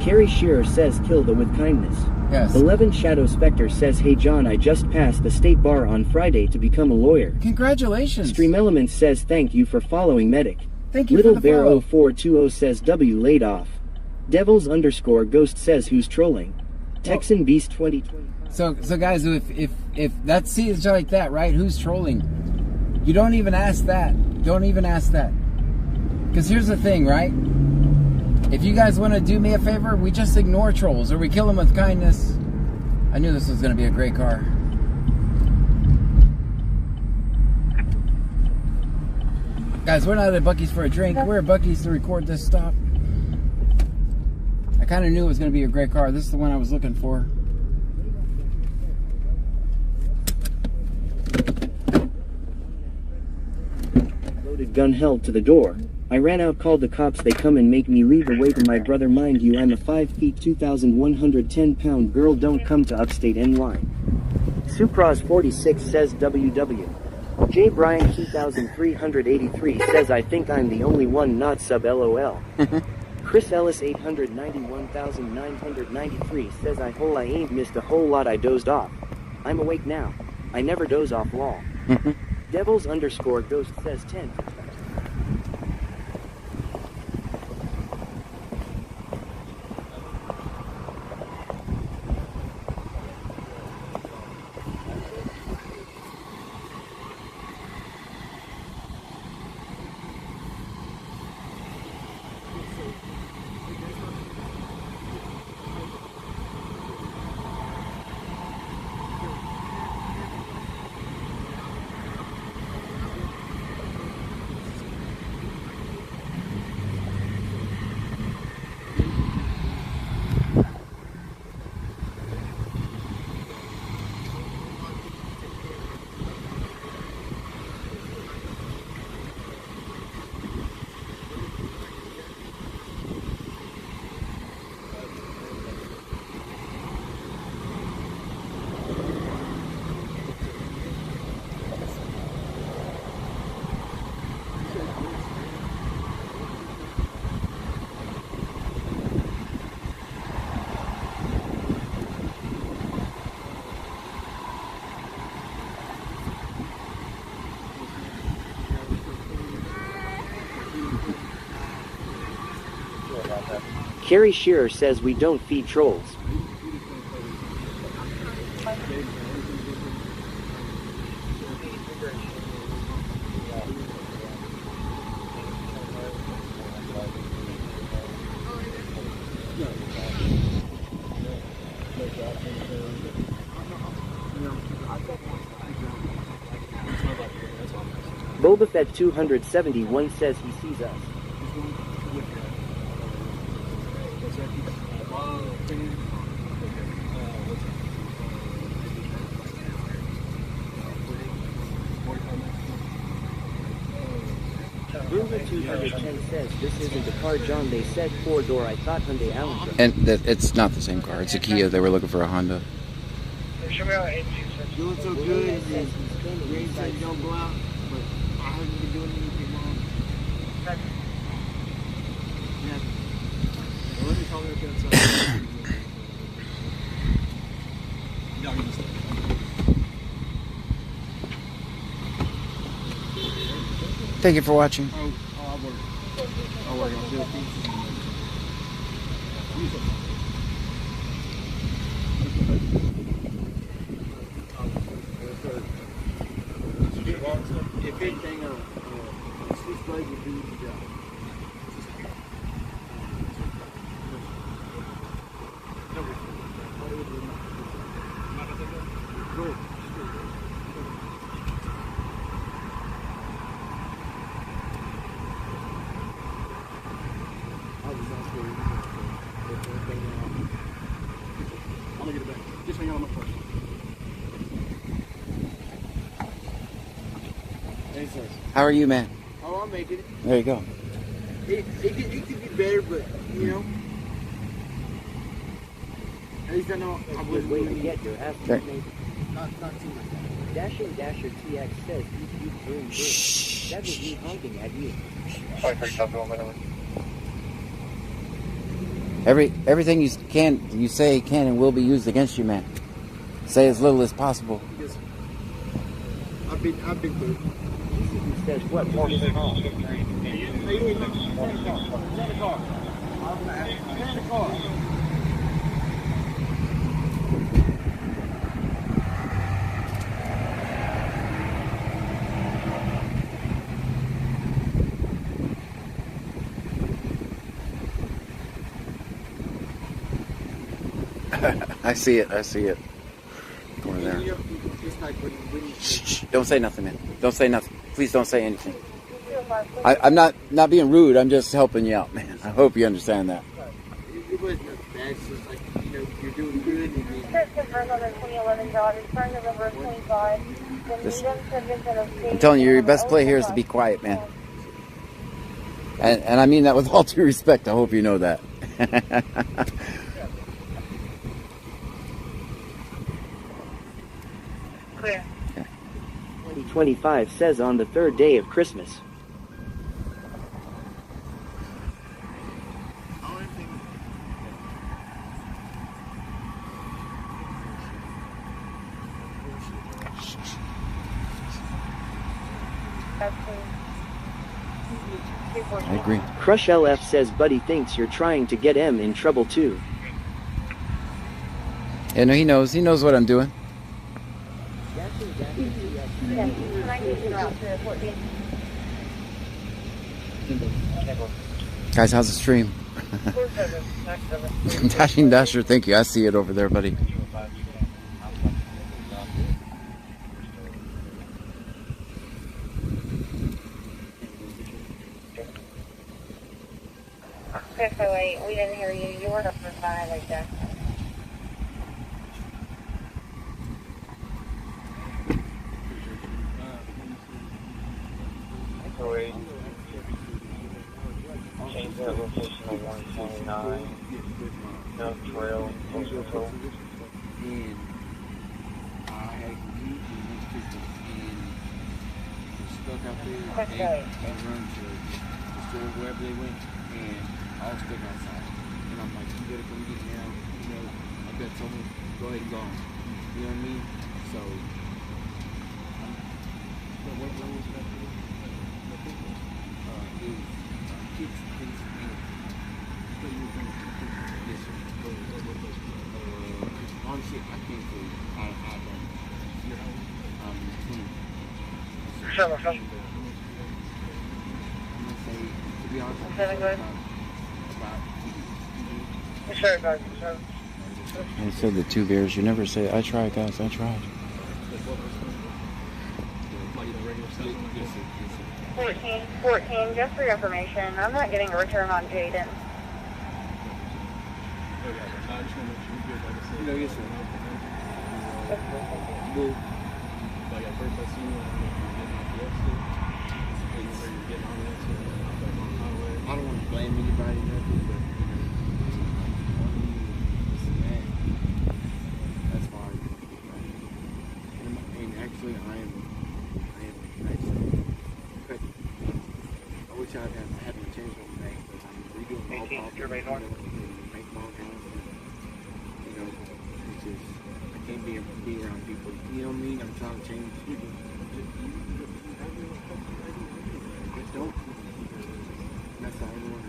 Carrie Shearer says Kilda with kindness. Yes. 11 Shadow Spectre says hey John, I just passed the state bar on Friday to become a lawyer. Congratulations. Stream Element says thank you for following Medic. Thank you Little for the Bear follow. 0420 says W laid off. Devils _ Ghost says who's trolling. Texan Beast 2020. So guys, if that seems like that, right? Who's trolling? You don't even ask that. Don't even ask that. Because here's the thing, right? If you guys want to do me a favor, we just ignore trolls or we kill them with kindness. I knew this was going to be a great car. Guys, we're not at Buc-ee's for a drink. We're at Buc-ee's to record this stop. I kind of knew it was going to be a great car. This is the one I was looking for. Loaded gun held to the door. I ran out, called the cops, they come and make me leave away from my brother. Mind you, I'm a 5 feet 2,110 pound girl, don't come to upstate NY. Supras 46 says WW. J Bryan 2383 says I think I'm the only one not sub LOL. Chris Ellis 891,993 says I ain't missed a whole lot, I dozed off. I'm awake now. I never doze off, lol. Devils _ Ghost says 10. Carrie Shearer says we don't feed trolls. Boba Fett 271 says he sees us. Bruiser 210 says this isn't the car, John. They said 4-door. I thought Hyundai Allen. And it's not the same car. It's a Kia. They were looking for a Honda. Doing so good, and then Green said don't go out, but I haven't been doing anything wrong. Yeah. Well, let me call me up outside. Thank you for watching. I'll work. I'll do it. If anything, switch blade would do the job. Go ahead. I'm gonna get it back. Just hang on my phone. Hey, sir. How are you, man? Oh, I'm making it. There you go. It could be better, but you know. At least I know I was Way to get your ass Okay. not too much. Dashing Dasher TX says you boom boom. That was me honking at you. Everything you say can and will be used against you, man. Say as little as possible. Yes. I've been through. He says what more is wrong? Hey, stand in the car. Stand in the car. I see it. Over there. Shh, don't say nothing, man. Don't say nothing. Please don't say anything. I'm not being rude. I'm just helping you out, man. I hope you understand that. It wasn't bad. It's just like, you know, you're doing good. I'm telling you, your best play here is to be quiet, man. And I mean that with all due respect. I hope you know that. Clear. 2025 says on the third day of Christmas. I agree. Crush LF says Buddy thinks you're trying to get M in trouble too. Yeah, no, he knows. He knows what I'm doing. Guys, how's the stream? Dashing Dasher, thank you. I see it over there, buddy. Okay, we didn't hear you. You weren't up for fire like that. Change that location to 129. No trail. Postal. And I had confused and stuck out there and run to destroy wherever they went, and I was stuck outside. And I'm like, you better come get me out. You know, I've got someone, go ahead and go. You know what I mean? So, what was that? Honestly, I can't say I don't. Sure. I'm gonna say, to be honest, about I said the 2 beers. You never say, I tried, guys. I tried. 14, just for your information, I'm not getting a return on Jaden. No, yes, sir. Well, like at first I seen you I don't want to blame anybody, nothing, but that's fine. And actually, I am actually, I wish I'd had a chance on that, because I'm redoing my whole property, make my own house, you know, it's just, I can't be around people, you know what I mean? I'm trying to change people. I don't. That's the only one.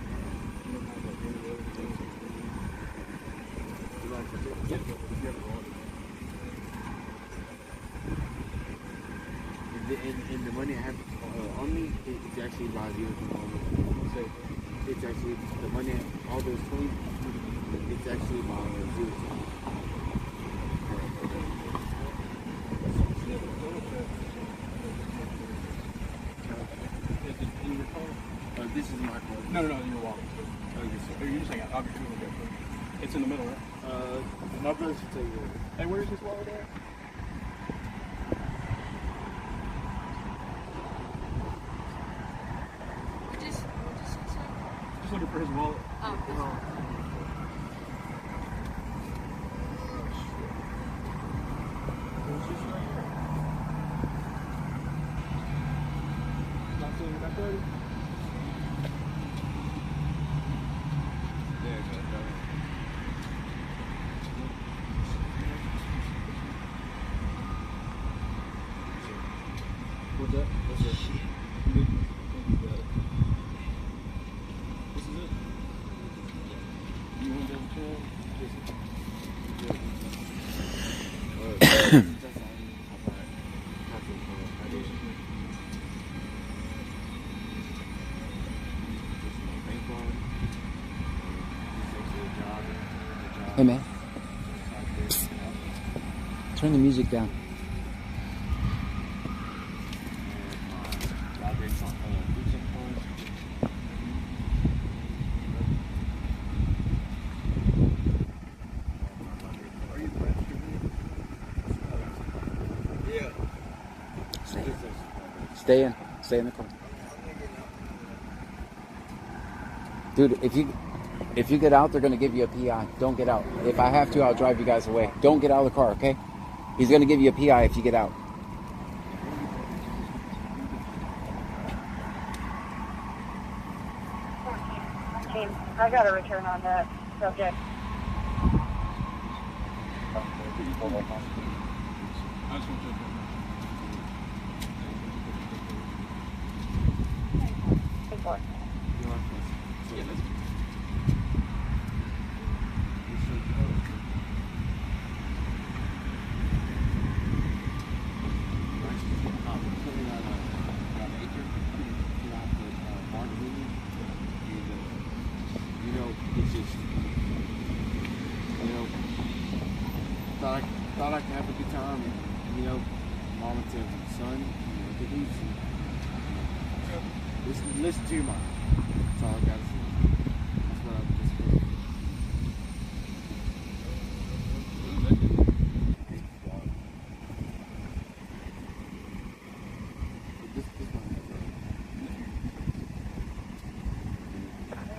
And the money I have on me, it's actually about zero. So it's actually the money, all those coins, it's actually about zero. This is my card. No, your wallet. You're just saying obviously it's in the middle, right? My brother should tell you. Hey, where's his wallet at? Just looking for his wallet. Oh. What's that? What's that? This is it? You want that too? Hey man, turn the music down. Stay in the car. Dude, if you get out, they're gonna give you a PI. Don't get out. If I have to, I'll drive you guys away. Don't get out of the car, okay? He's gonna give you a PI if you get out. I got a return on that subject. Thought I could have a good time, and mom and son, the dudes. Listen to your mom. That's all I gotta say. That's what I'm just doing.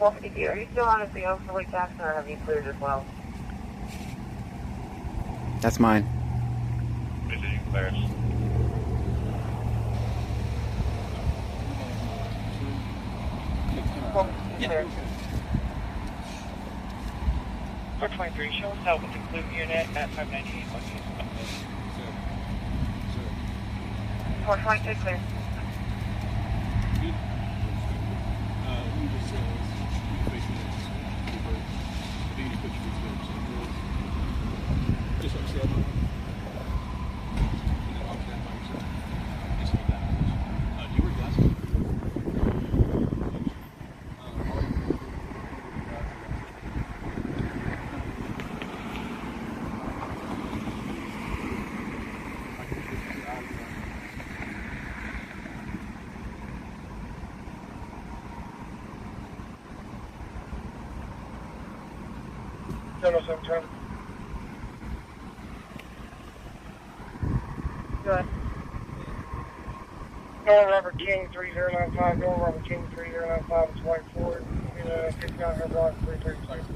Well, are you still on the field for Lake Jackson, or have you cleared as well? That's mine. Visiting clearance. Well, clear. 423, show us out with the clue unit at 598. 422, clear. Sometime. Good. Going Robert King 3095, going Robert King 3095, it's White Ford, and 59 Her Block 336.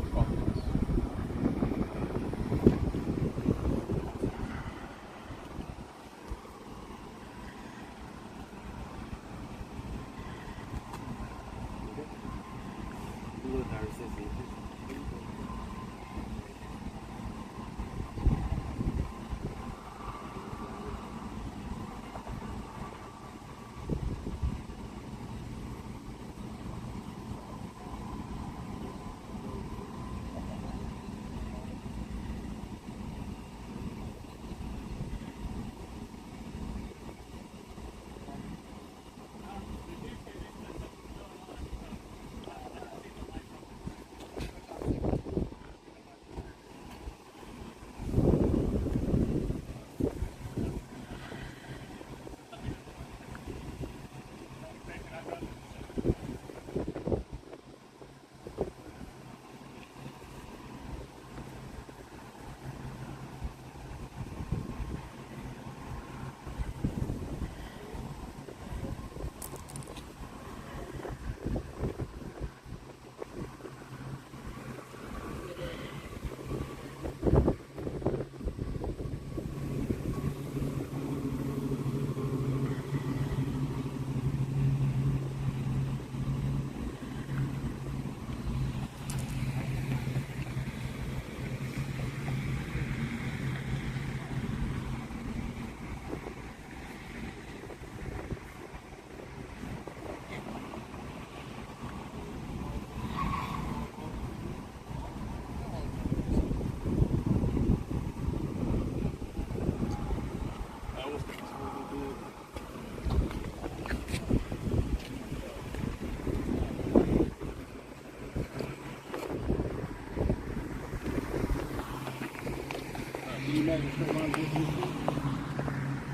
straight line with you.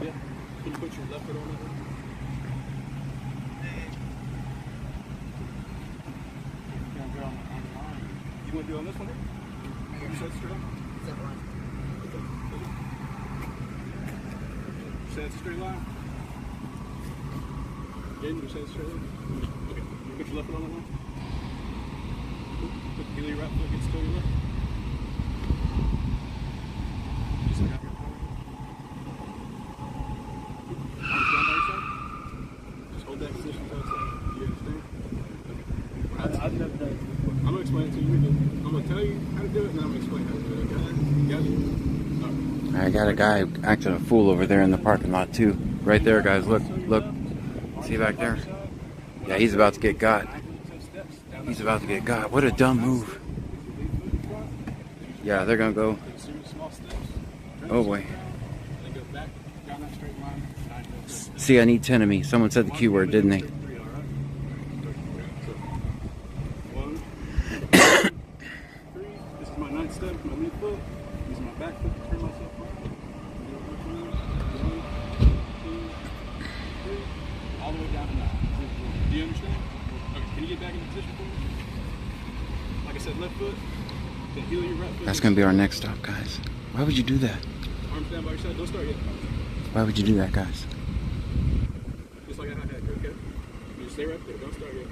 Yeah. Can you put your left foot on that one? You want to do it on this one? You said straight? You said it's a straight line? Again, you said it's straight line? Okay. You put your left foot on that one? Put the heel of your right foot against the toe of your left. Just like out here. Arms down by your side. Just hold that position until it's out. You understand? Okay. I've never done it before. I'm going to explain it to you. I'm going to tell you how to do it, and then I'm going to explain how to do it, okay? Got it? I got a guy acting a fool over there in the parking lot too. Right there, guys. Look, look. See back there? Yeah, he's about to get got. He's about to get got. What a dumb move. Yeah, they're gonna go. Oh boy. See, I need 10 of me. Someone said the Q word, didn't they? This is my ninth step, my lead foot. Using my back foot to turn myself around. 1, 2, 3, all the way down to 9. Do you understand? Okay, can you get back into position for me? Like I said, left foot, then heel of your right foot. That's gonna be our next stop, guys. Why would you do that? Arms down by your side, don't start yet. Why would you do that, guys? Just like I had, okay? You stay right there, don't start yet.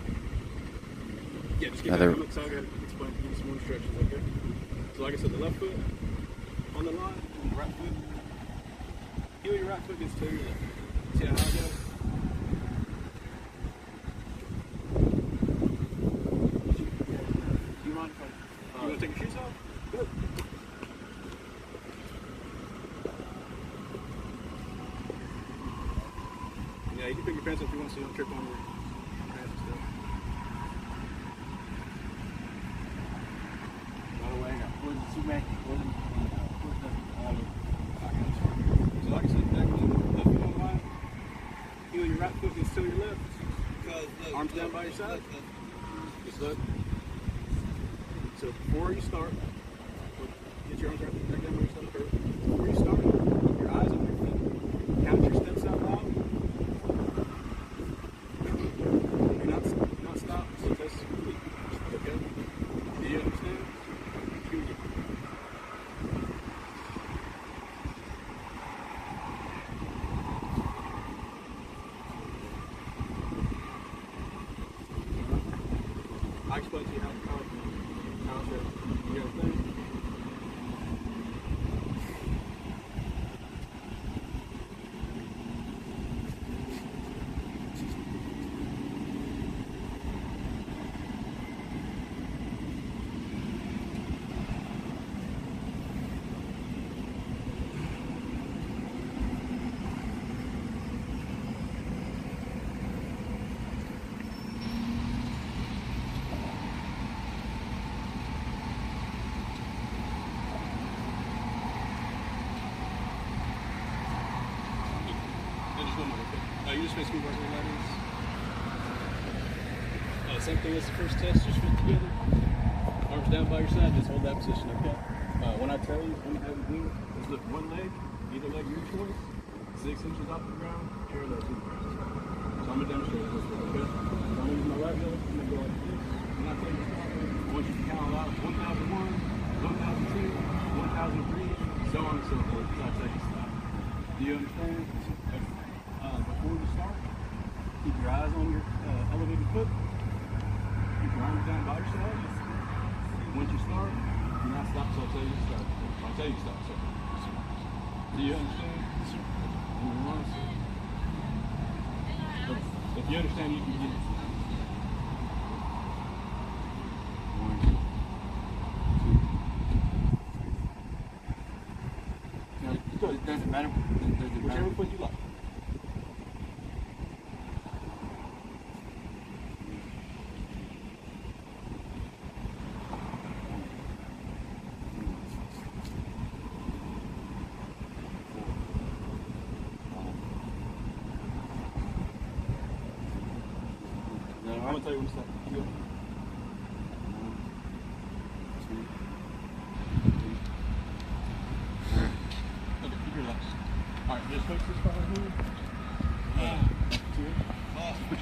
Yeah, just get Another... back. I'm excited to explain to you some more instructions, okay? So like I said, the left foot on the line, the right foot. Heel of your right foot gets to your left. See how high I go? Do you mind if I... You want to take your shoes off? Good. Yeah, you can pick your pants up if you want to, so you don't trip on your pants and stuff. By the way, I got foot and sumac, foot and all of it. So like I said, back to the left foot on the line. Heel of your right foot gets to your left. Arms down by your side. Just look. So before you start, get your arms right back down by your side first. Before you start, keep your eyes on your feet. Count your steps out loud. Do not stop. So that's complete. Okay? Do you understand? Here we go. I explained to you how to you understand? Just one more, okay? You just face me right where that is. Same thing as the first test, just feet together. Arms down by your side, just hold that position, okay? When I tell you, when you have a wheel, just lift one leg, either leg your choice, 6 inches off the ground, parallel to the ground. So I'm going to demonstrate this, okay? So I'm going to use my right leg, I'm going to go like this. When I tell you to stop, I want you to count out 1001, 1002, 1003, so on and so forth, until I tell you to stop. Do you understand? Before you start, keep your eyes on your elevated foot. Keep your arms down by your side. Once you start, do not stop until I tell you to start. I'll tell you to stop. So. Do you understand? If you understand, you can get it. 1, 2, 3. Now, it doesn't matter. Whichever foot you like. I'm gonna tell you when to stop. You go. 1, 2, 3.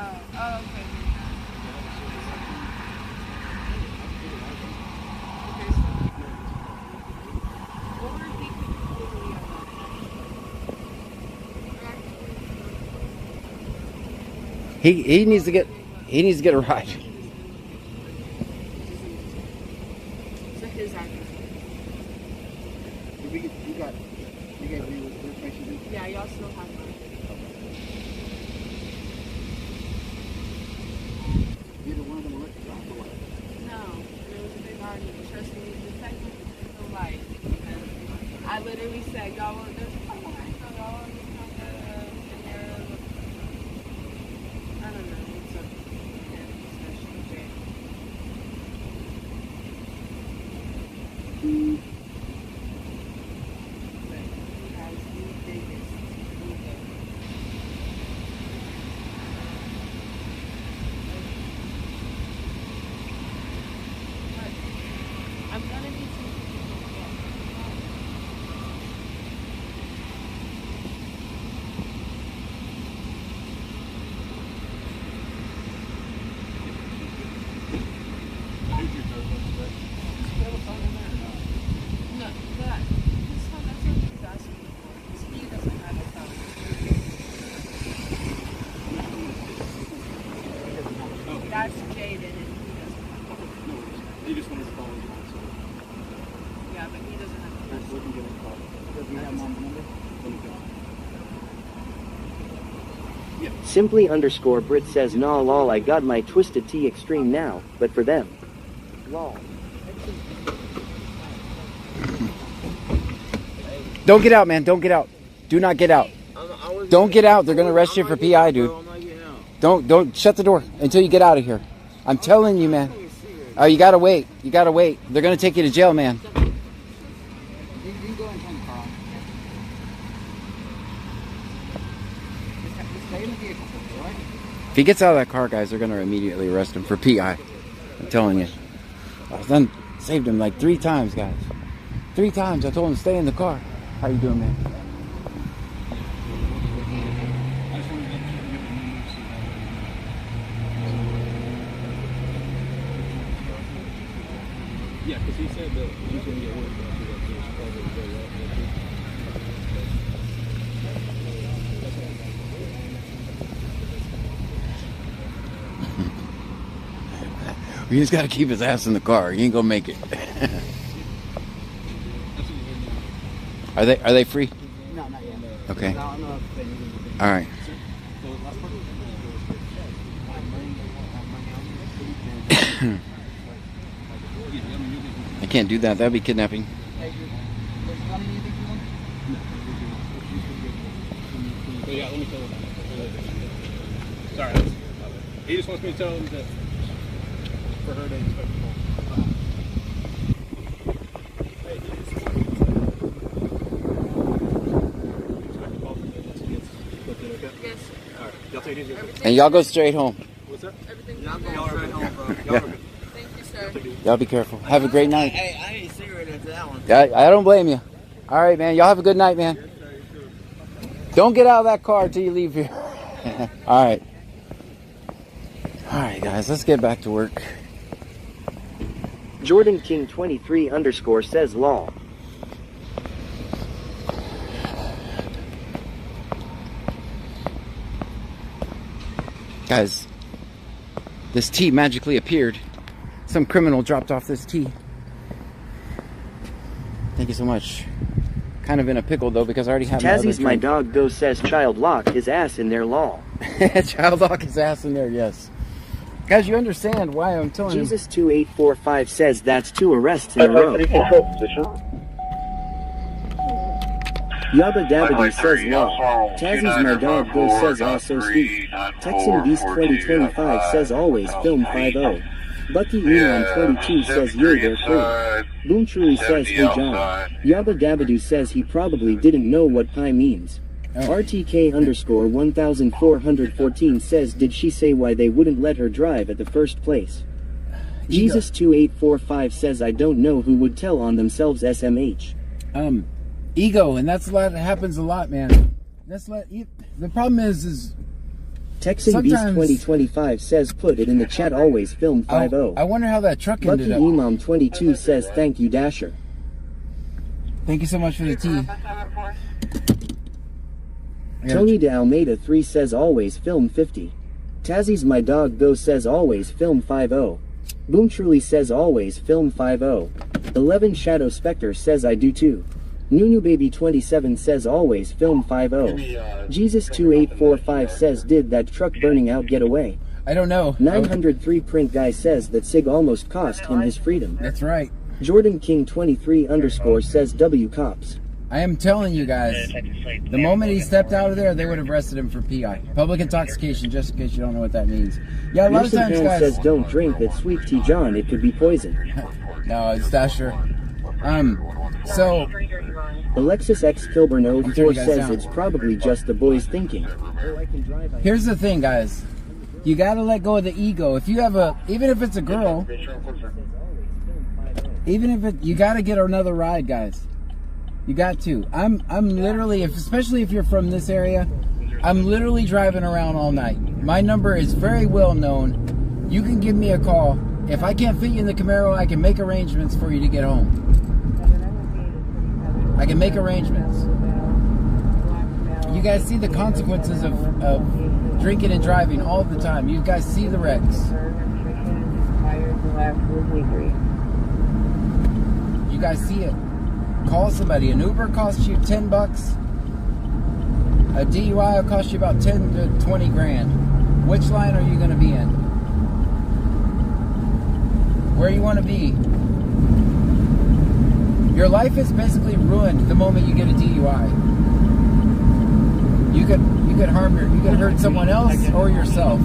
Oh, okay. He needs to get a ride. So his address. You gave me the information? Yeah, y'all still have mine. Neither one of them let you drive away. No, there was a big argument. Trust me, the second the light. I literally said, y'all want this? Come on, so y'all want this? I don't know. It's a discussion. I'm gonna need to. No, that. His phone, that's what he's asking me for. He doesn't have a phone. That's Jaden, and he doesn't have a phone. He just wanted to call his mom, so. Yeah, but he doesn't have a That's phone. what he get a call. Does he have mom's number? Simply underscore Brit says nah lol I got my Twisted Tea Extreme now, but for them. Lol. Don't get out, man. Don't get out. Do not get out. Don't get out. They're gonna arrest you for PI, dude. Don't shut the door until you get out of here. I'm telling you, man. Oh, you gotta wait. You gotta wait. They're gonna take you to jail, man. You go and turn the car on. Just stay in the vehicle, alright? If he gets out of that car, guys, they're gonna immediately arrest him for PI. I'm telling you. I've done saved him like 3 times, guys. 3 times. I told him to stay in the car. How you doing, man? Yeah, because he said that he's going to get work after that. So it's probably very We just gotta keep his ass in the car. He ain't gonna make it. Are they free? No, not yet. Okay. No, no, All right. I can't do that. That'd be kidnapping. But yeah, let me tell him. Sorry. He just wants me to tell him that for her to expect the call. Yes. Alright, y'all take it easy. And y'all go straight home. What's that? Everything. Y'all go straight home, bro. Yeah. Thank you, sir. Y'all be careful. Have a great night. Hey, I ain't cigarette into that one. I don't blame you. All right, man. Y'all have a good night, man. Don't get out of that car until you leave here. All right. All right, guys. Let's get back to work. Jordan King 23 underscore says lol. Guys, this tea magically appeared. Some criminal dropped off this tea. Thank you so much. Kind of in a pickle though because I already have Tazzy's my my dog go says child lock his ass in there lol. Child lock his ass in there, yes. Guys, you understand why I'm telling you. Jesus 2845 says that's 2 arrests in a row. Yabba Dabba says lol. Tazzy's my dog go says also sweet. Texan Beast 2025 says always film 5-0. Bucky Elon 22 says yay they're free. Boom Truly says hey John. Yabba Dabba says he probably didn't know what pie means. RTK underscore 1414 says did she say why they wouldn't let her drive at the first place? Jesus 2845 says I don't know who would tell on themselves SMH. Ego, and that's a lot that happens a lot, man. The problem is Texan Beast 2025 says put it in the chat always film 50. I wonder how that truck ended Lucky up. Imam 22 says thank you Dasher. Thank you so much for the tea. Tony de Almeida 3 says always film 50. Tazzy's my dog go says always film 50. Boom Truly says always film 50. 11 Shadow Spectre says I do too. Nunu Baby 27 says always film 50. Jesus 2845 says did that truck burning out get away? I don't know. 903 Print Guy says that SIG almost cost him his freedom. That's right. Jordan King 23 _ says W cops. I am telling you guys, the moment he stepped out of there, they would have arrested him for PI. Public intoxication, just in case you don't know what that means. Yeah, a lot of times, guys... says don't drink that sweet tea, John. It could be poison. No, it's Dasher. So... Alexis X Kilburn 04 says it's probably just the boys thinking. Here's the thing, guys. You gotta let go of the ego. If you have even if it's a girl, you gotta get another ride, guys. You got to. I'm literally, especially if you're from this area, I'm literally driving around all night. My number is very well known. You can give me a call. If I can't fit you in the Camaro, I can make arrangements for you to get home. I can make arrangements. You guys see the consequences of drinking and driving all the time. You guys see the wrecks. You guys see it. Call somebody. An Uber costs you $10. A DUI will cost you about 10 to 20 grand. Which line are you going to be in? Where you want to be? Your life is basically ruined the moment you get a DUI. You could hurt someone else or yourself.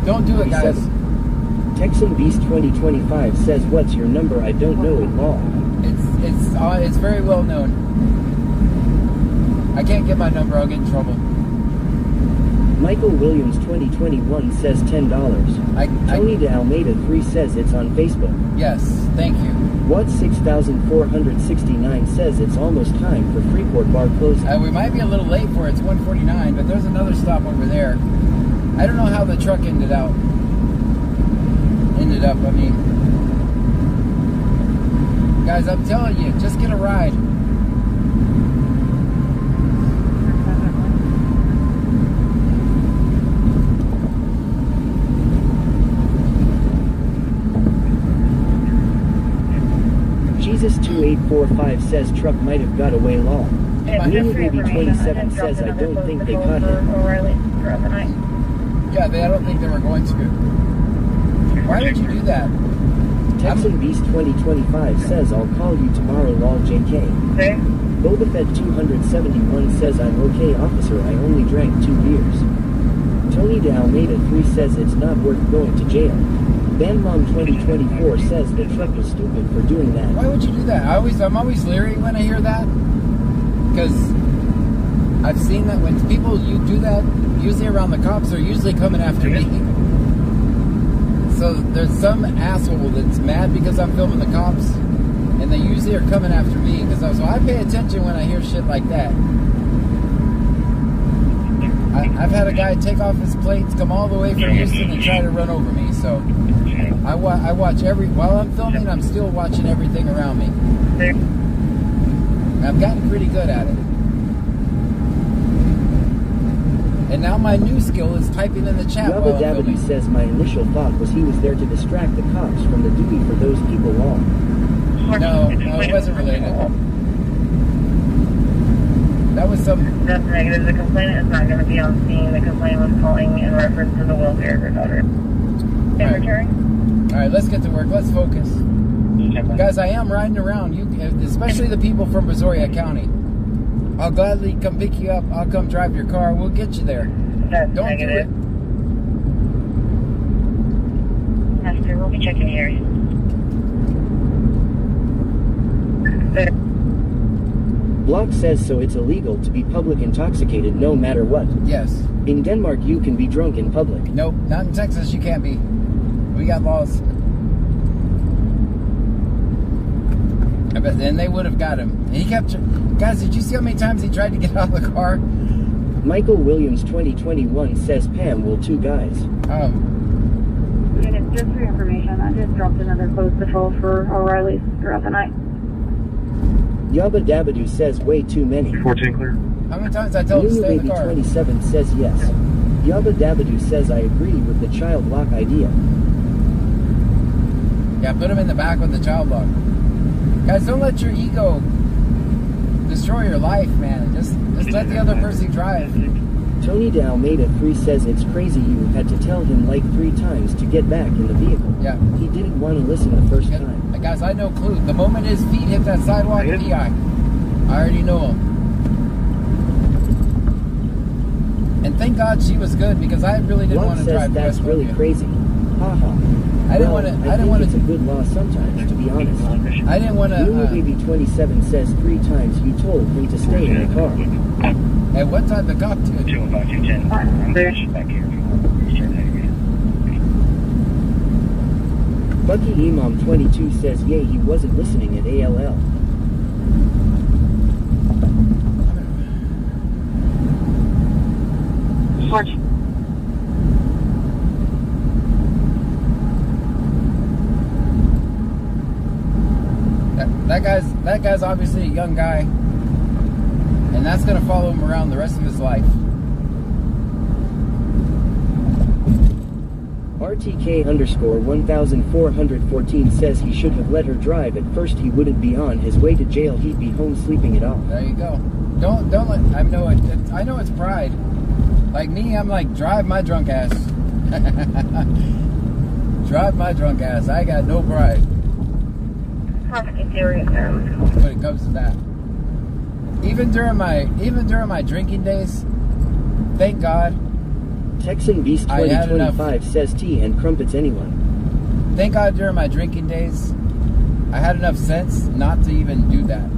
Don't do it, guys. Texan Beast 2025 says, "What's your number? I don't know it all." It's very well known. I can't get my number. I'll get in trouble. Michael Williams 2021 says $10. Tony de Almeida 3 says it's on Facebook. Yes, thank you. What 6469 says it's almost time for Freeport Bar closing. We might be a little late for it. It's 1:49, but there's another stop over there. I don't know how the truck ended up. I mean, guys, I'm telling you, just get a ride. Jesus 2845 says truck might have got away long. Nunu Baby 27 says I don't think they caught him. Yeah, I don't think they were going to. Why would you do that? Texan Beast 2025 says I'll call you tomorrow lol JK. Okay. Boba Fett 271 says I'm okay officer, I only drank 2 beers. Tony de Almeida 3 says it's not worth going to jail. Bandmom 2024 says the truck was stupid for doing that. Why would you do that? I'm always leery when I hear that. Because I've seen that when people do that, usually around the cops, they're usually coming after me. So there's some asshole that's mad because I'm filming the cops, and they usually are coming after me. So I pay attention when I hear shit like that. I've had a guy take off his plates, come all the way from Houston and try to run over me. So I watch while I'm filming, I'm still watching everything around me. I've gotten pretty good at it. And now my new skill is typing in the chat while I'm filming. says my initial thought was he was there to distract the cops from the duty for those people long. No, it wasn't related. That was some... That's negative. The complainant is not going to be on scene. The complainant was calling in reference to the welfare of her daughter. All right, let's get to work. Let's focus. Guys, I am riding around, especially the people from Brazoria County. I'll gladly come pick you up. I'll come drive your car. We'll get you there. That's Don't negative. do it. Master, we'll be checking the area. Block says so it's illegal to be public intoxicated no matter what. Yes. In Denmark you can be drunk in public. Nope, not in Texas you can't be. We got laws. I bet then they would have got him. And he kept... Guys, did you see how many times he tried to get out of the car? Michael Williams 2021 says Pam will 2 guys. Unit, just for your information, I just dropped another close patrol for O'Reilly's throughout the night. Yabba Dabadoo says way too many. 14 clear. How many times I tell him to stay in the car? 27 says yes. Yabba Dabadoo says I agree with the child lock idea. Yeah, put him in the back with the child lock. Guys, don't let your ego destroy your life, man. Just let the other person drive. Tony Dalmeda 3 says it's crazy you had to tell him like 3 times to get back in the vehicle. Yeah. He didn't want to listen the first time. Guys, I know clue. The moment his feet hit that sidewalk, PI. I already know him. And thank God she was good because I really didn't want to drive that's West really crazy. Haha. I didn't want to. I think it's a good law sometimes, to be honest. I didn't want to. Lulu Baby 27 says 3 times you told me to stay in the car. At what time the cop did? Bucky Imam 22 says yay he wasn't listening at ALL. That guy's obviously a young guy, and that's gonna follow him around the rest of his life. RTK underscore 1414 says he should have let her drive. At first he wouldn't be on his way to jail, he'd be home sleeping it off. There you go. Don't let. I know it's pride. Like me, I'm like, drive my drunk ass. Drive my drunk ass. I got no pride. When it comes to that. Even during my drinking days, thank God. Texan Beast 2025 says tea and crumpets anyone. Thank God during my drinking days, I had enough sense not to even do that.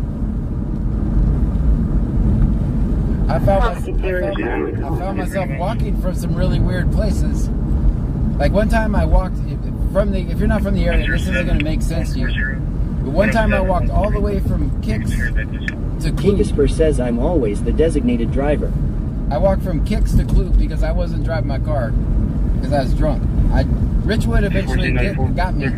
I found myself walking from some really weird places. Like one time I walked if you're not from the area, this isn't going to make sense to you. But one time I walked all the way from Kicks to Clue. Kingsper says I'm always the designated driver. I walked from Kicks to Clue because I wasn't driving my car because I was drunk. Richwood eventually got me.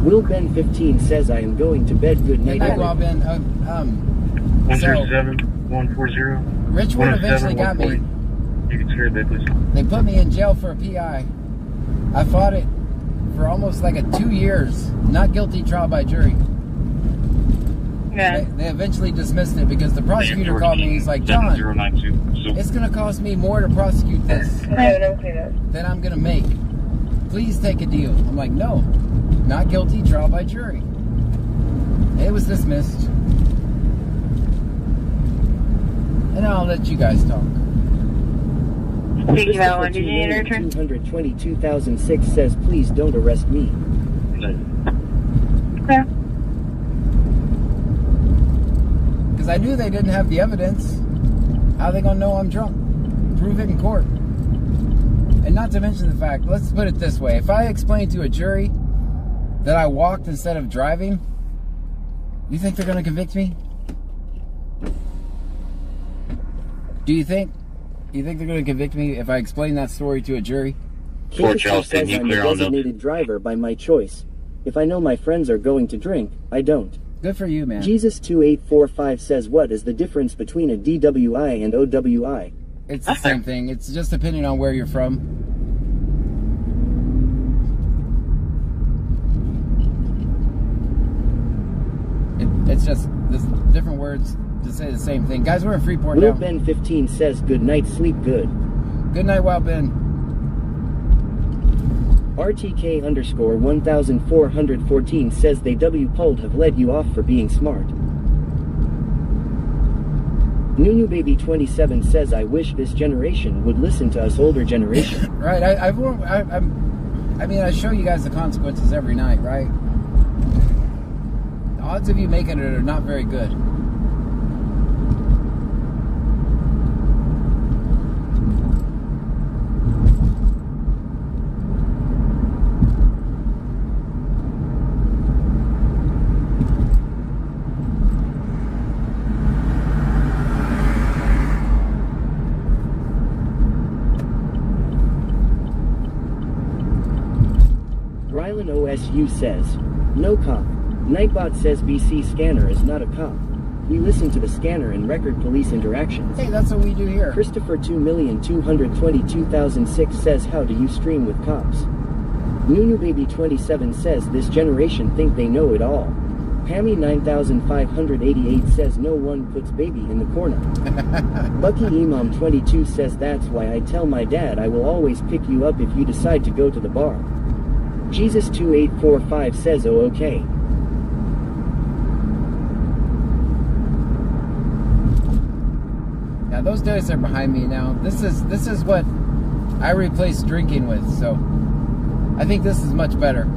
Will Ben 15 says I am going to bed. Good night. Good night, Robin. 107-140. Richwood eventually got me. You can scare that, please. They put me in jail for a PI. I fought it for almost like 2 years. Not guilty trial by jury. Yeah. They eventually dismissed it because the prosecutor called me. He's like, John, it's going to cost me more to prosecute this than I'm going to make. Please take a deal. I'm like, no, not guilty, trial by jury. It was dismissed. And I'll let you guys talk. Thank you, Alan. Did you need a return? 222,006 says, please don't arrest me. Okay. Because I knew they didn't have the evidence. How are they going to know I'm drunk? Prove it in court. And not to mention the fact, let's put it this way. If I explain to a jury that I walked instead of driving, you think they're going to convict me? Do you think? You think they're going to convict me if I explain that story to a jury? Kingsper says I'm a designated driver by my choice. If I know my friends are going to drink, I don't. Good for you, man. Jesus2845 says what is the difference between a DWI and OWI? It's the same thing. It's just depending on where you're from. It's just different words to say the same thing. Guys, we're in Freeport now. Will Ben 15 says good night, sleep good. Good night, Wild Ben. RTK underscore 1414 says they W-Pulled have let you off for being smart. Nunu Baby 27 says I wish this generation would listen to us older generation. Right, I mean, I show you guys the consequences every night, right? The odds of you making it are not very good. Rylan OSU says, no cop. Nightbot says BC scanner is not a cop. We listen to the scanner and record police interactions. Hey, that's what we do here. Christopher 2,222,006 says, how do you stream with cops? Nunu Baby 27 says, this generation think they know it all. Pammy 9588 says, no one puts baby in the corner. Bucky Imam 22 says, that's why I tell my dad I will always pick you up if you decide to go to the bar. Jesus 2845 says, oh okay. Now those days are behind me now. This is what I replaced drinking with, so I think this is much better.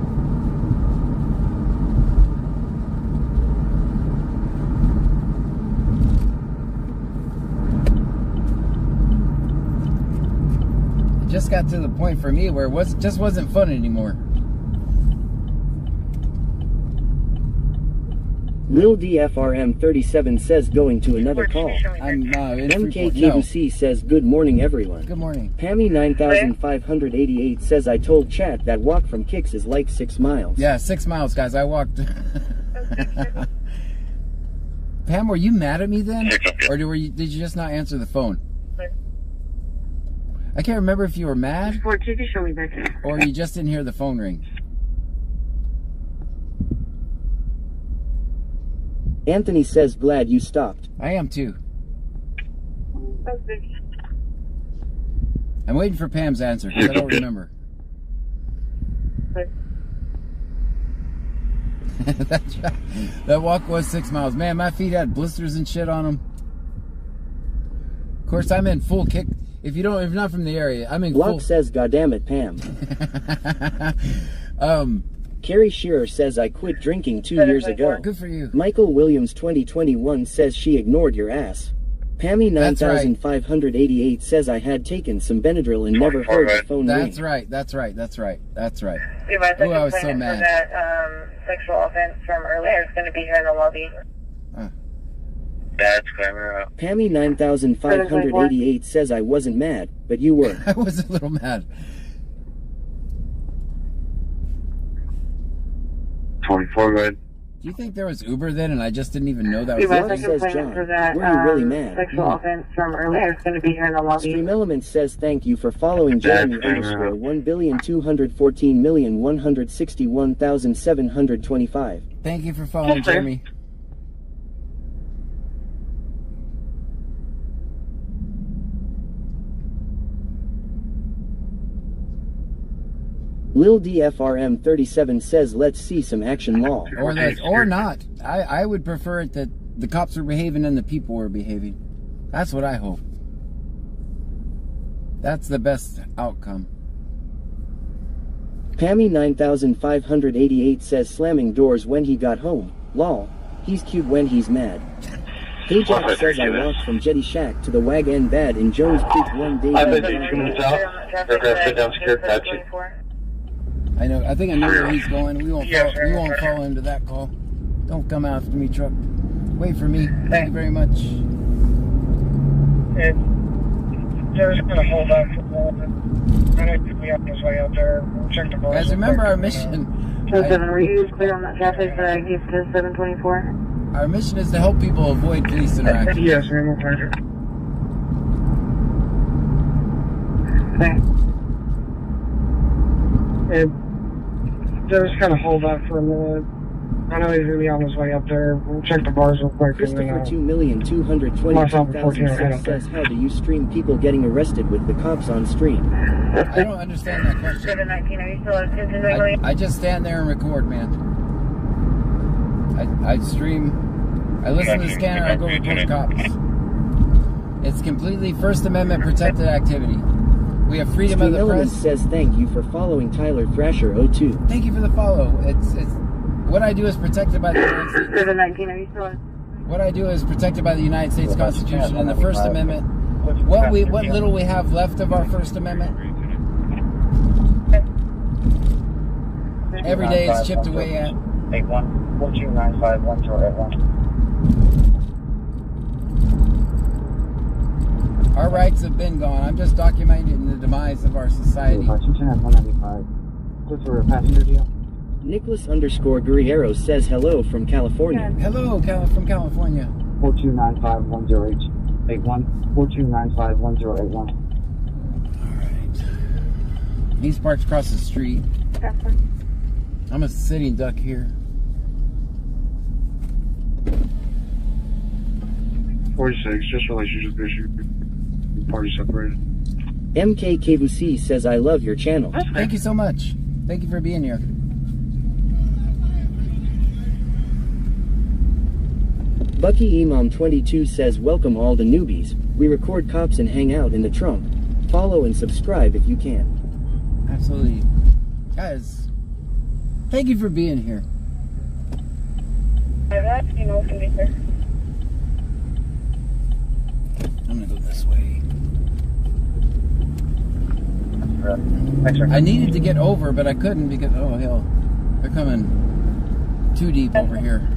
It just got to the point for me where it just wasn't fun anymore. Lil DFRM 37 says, going to another call. MKKUC says, good morning everyone. Good morning. Pammy 9588 says, I told chat that walk from Kicks is like 6 miles. Yeah, 6 miles, guys. I walked. Pam, were you mad at me then? Or did you just not answer the phone? I can't remember if you were mad or you just didn't hear the phone ring. Anthony says, glad you stopped. I am too. I'm waiting for Pam's answer because I don't remember. That walk was 6 miles. Man, my feet had blisters and shit on them. Of course, I'm in full kick. If you're not from the area, I'm in Block full. says, goddammit, Pam. Carrie Shearer says, I quit drinking 2 years ago. Good for you. Michael Williams 2021 says, she ignored your ass. Pammy 9588 says, I had taken some Benadryl and never heard the phone ring. That's right. Ooh, I was so mad. That sexual offense from earlier is going to be here in the lobby. That's clever. Pammy 9588 says, I wasn't mad, but you were. I was a little mad. 24, go ahead. Do you think there was Uber then and I just didn't even know that was What says John? Were you really mad? Sexual offense from earlier is going to be here in the lobby. Stream Elements says, thank you for following Jeremy underscore 1,214,161,725. Thank you for following Jeremy. Lil DFRM 37 says, let's see some action law. Or not. I would prefer it that the cops were behaving and the people were behaving. That's what I hope. That's the best outcome. Pammy 9588 says, slamming doors when he got home. Lol. He's cute when he's mad. Hey Jack says, I walked from Jetty Shack to the Wagon Bad in Jones Creek one day. I know. I think I know where he's going. We won't follow him to that call. Don't come after me, truck. Wait for me. Thank you very much. Just gonna hold on for a moment. I know you'll be on his way out there. Check the bars. Guys, remember our mission. Were you clear on that traffic that I gave to 724? Our mission is to help people avoid police interaction. Yes, ma'am. Pleasure. Thanks. Just kind of hold on for a minute. I know he's going to be on his way up there. We'll check the bars real quick. Christopher 2,222,006 says, how do you stream people getting arrested with the cops on stream? I don't understand that question. 719, are you still at 10 I just stand there and record, man. I stream. I listen to the scanner. I go report cops. It's completely First Amendment protected activity. We have freedom of the press. Says thank you for following Tyler Thrasher 02. Thank you for the follow. It's what I do is protected by the United States. 719, are you still at? What I do is protected by the United States Constitution and the First Amendment. What little we have left of our First Amendment, every day is chipped away at. 81-4295-1081. Our rights have been gone. I'm just documenting the demise of our society. 195. Good for a passenger deal. Nicholas_Guerrero says hello from California. Hello, from California. 42951081. 42951081. He's parked across the street. I'm a sitting duck here. 46, just relationship issue. Party separated. MK KVC says I love your channel. Thank you so much. Thank you for being here. Bucky Imam 22 says welcome all the newbies. We record cops and hang out in the trunk. Follow and subscribe if you can. Absolutely. Guys, thank you for being here. I'm gonna go this way. I needed to get over, but I couldn't because, oh hell, they're coming too deep over here.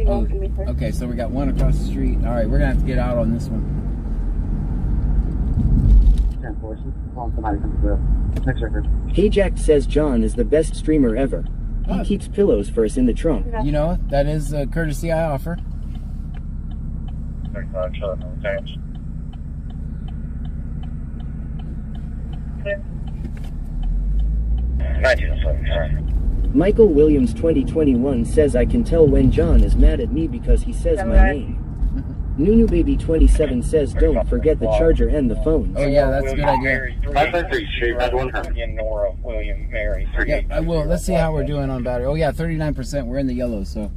Oh, okay, so we got one across the street. All right, we're gonna have to get out on this one. Next record. Hey Jack says John is the best streamer ever. He keeps pillows for us in the trunk. You know, that is a courtesy I offer. Michael Williams 2021 says I can tell when John is mad at me because he says my name. Nunu Baby 27 says don't forget the charger and the phone. Oh yeah, that's a good idea. Yeah, I will. Let's see how we're doing on battery. Oh yeah, 39%. We're in the yellow, so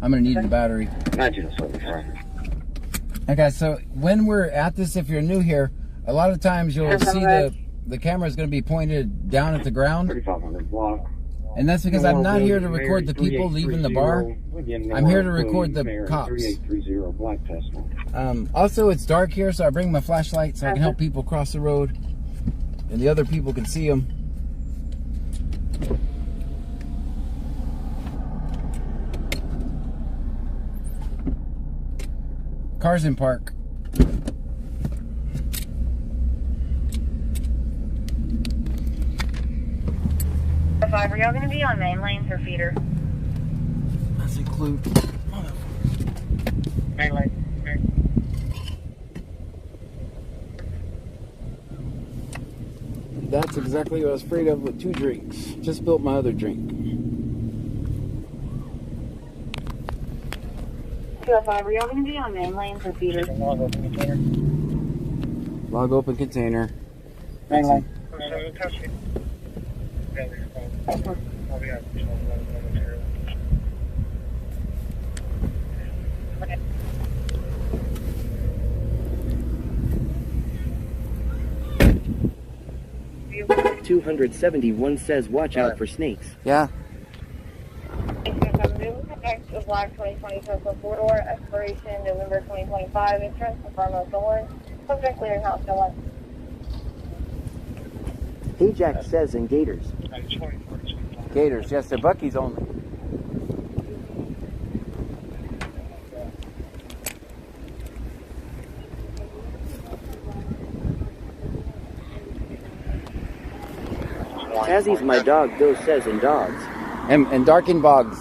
I'm gonna need the battery. Okay, so when we're at this, if you're new here, a lot of times you'll see the camera is going to be pointed down at the ground. And that's because I'm not here to record the people leaving the bar. I'm here to record the cops. Also, it's dark here, so I bring my flashlight so I can help people cross the road. And the other people can see them. Cars in park. Are y'all going to be on main lanes or feeder? Let's include main lane. That's exactly what I was afraid of with 2 drinks. Just built my other drink. 205, are y'all going to be on main lanes or feeder? Log open container. Main lane. 271 says watch out for snakes. Yeah. Black 2020 Coastal Corridor, expiration November 2025, insurance confirm of the one. Subject clearinghouse, no one. Hey Jack says in Gators. Gators, yes, they're Bucky's only. Tazzy's my dog, though says in dogs. And Darkin Bogs.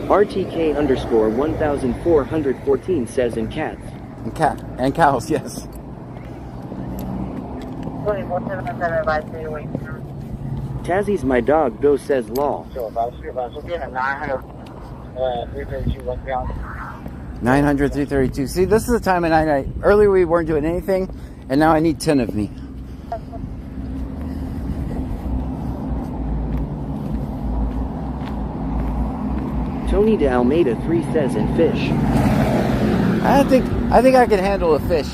RTK_1414 says in cats. And cows, yes. 24/7 advice for you wait. Tazzy's my dog, though says law. 900, 332. See, this is the time of night. Earlier we weren't doing anything, and now I need 10 of me. Tony de Almeida 3 says in fish. I think I can handle a fish.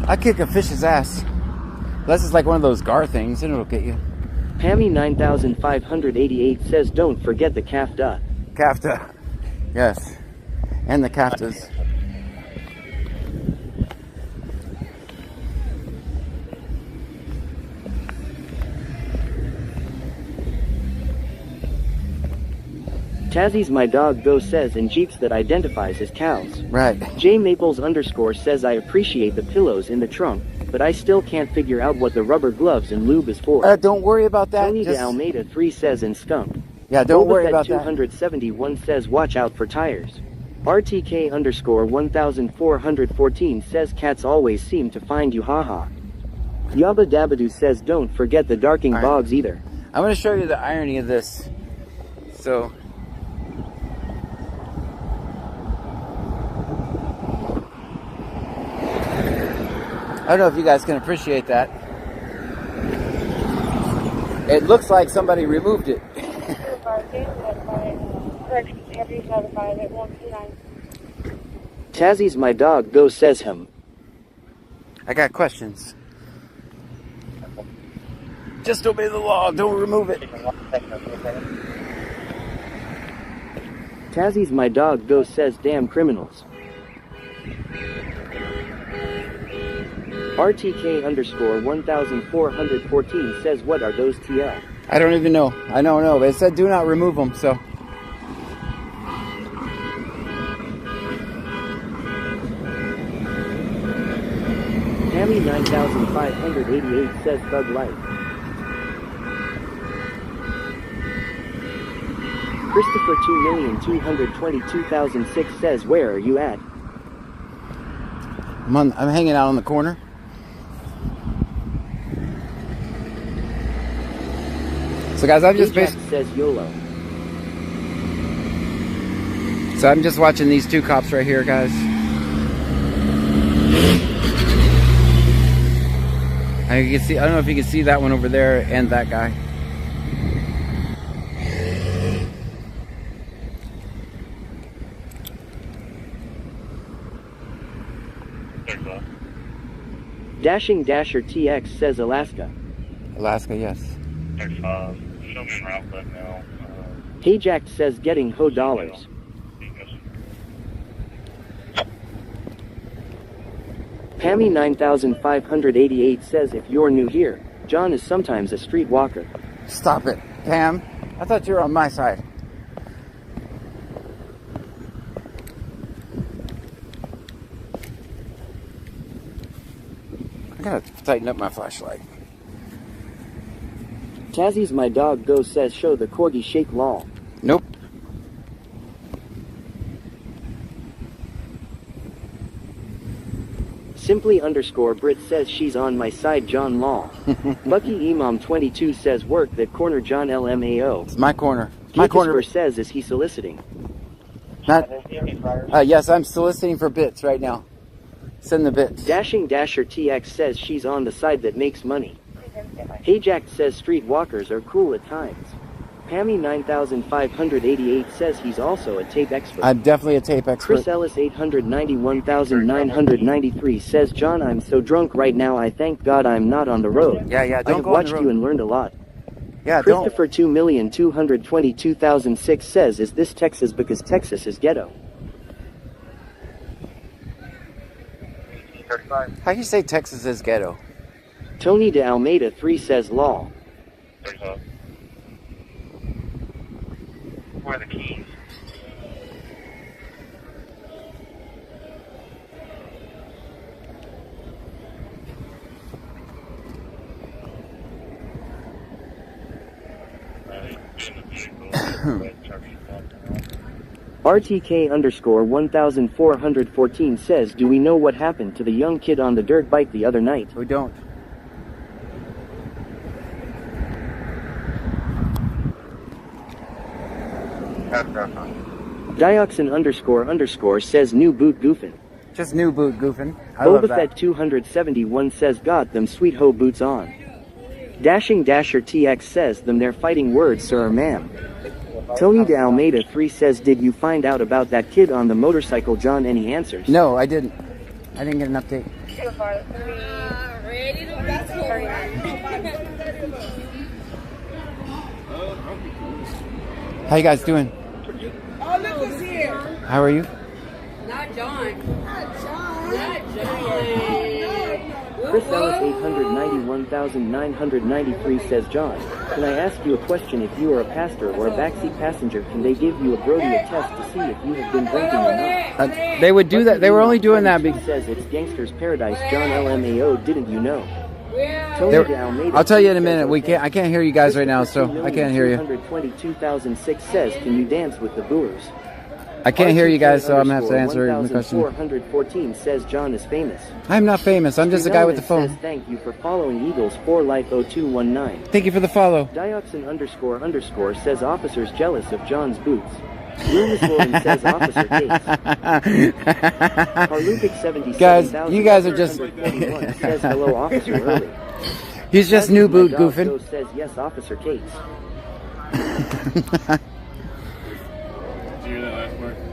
I kick a fish's ass. Unless it's like one of those gar things, and it'll get you. Pammy 9588 says don't forget the kafta. Kafta. Yes. And the kaftas. Tazzy's my dog go says in Jeeps that identifies as cows. Right. J Maples _ says I appreciate the pillows in the trunk, but I still can't figure out what the rubber gloves and lube is for. Don't worry about that. Tony de Almeida 3 says in Skunk. Yeah, don't worry about 271 says watch out for tires. RTK _ 1414 says cats always seem to find you, haha. Yabba Dabadoo says don't forget the darking bogs either. I'm going to show you the irony of this. So, I don't know if you guys can appreciate that. It looks like somebody removed it. Tazzy's my dog go says him. I got questions. Just obey the law, don't remove it. Tazzy's my dog go says damn criminals. RTK _ 1414 says what are those TL? I don't even know. I don't know, but it said do not remove them, so. Tammy 9588 says thug life. Christopher 2,222,006 says where are you at? I'm hanging out on the corner. So guys, I'm just says YOLO. So I'm just watching these two cops right here, guys. And you can see, I don't know if you can see that one over there and that guy. Dashing Dasher TX says Alaska. Alaska, yes. Show me an route now. Hey Jack says getting ho dollars. Pammy 9588 says if you're new here, John is sometimes a streetwalker. Stop it, Pam. I thought you were on my side. I gotta tighten up my flashlight. Tazzy's my dog go says show the corgi shake lol. Nope. Simply _ Brit says she's on my side John lol. Lucky Imam 22 says work that corner John LMAO. It's my corner. My corner says is he soliciting? Not. Yes, I'm soliciting for bits right now. Send the bits. Dashing Dasher TX says she's on the side that makes money. Hey Jack says streetwalkers are cool at times. Pammy 9588 says he's also a tape expert. I'm definitely a tape expert. Chris Ellis 891,993 says John, I'm so drunk right now. I thank God I'm not on the road. Yeah. Don't I've go watched on the road. you and learned a lot. Yeah. Christopher 2,222,006 says is this Texas because Texas is ghetto. How do you say Texas is ghetto? Tony de Almeida 3 says law. Where are the keys? RTK _ 1414 says do we know what happened to the young kid on the dirt bike the other night? We don't. Dioxin _ says new boot goofin. Just new boot goofing. I love that. Bobafett 271 says got them sweet ho boots on. Dashing Dasher TX says them their fighting words sir or ma'am. Tony de Almeida 3 says did you find out about that kid on the motorcycle John? Any answers? No, I didn't. I didn't get an update. How you guys doing? Oh, look who's here. How are you? Not John. Not John. Not John. Chris Ellis 891,993 says, John, can I ask you a question? If you are a pastor or a backseat passenger, can they give you a Brodia test to see if you have been drinking or not? They would do that. They were only doing that because says it's gangster's paradise. John LMAO, didn't you know? I'll tell you in a minute. I can't hear you guys right now, so I can't hear you. 222,006 says, can you dance with the Boers? I can't hear you guys, so I'm gonna have to answer the question. 414 says John is famous. I'm not famous. I'm just a guy with the phone. Says, thank you for following Eagles for Life 0219. Thank you for the follow. Dioxin__ says officers jealous of John's boots. Loomis Lauren says Officer Gates. Harlukic 77. Guys, you guys are just. Says hello, Officer Early. He's just new boot goofing. Says yes, Officer Gates.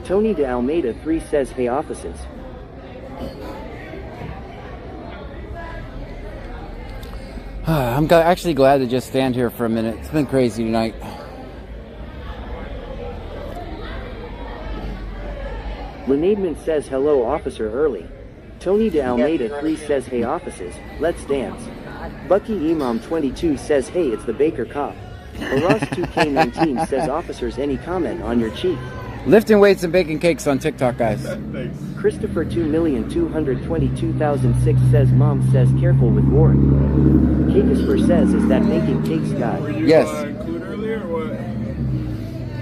Tony de Almeida 3 says hey officers. I'm actually glad to just stand here for a minute. It's been crazy tonight. Lenademan says hello Officer Early. Tony de Almeida 3 says hey officers, let's dance. Bucky Imam 22 says hey it's the Baker cop. Ross 2K19 says officers any comment on your chief. Lifting weights and baking cakes on TikTok, guys. Christopher 2,222,006 says mom says careful with Warren. Kakisper says is that baking cakes guy? Yes.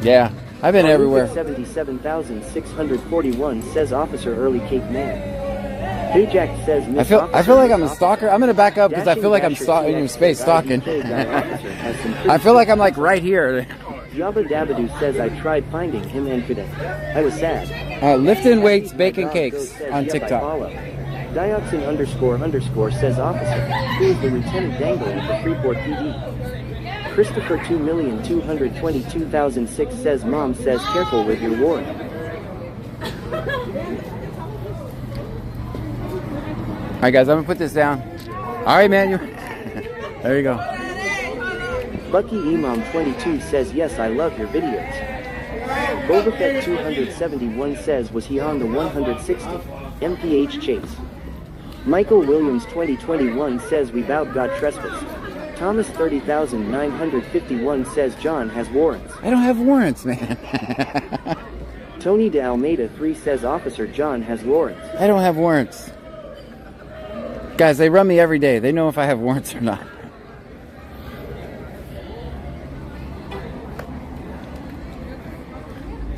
Yeah, I've been everywhere. 77,641 says Officer Early Cake Man. Ajax says I feel like I'm a stalker. I'm gonna back up because I feel like I'm in your space stalking. I feel like I'm like right here. Yabba Dabadoo says I tried finding him and couldn't. I was sad. Lifting weights, baking cakes on TikTok. Dioxin__ says officer. Who is the Lieutenant Dangle at the Freeport PD? Christopher 2,222,006 says mom says careful with your Warren. Alright guys, I'm gonna put this down. Alright man, there you go. Bucky Imam 22 says yes I love your videos. Boba Fett 271 says was he on the 160? MPH Chase. Michael Williams 2021 says we bout got trespassed. Thomas 30,951 says John has warrants. I don't have warrants, man. Tony de Almeida 3 says Officer John has warrants. I don't have warrants. Guys, they run me every day. They know if I have warrants or not.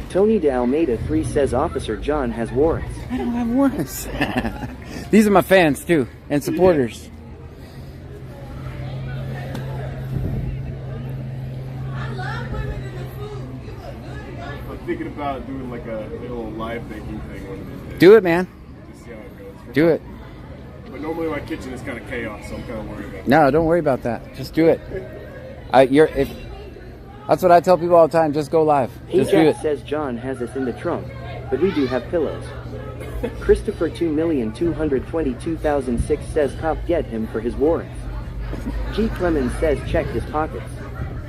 Tony de Almeida 3 says Officer John has warrants. I don't have warrants. These are my fans too, and supporters. I'm thinking about doing like a little live baking thing one of these days. Do it, man. Just see how it goes. Do it. But normally my kitchen is kind of chaos, so I'm kind of worried about it. No, don't worry about that. Just do it. That's what I tell people all the time. Just go live. Just do it. Says John has us in the trunk, but we do have pillows. Christopher 2,222,006 says cop get him for his warrants. G. Clemens says check his pockets.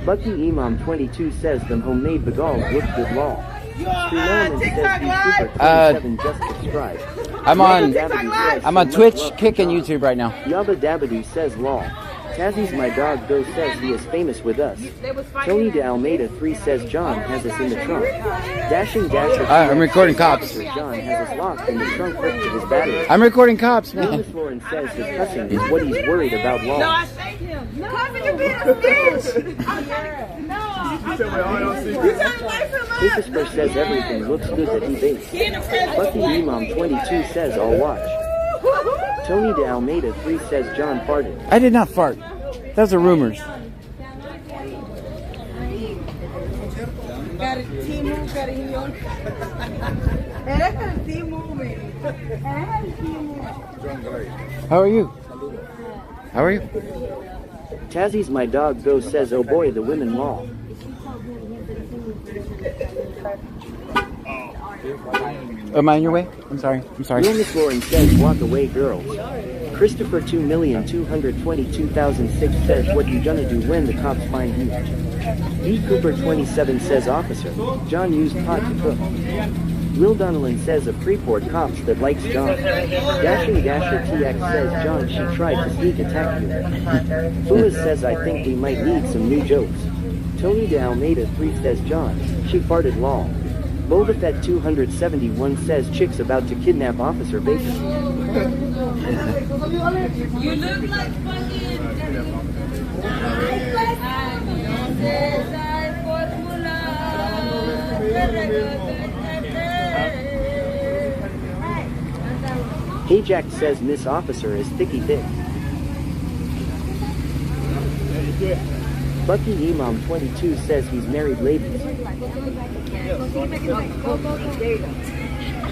Bucky Imam 22 says them homemade bagals look good law. Streeman says B. Cooper 27 just subscribe. I'm on Twitch, Kick, and YouTube right now. Yabba Dabadoo says law. Tazzy's my dog Go says he is famous with us. Tony de Almeida 3 says John has us in the trunk. Dashing Dasher. I'm recording cops. John has us locked in the trunk hooked to his battery. I'm recording cops, man. Lewis Lauren says his cussing is what he's worried about law. No, I thank him. No, you're being a bitch. Christopher says everything looks good that he bakes. Bucky Imam 22 says I'll watch. Tony de Almeida 3 says John farted. I did not fart. Those are rumors. How are you? How are you? Tazzy's my dog Go says oh boy the women law. Am I on your way? I'm sorry. Loomis Lauren says walk away girls. Christopher 2,222,006 says what you gonna do when the cops find you? B. Cooper 27 says officer. John used pot to cook. Will Donnellan says of Freeport cops that likes John. Dashing Dasher TX says John, she tried to sneak attack you. Fuas says I think we might need some new jokes. Tony de Almeida 3 says John, she farted lol. Boba Fett 271 says chicks about to kidnap Officer Baker. You look like fucking. Hey Jack says Miss Officer is thicky thick. Bucky Imam 22 says he's married ladies.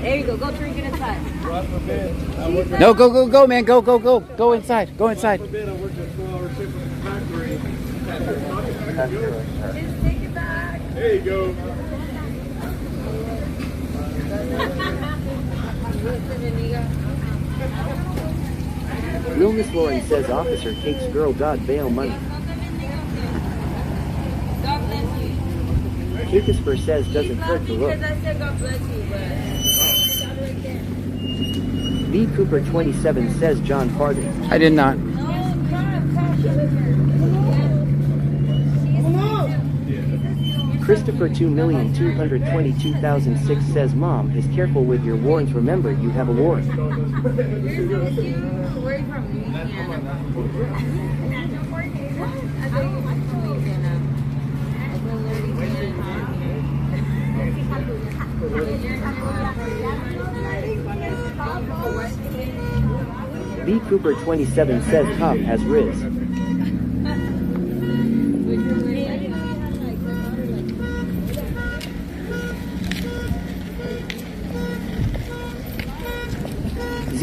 There you go. Go drink it inside. No, go, man. Go. Go inside. Go inside. Just take it back. There you go. Real Miss Lauren says officer takes girl got bail money. Kakisper says doesn't hurt to look. B Cooper 27 says John farted. I did not. Christopher 2,222,006 says mom is careful with your warrants. Remember you have a warrant. B Cooper 27 says cop has Riz.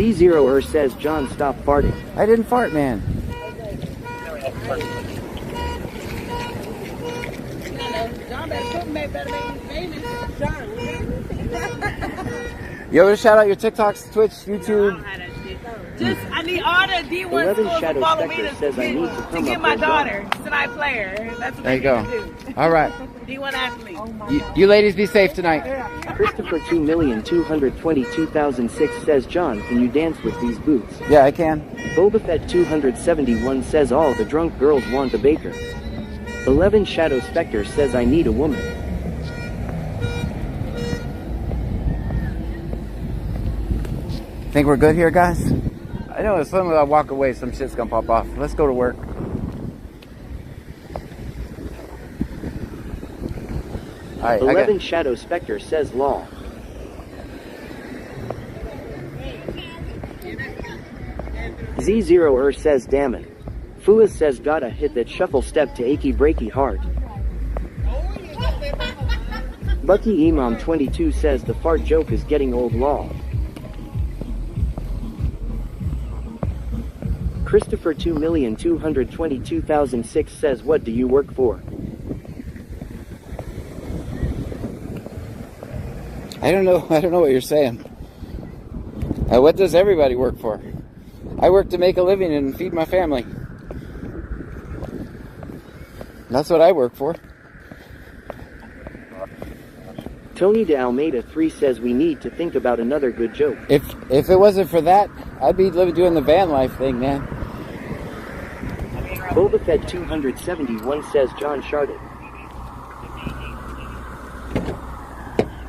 Z0er says John stop farting. I didn't fart, man. Yo, shout out your TikToks, Twitch, YouTube. I need all the D1 schools to follow me to get my daughter tonight player. That's what there you go. All right. D1 athlete. You ladies be safe tonight. Christopher 2,222,006 says John, can you dance with these boots? Yeah, I can. Boba Fett 271 says all the drunk girls want a baker. 11 Shadow Spectre says I need a woman. Think we're good here, guys? I know as soon as I walk away, some shit's gonna pop off. Let's go to work. All right, 11 Shadow Spectre says law. Z0er says damn it. Fuas says gotta hit that shuffle step to achy breaky heart. Bucky Imam 22 says the fart joke is getting old law. Christopher 2,222,006 says what do you work for? I don't know what you're saying. What does everybody work for? I work to make a living and feed my family. That's what I work for. Tony de Almeida 3 says we need to think about another good joke. If it wasn't for that, I'd be doing the van life thing, man. Boba Fett 271 says John sharded.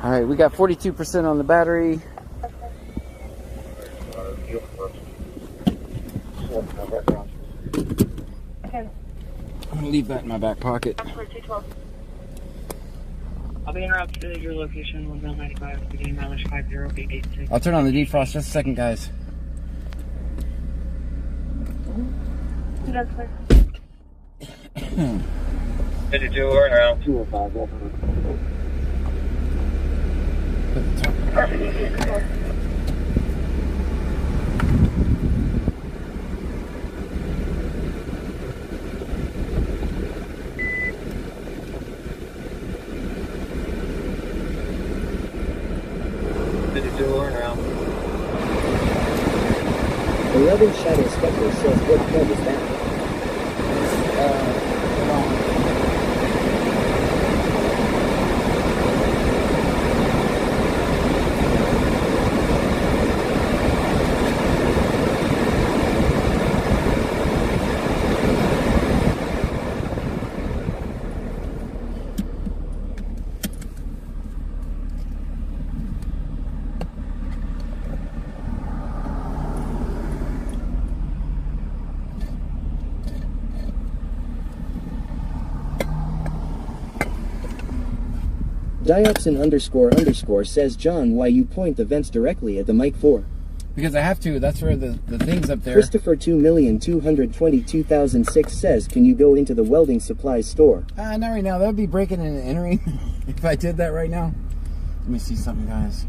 All right, we got 42% on the battery. I'm gonna leave that in my back pocket. I'll be en route to your location, 195, beginning mileage 50886. I'll turn on the defrost just a second, guys. That's clear. 52, we're in around 205. around. 11 Shadow Spectre says what club is that? Dioxin__ says, John, why you point the vents directly at the mic for? Because I have to. That's where the thing's up there. Christopher 2,222,006 says, can you go into the welding supplies store? Not right now. That would be breaking and entering if I did that right now. Let me see something, guys.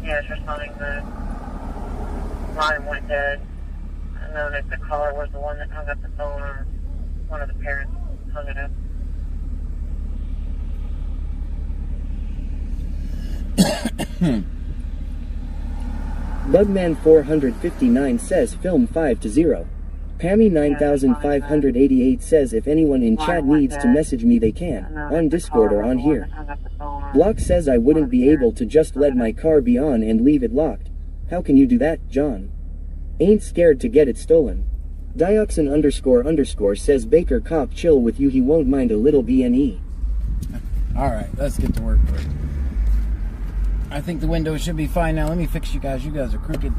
Yeah, it's responding the line went dead. I know that the caller was the one that hung up the phone, or one of the parents hung it up. Bugman 459 says, film 5-0. Pammy 9588 says, if anyone in chat needs to message me they can, on Discord or on here. Block says, I wouldn't be able to just let my car be on and leave it locked. How can you do that, John? Ain't scared to get it stolen. Dioxin__ says, Baker cop chill with you, he won't mind a little BNE. Alright, let's get to work. I think the window should be fine now. Let me fix you guys. You guys are crooked.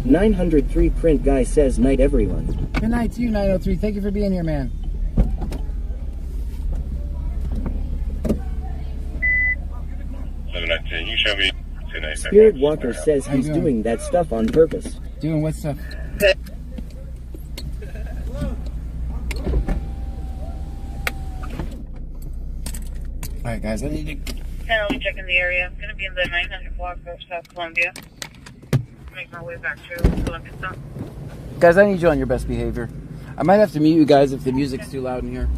$903 print guy says, night everyone. Good night to you, 903. Thank you for being here, man. You show me. Spirit Walker says he's doing that stuff on purpose. Doing what stuff? Alright guys, I need to... Penalty checking the area. I'm going to be in the 900 block of South Columbia. Make my way back to Columbia Stop. Guys, I need you on your best behavior. I might have to mute you guys if the music's too loud in here.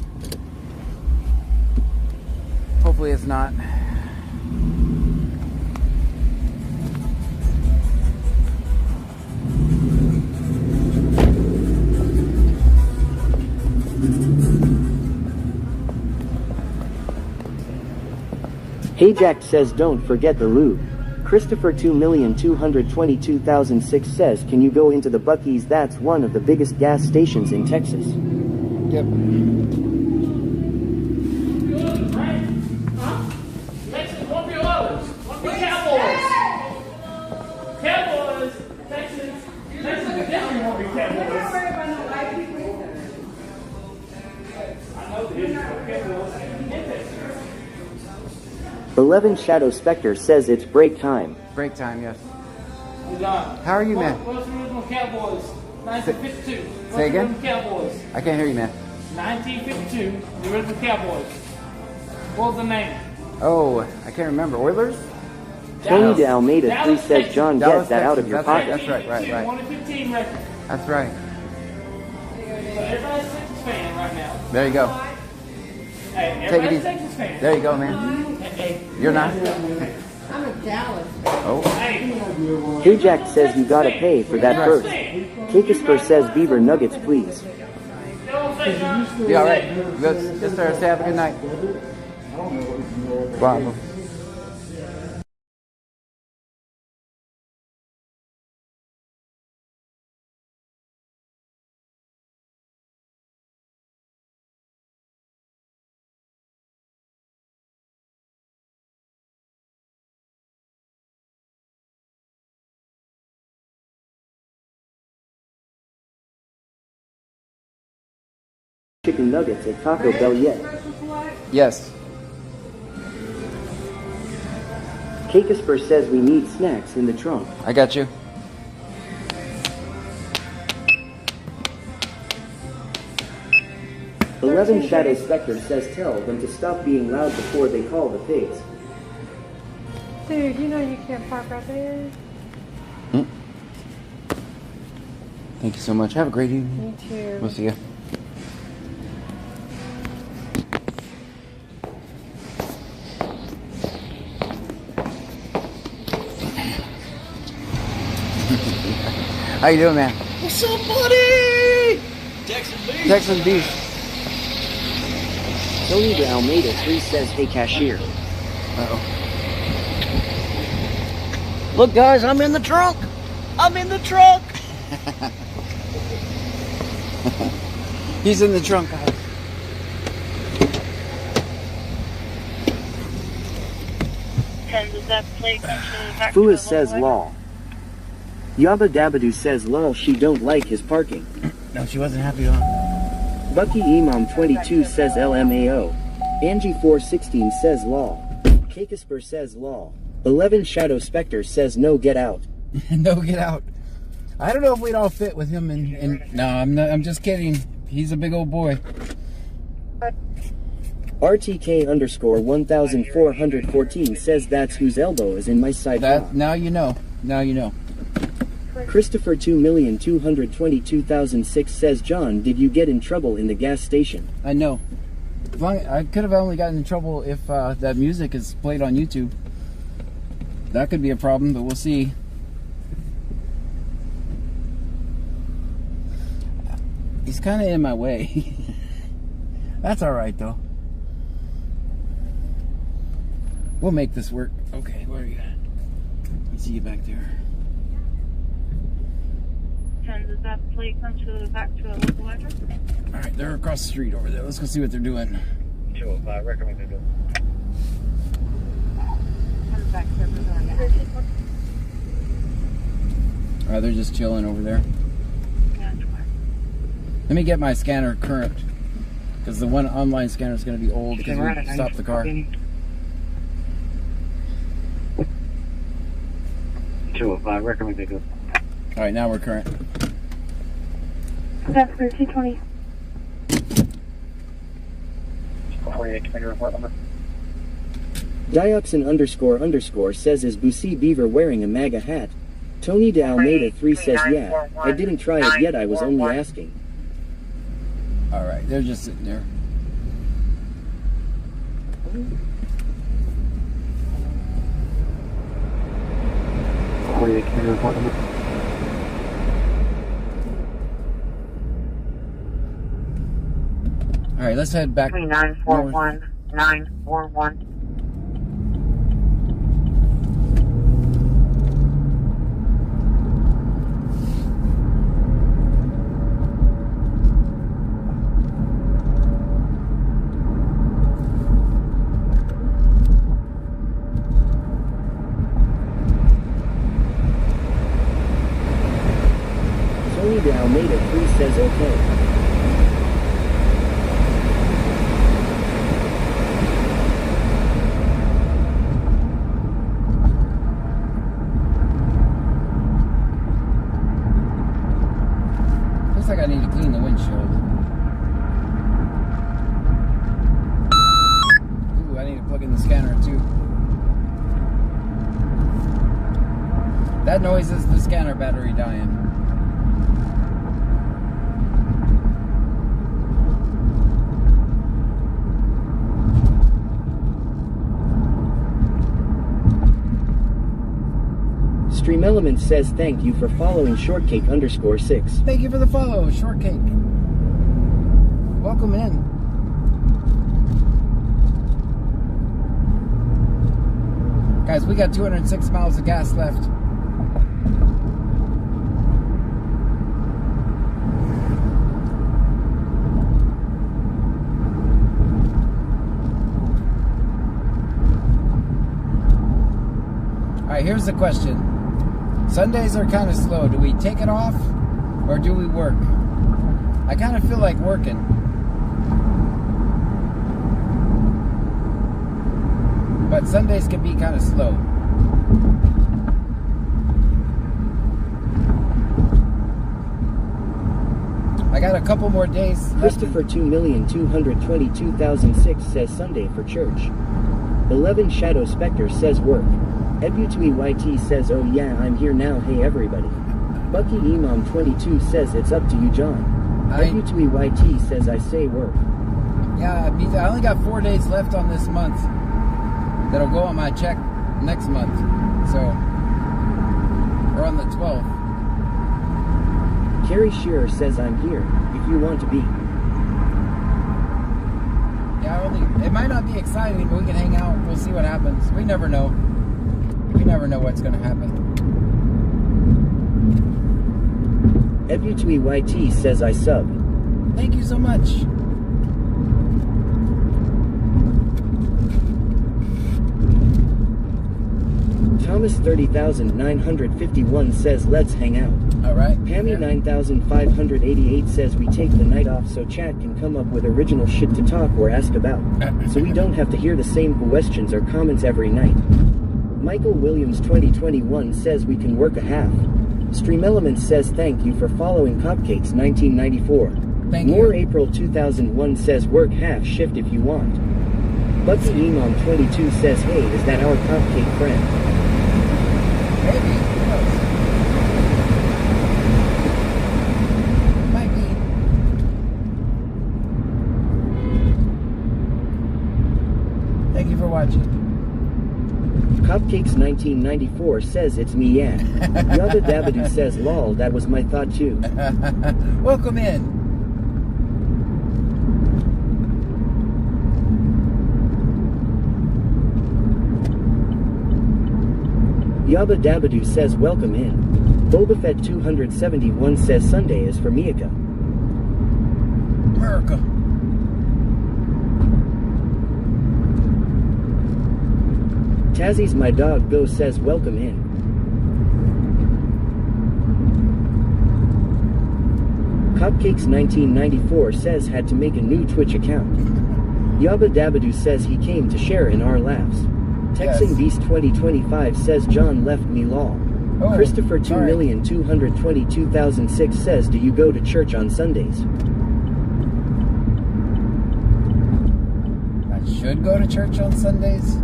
Hopefully it's not. Hey Jack says, don't forget the lube. Christopher 2,222,006 says, can you go into the Buc-ee's? That's one of the biggest gas stations in Texas. Yep. Texas, won't be Oilers. Won't be Cowboys. Cowboys, Texas definitely won't be Cowboys. I know the history of Cowboys in Texas. 11 Shadow Spectre says it's break time. Break time, yes. How are you, man? What's the original Cowboys? 1952. Say again? What's the original Cowboys? I can't hear you, man. 1952, the original Cowboys. What was the name? Oh, I can't remember. Oilers? Tony de Almeida 3 says, John, get that out of your pocket. That's right. 1-15 record. That's right. So everybody's a Texas fan right now. There you go. Hey, Take it everybody's a easy. Texas fan. There you go, man. Hey. You're not? I'm a Dallas. Oh. Hey Jack says, you gotta pay for that first. Kakisper says, Beaver Nuggets, please. Yeah, all right. Good. Yes, sir. Say have a good night. Wow. Chicken nuggets at Taco Bell yet? Yes. Kakisper says we need snacks in the trunk. I got you. $11 Shadow Spectre says, tell them to stop being loud before they call the pigs. Dude, you know you can't park right there. Thank you so much. Have a great evening. Me too. We'll see you. How you doing, man? What's up, buddy? Texas Beast. Texas Beast. Tony de Almeida 3 says, hey, cashier. Uh-oh. Look, guys, I'm in the trunk. I'm in the trunk. He's in the trunk, guys. Fua says, lol. Yabba Dabadoo says, lol, she don't like his parking. No, she wasn't happy, huh? Bucky Imam 22 says, LMAO. Angie 416 says, lol. Kakasper says, lol. 11 Shadow Spectre says, no, get out. No, get out. I don't know if we'd all fit with him in no, I'm not. I'm just kidding. He's a big old boy. RTK _ 1414 says, that's whose elbow is in my side. That, now you know. Now you know. Christopher 2,222,006 says, John, did you get in trouble in the gas station? I know. I could have only gotten in trouble if that music is played on YouTube. That could be a problem, but we'll see. He's kind of in my way. That's all right, though. We'll make this work. Okay, where are you at? I see you back there. Does that plate come back to a local address? All right, they're across the street over there. Let's go see what they're doing. 205, recommend they go. Comes back to All right, they're just chilling over there. Let me get my scanner current, because the one online scanner is going to be old because we stopped the car. 205, recommend they go. All right, now we're current. That's 220. 48, can I report number? Dioxin _ says, is Bussy Beaver wearing a MAGA hat? Tony de Almeida 3 says, yeah. I didn't try it yet, I was only asking. All right, they're just sitting there. All right, let's head back. 941 941. Tony de Almeida 3 says, okay. Looks like I need to clean the windshield. Ooh, I need to plug in the scanner too. That noise is the scanner battery dying. Stream Element says, thank you for following Shortcake _ 6. Thank you for the follow, Shortcake. Welcome in. Guys, we got 206 miles of gas left. All right, here's the question. Sundays are kind of slow. Do we take it off or do we work? I kind of feel like working. But Sundays can be kind of slow. I got a couple more days left. Christopher 2,222,006 says Sunday for church. 11 Shadow Spectre says work. Ebutui YT says, oh yeah, I'm here now, hey everybody. Bucky Imam 22 says, it's up to you, John. Ebutui YT says, I say work. Yeah, I only got 4 days left on this month. That'll go on my check next month. So, or on the 12th. Carrie Shearer says I'm here, if you want to be. Yeah, it might not be exciting, but we can hang out. We'll see what happens. We never know. We never know what's going to happen. Ebu2EYT says I sub. Thank you so much. Thomas 30,951 says let's hang out. Alright. Pammy 9,588 says we take the night off so chat can come up with original shit to talk or ask about. So we don't have to hear the same questions or comments every night. Michael Williams 2021 says we can work a half. Stream Elements says thank you for following Cupcakes 1994. More April 2001 says work half shift if you want. Bucky Imam 22 says hey, is that our Cupcake friend? Maybe. Who knows? Might be. Thank you for watching. Cupcakes 1994 says it's me, yeah. Yabba Dabadoo says lol, that was my thought too. Welcome in. Yabba Dabadoo says welcome in. Boba Fett 271 says Sunday is for Miyaka. America. Tazzy's my dog Go says welcome in. Cupcakes 1994 says had to make a new Twitch account. Yabba Dabadoo says he came to share in our laughs. Texan Beast 2025 says John left me lol. Oh, Christopher 2,222,006 says do you go to church on Sundays? I should go to church on Sundays.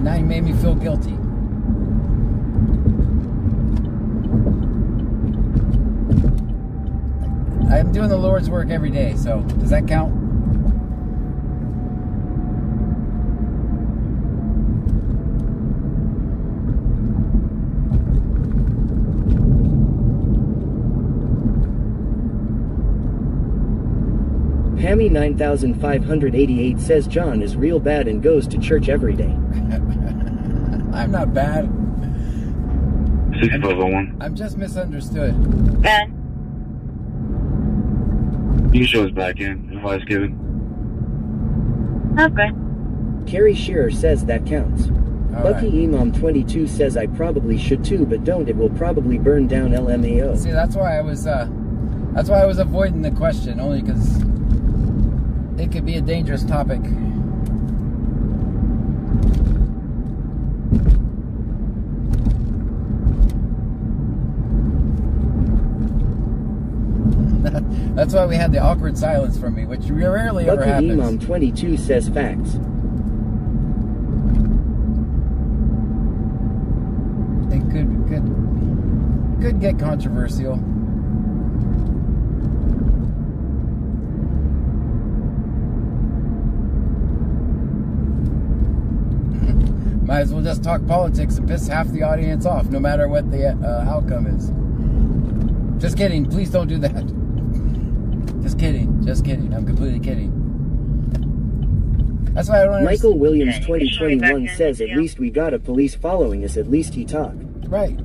Now you made me feel guilty. I'm doing the Lord's work every day, so does that count? Pammy 9,588 says John is real bad and goes to church every day. I'm not bad. 6501. I'm just misunderstood. Ben. You can show us back in. Advice given. Okay. Carrie Shearer says that counts. Bucky Imam 22 says I probably should too, but don't. It will probably burn down LMAO. See, that's why I was avoiding the question, only because it could be a dangerous topic. That's why we had the awkward silence from me, which rarely ever happens. Bucky Imam 22 says facts. It could get controversial. Might as well just talk politics and piss half the audience off, no matter what the outcome is. Just kidding. Please don't do that. Just kidding. Just kidding. I'm completely kidding. That's why I don't understand. Michael Williams 2021 says at least we got a police following us. At least he talked. Right.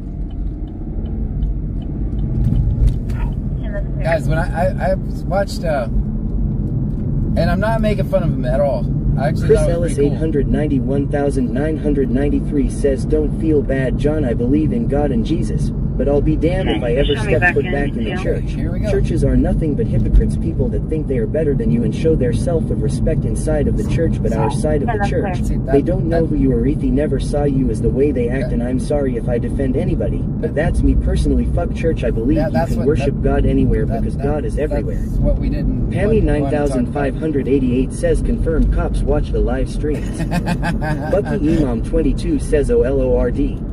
Guys, when I watched, and I'm not making fun of him at all. I actually Chris thought it was Ellis pretty cool. 891,993 says don't feel bad, John. I believe in God and Jesus. But I'll be damned if I ever step foot back in the church. Here we go. Churches are nothing but hypocrites, people that think they are better than you and show their self of respect inside of the church, but our side of the church. They don't know who you are. They never saw you as the way they act, and I'm sorry if I defend anybody, but that's me personally. Fuck church. I believe you can worship God anywhere because God is everywhere. That's what we didn't. Pammy 9,588 says confirmed cops watch the live streams. Bucky Imam 22 says OLORD.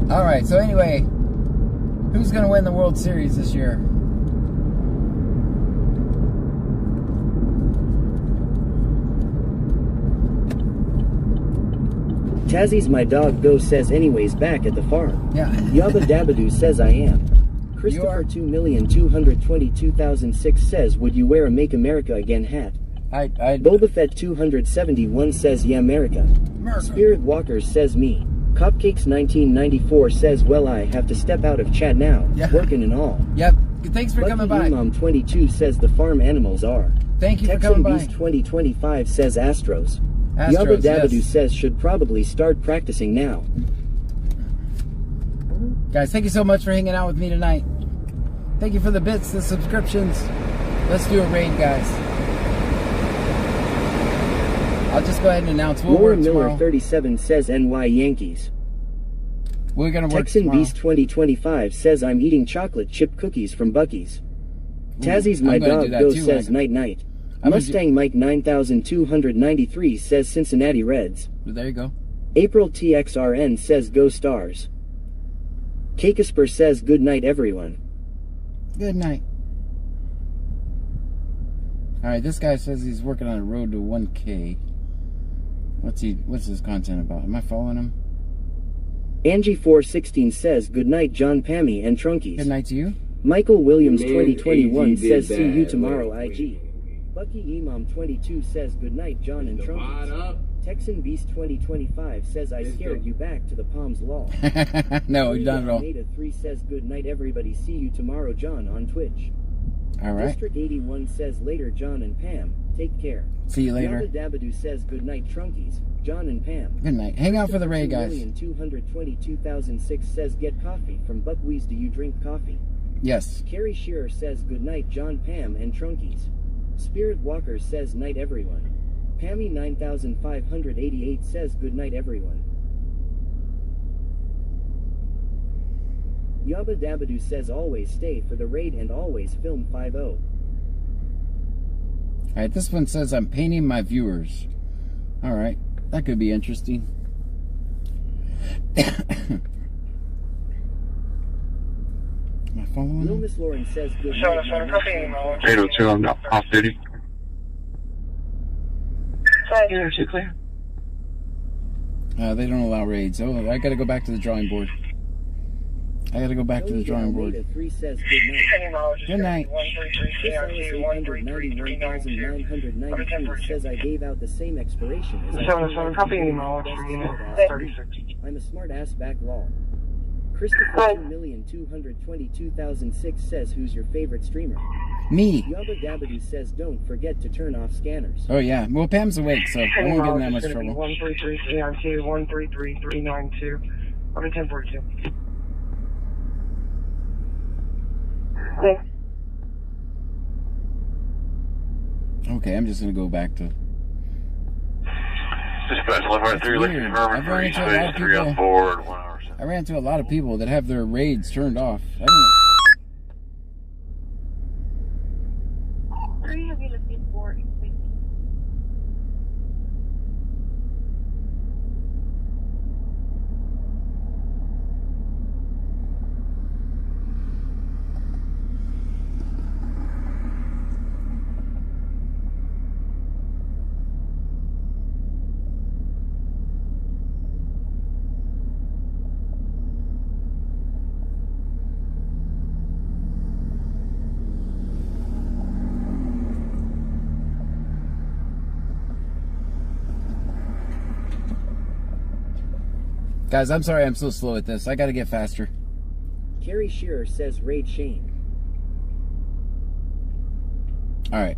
All right. So anyway, who's going to win the World Series this year? Tazzy's my dog Go says anyways back at the farm. Yeah. Yabba Dabadoo says I am. Christopher 2,222,006 says would you wear a Make America Again hat? Boba Fett 271 says yeah America. Spirit Walker says me. Cupcakes 1994 says well I have to step out of chat now. Yeah. Working and all. Yep. Thanks for coming by. Mom 22 says the farm animals are. Thank you for Texan coming by. Beast 2025 says Astros. Yabba Dabadoo says should probably start practicing now. Guys, thank you so much for hanging out with me tonight. Thank you for the bits, the subscriptions. Let's do a raid, guys. I'll just go ahead and announce we'll Laura work Miller tomorrow. 37 says NY Yankees. We're gonna work Texan tomorrow. Beast 2025 says I'm eating chocolate chip cookies from Buc-ee's. Tazzy's my I'm gonna do dog that Go too, says Mike. night night. I'm gonna Mustang Mike 9293 says Cincinnati Reds. There you go. April TXRN says Go Stars. Kakesper says good night everyone. Good night. Alright, this guy says he's working on a road to 1K. What's his content about? Am I following him? Angie416 says good night John Pammy and Trunkies. Good night to you. Michael Williams 2021 AG says did see you bad. tomorrow IG. Bucky Imam 22 says good night John and Trunkies. Texan Beast 2025 says I scared you back to the Palms Law. No, not at all. Nada 3 says good night everybody see you tomorrow John on Twitch. Alright. District 81 says later John and Pam, take care. See you later. Yabba Dabadoo says good night Trunkies, John and Pam. Good night. Hang out for the raid, guys. 222,006 says get coffee from Buckwheeze. Do you drink coffee? Yes. Carrie Shearer says good night John, Pam and Trunkies. Spirit Walker says night everyone. Pammy 9588 says good night everyone. Yabba Dabadoo says always stay for the raid and always film 5-0. Alright, this one says I'm painting my viewers. Alright, that could be interesting. Am I following Little him? Miss Lauren says good Showing night. us on copy email. 802, I'm off duty. You're too clear. They don't allow raids. Oh, I gotta go back to the drawing board. I gotta go back to the drawing board. 3 says good night. Good night. 993 says I gave out the same expiration as I Showing us on copy email. 36. I'm a smart ass back law. Christopher 2,222,006 says who's your favorite streamer? Me. Yabba Dabadoo says don't forget to turn off scanners. Oh yeah. Well, Pam's awake, so I won't get in that much trouble. 133392, 133392, on a 1042. Okay, I'm just gonna go back to. Dispatch 1153, looking Weird. confirming I've run 3 into a lot of space, 3 on people. board, 1 hour. I ran into a lot of people that have their raids turned off. I don't know. Three of you to see four. Guys, I'm sorry I'm so slow at this. I gotta get faster. Carrie Shearer says raid Shane. Alright.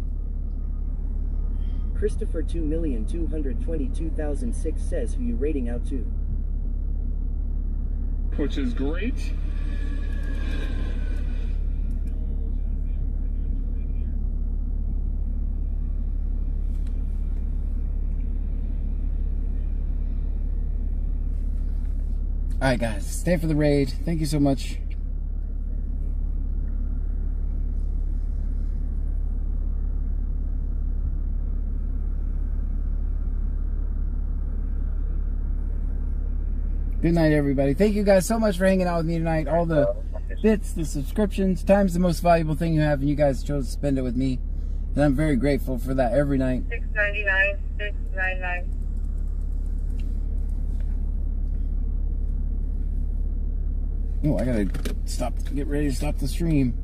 Christopher 2,222,006 says who you rating out to? Which is great. Alright guys, stay for the raid. Thank you so much. Good night, everybody. Thank you guys so much for hanging out with me tonight. All the bits, the subscriptions. Time's the most valuable thing you have, and you guys chose to spend it with me. And I'm very grateful for that every night. $6.99, $6.99. Oh, I gotta get ready to stop the stream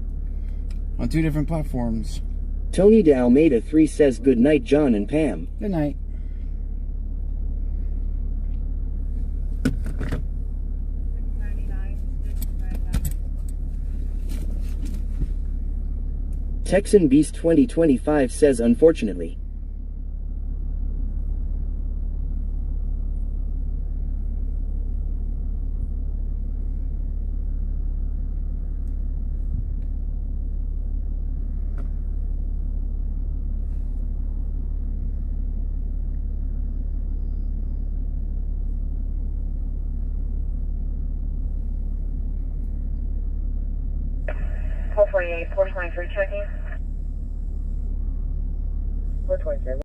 on 2 different platforms. Tony Dalmeda 3 says good night, John and Pam. Good night. Texan Beast 2025 says unfortunately. Call 48, 423 checking. 423.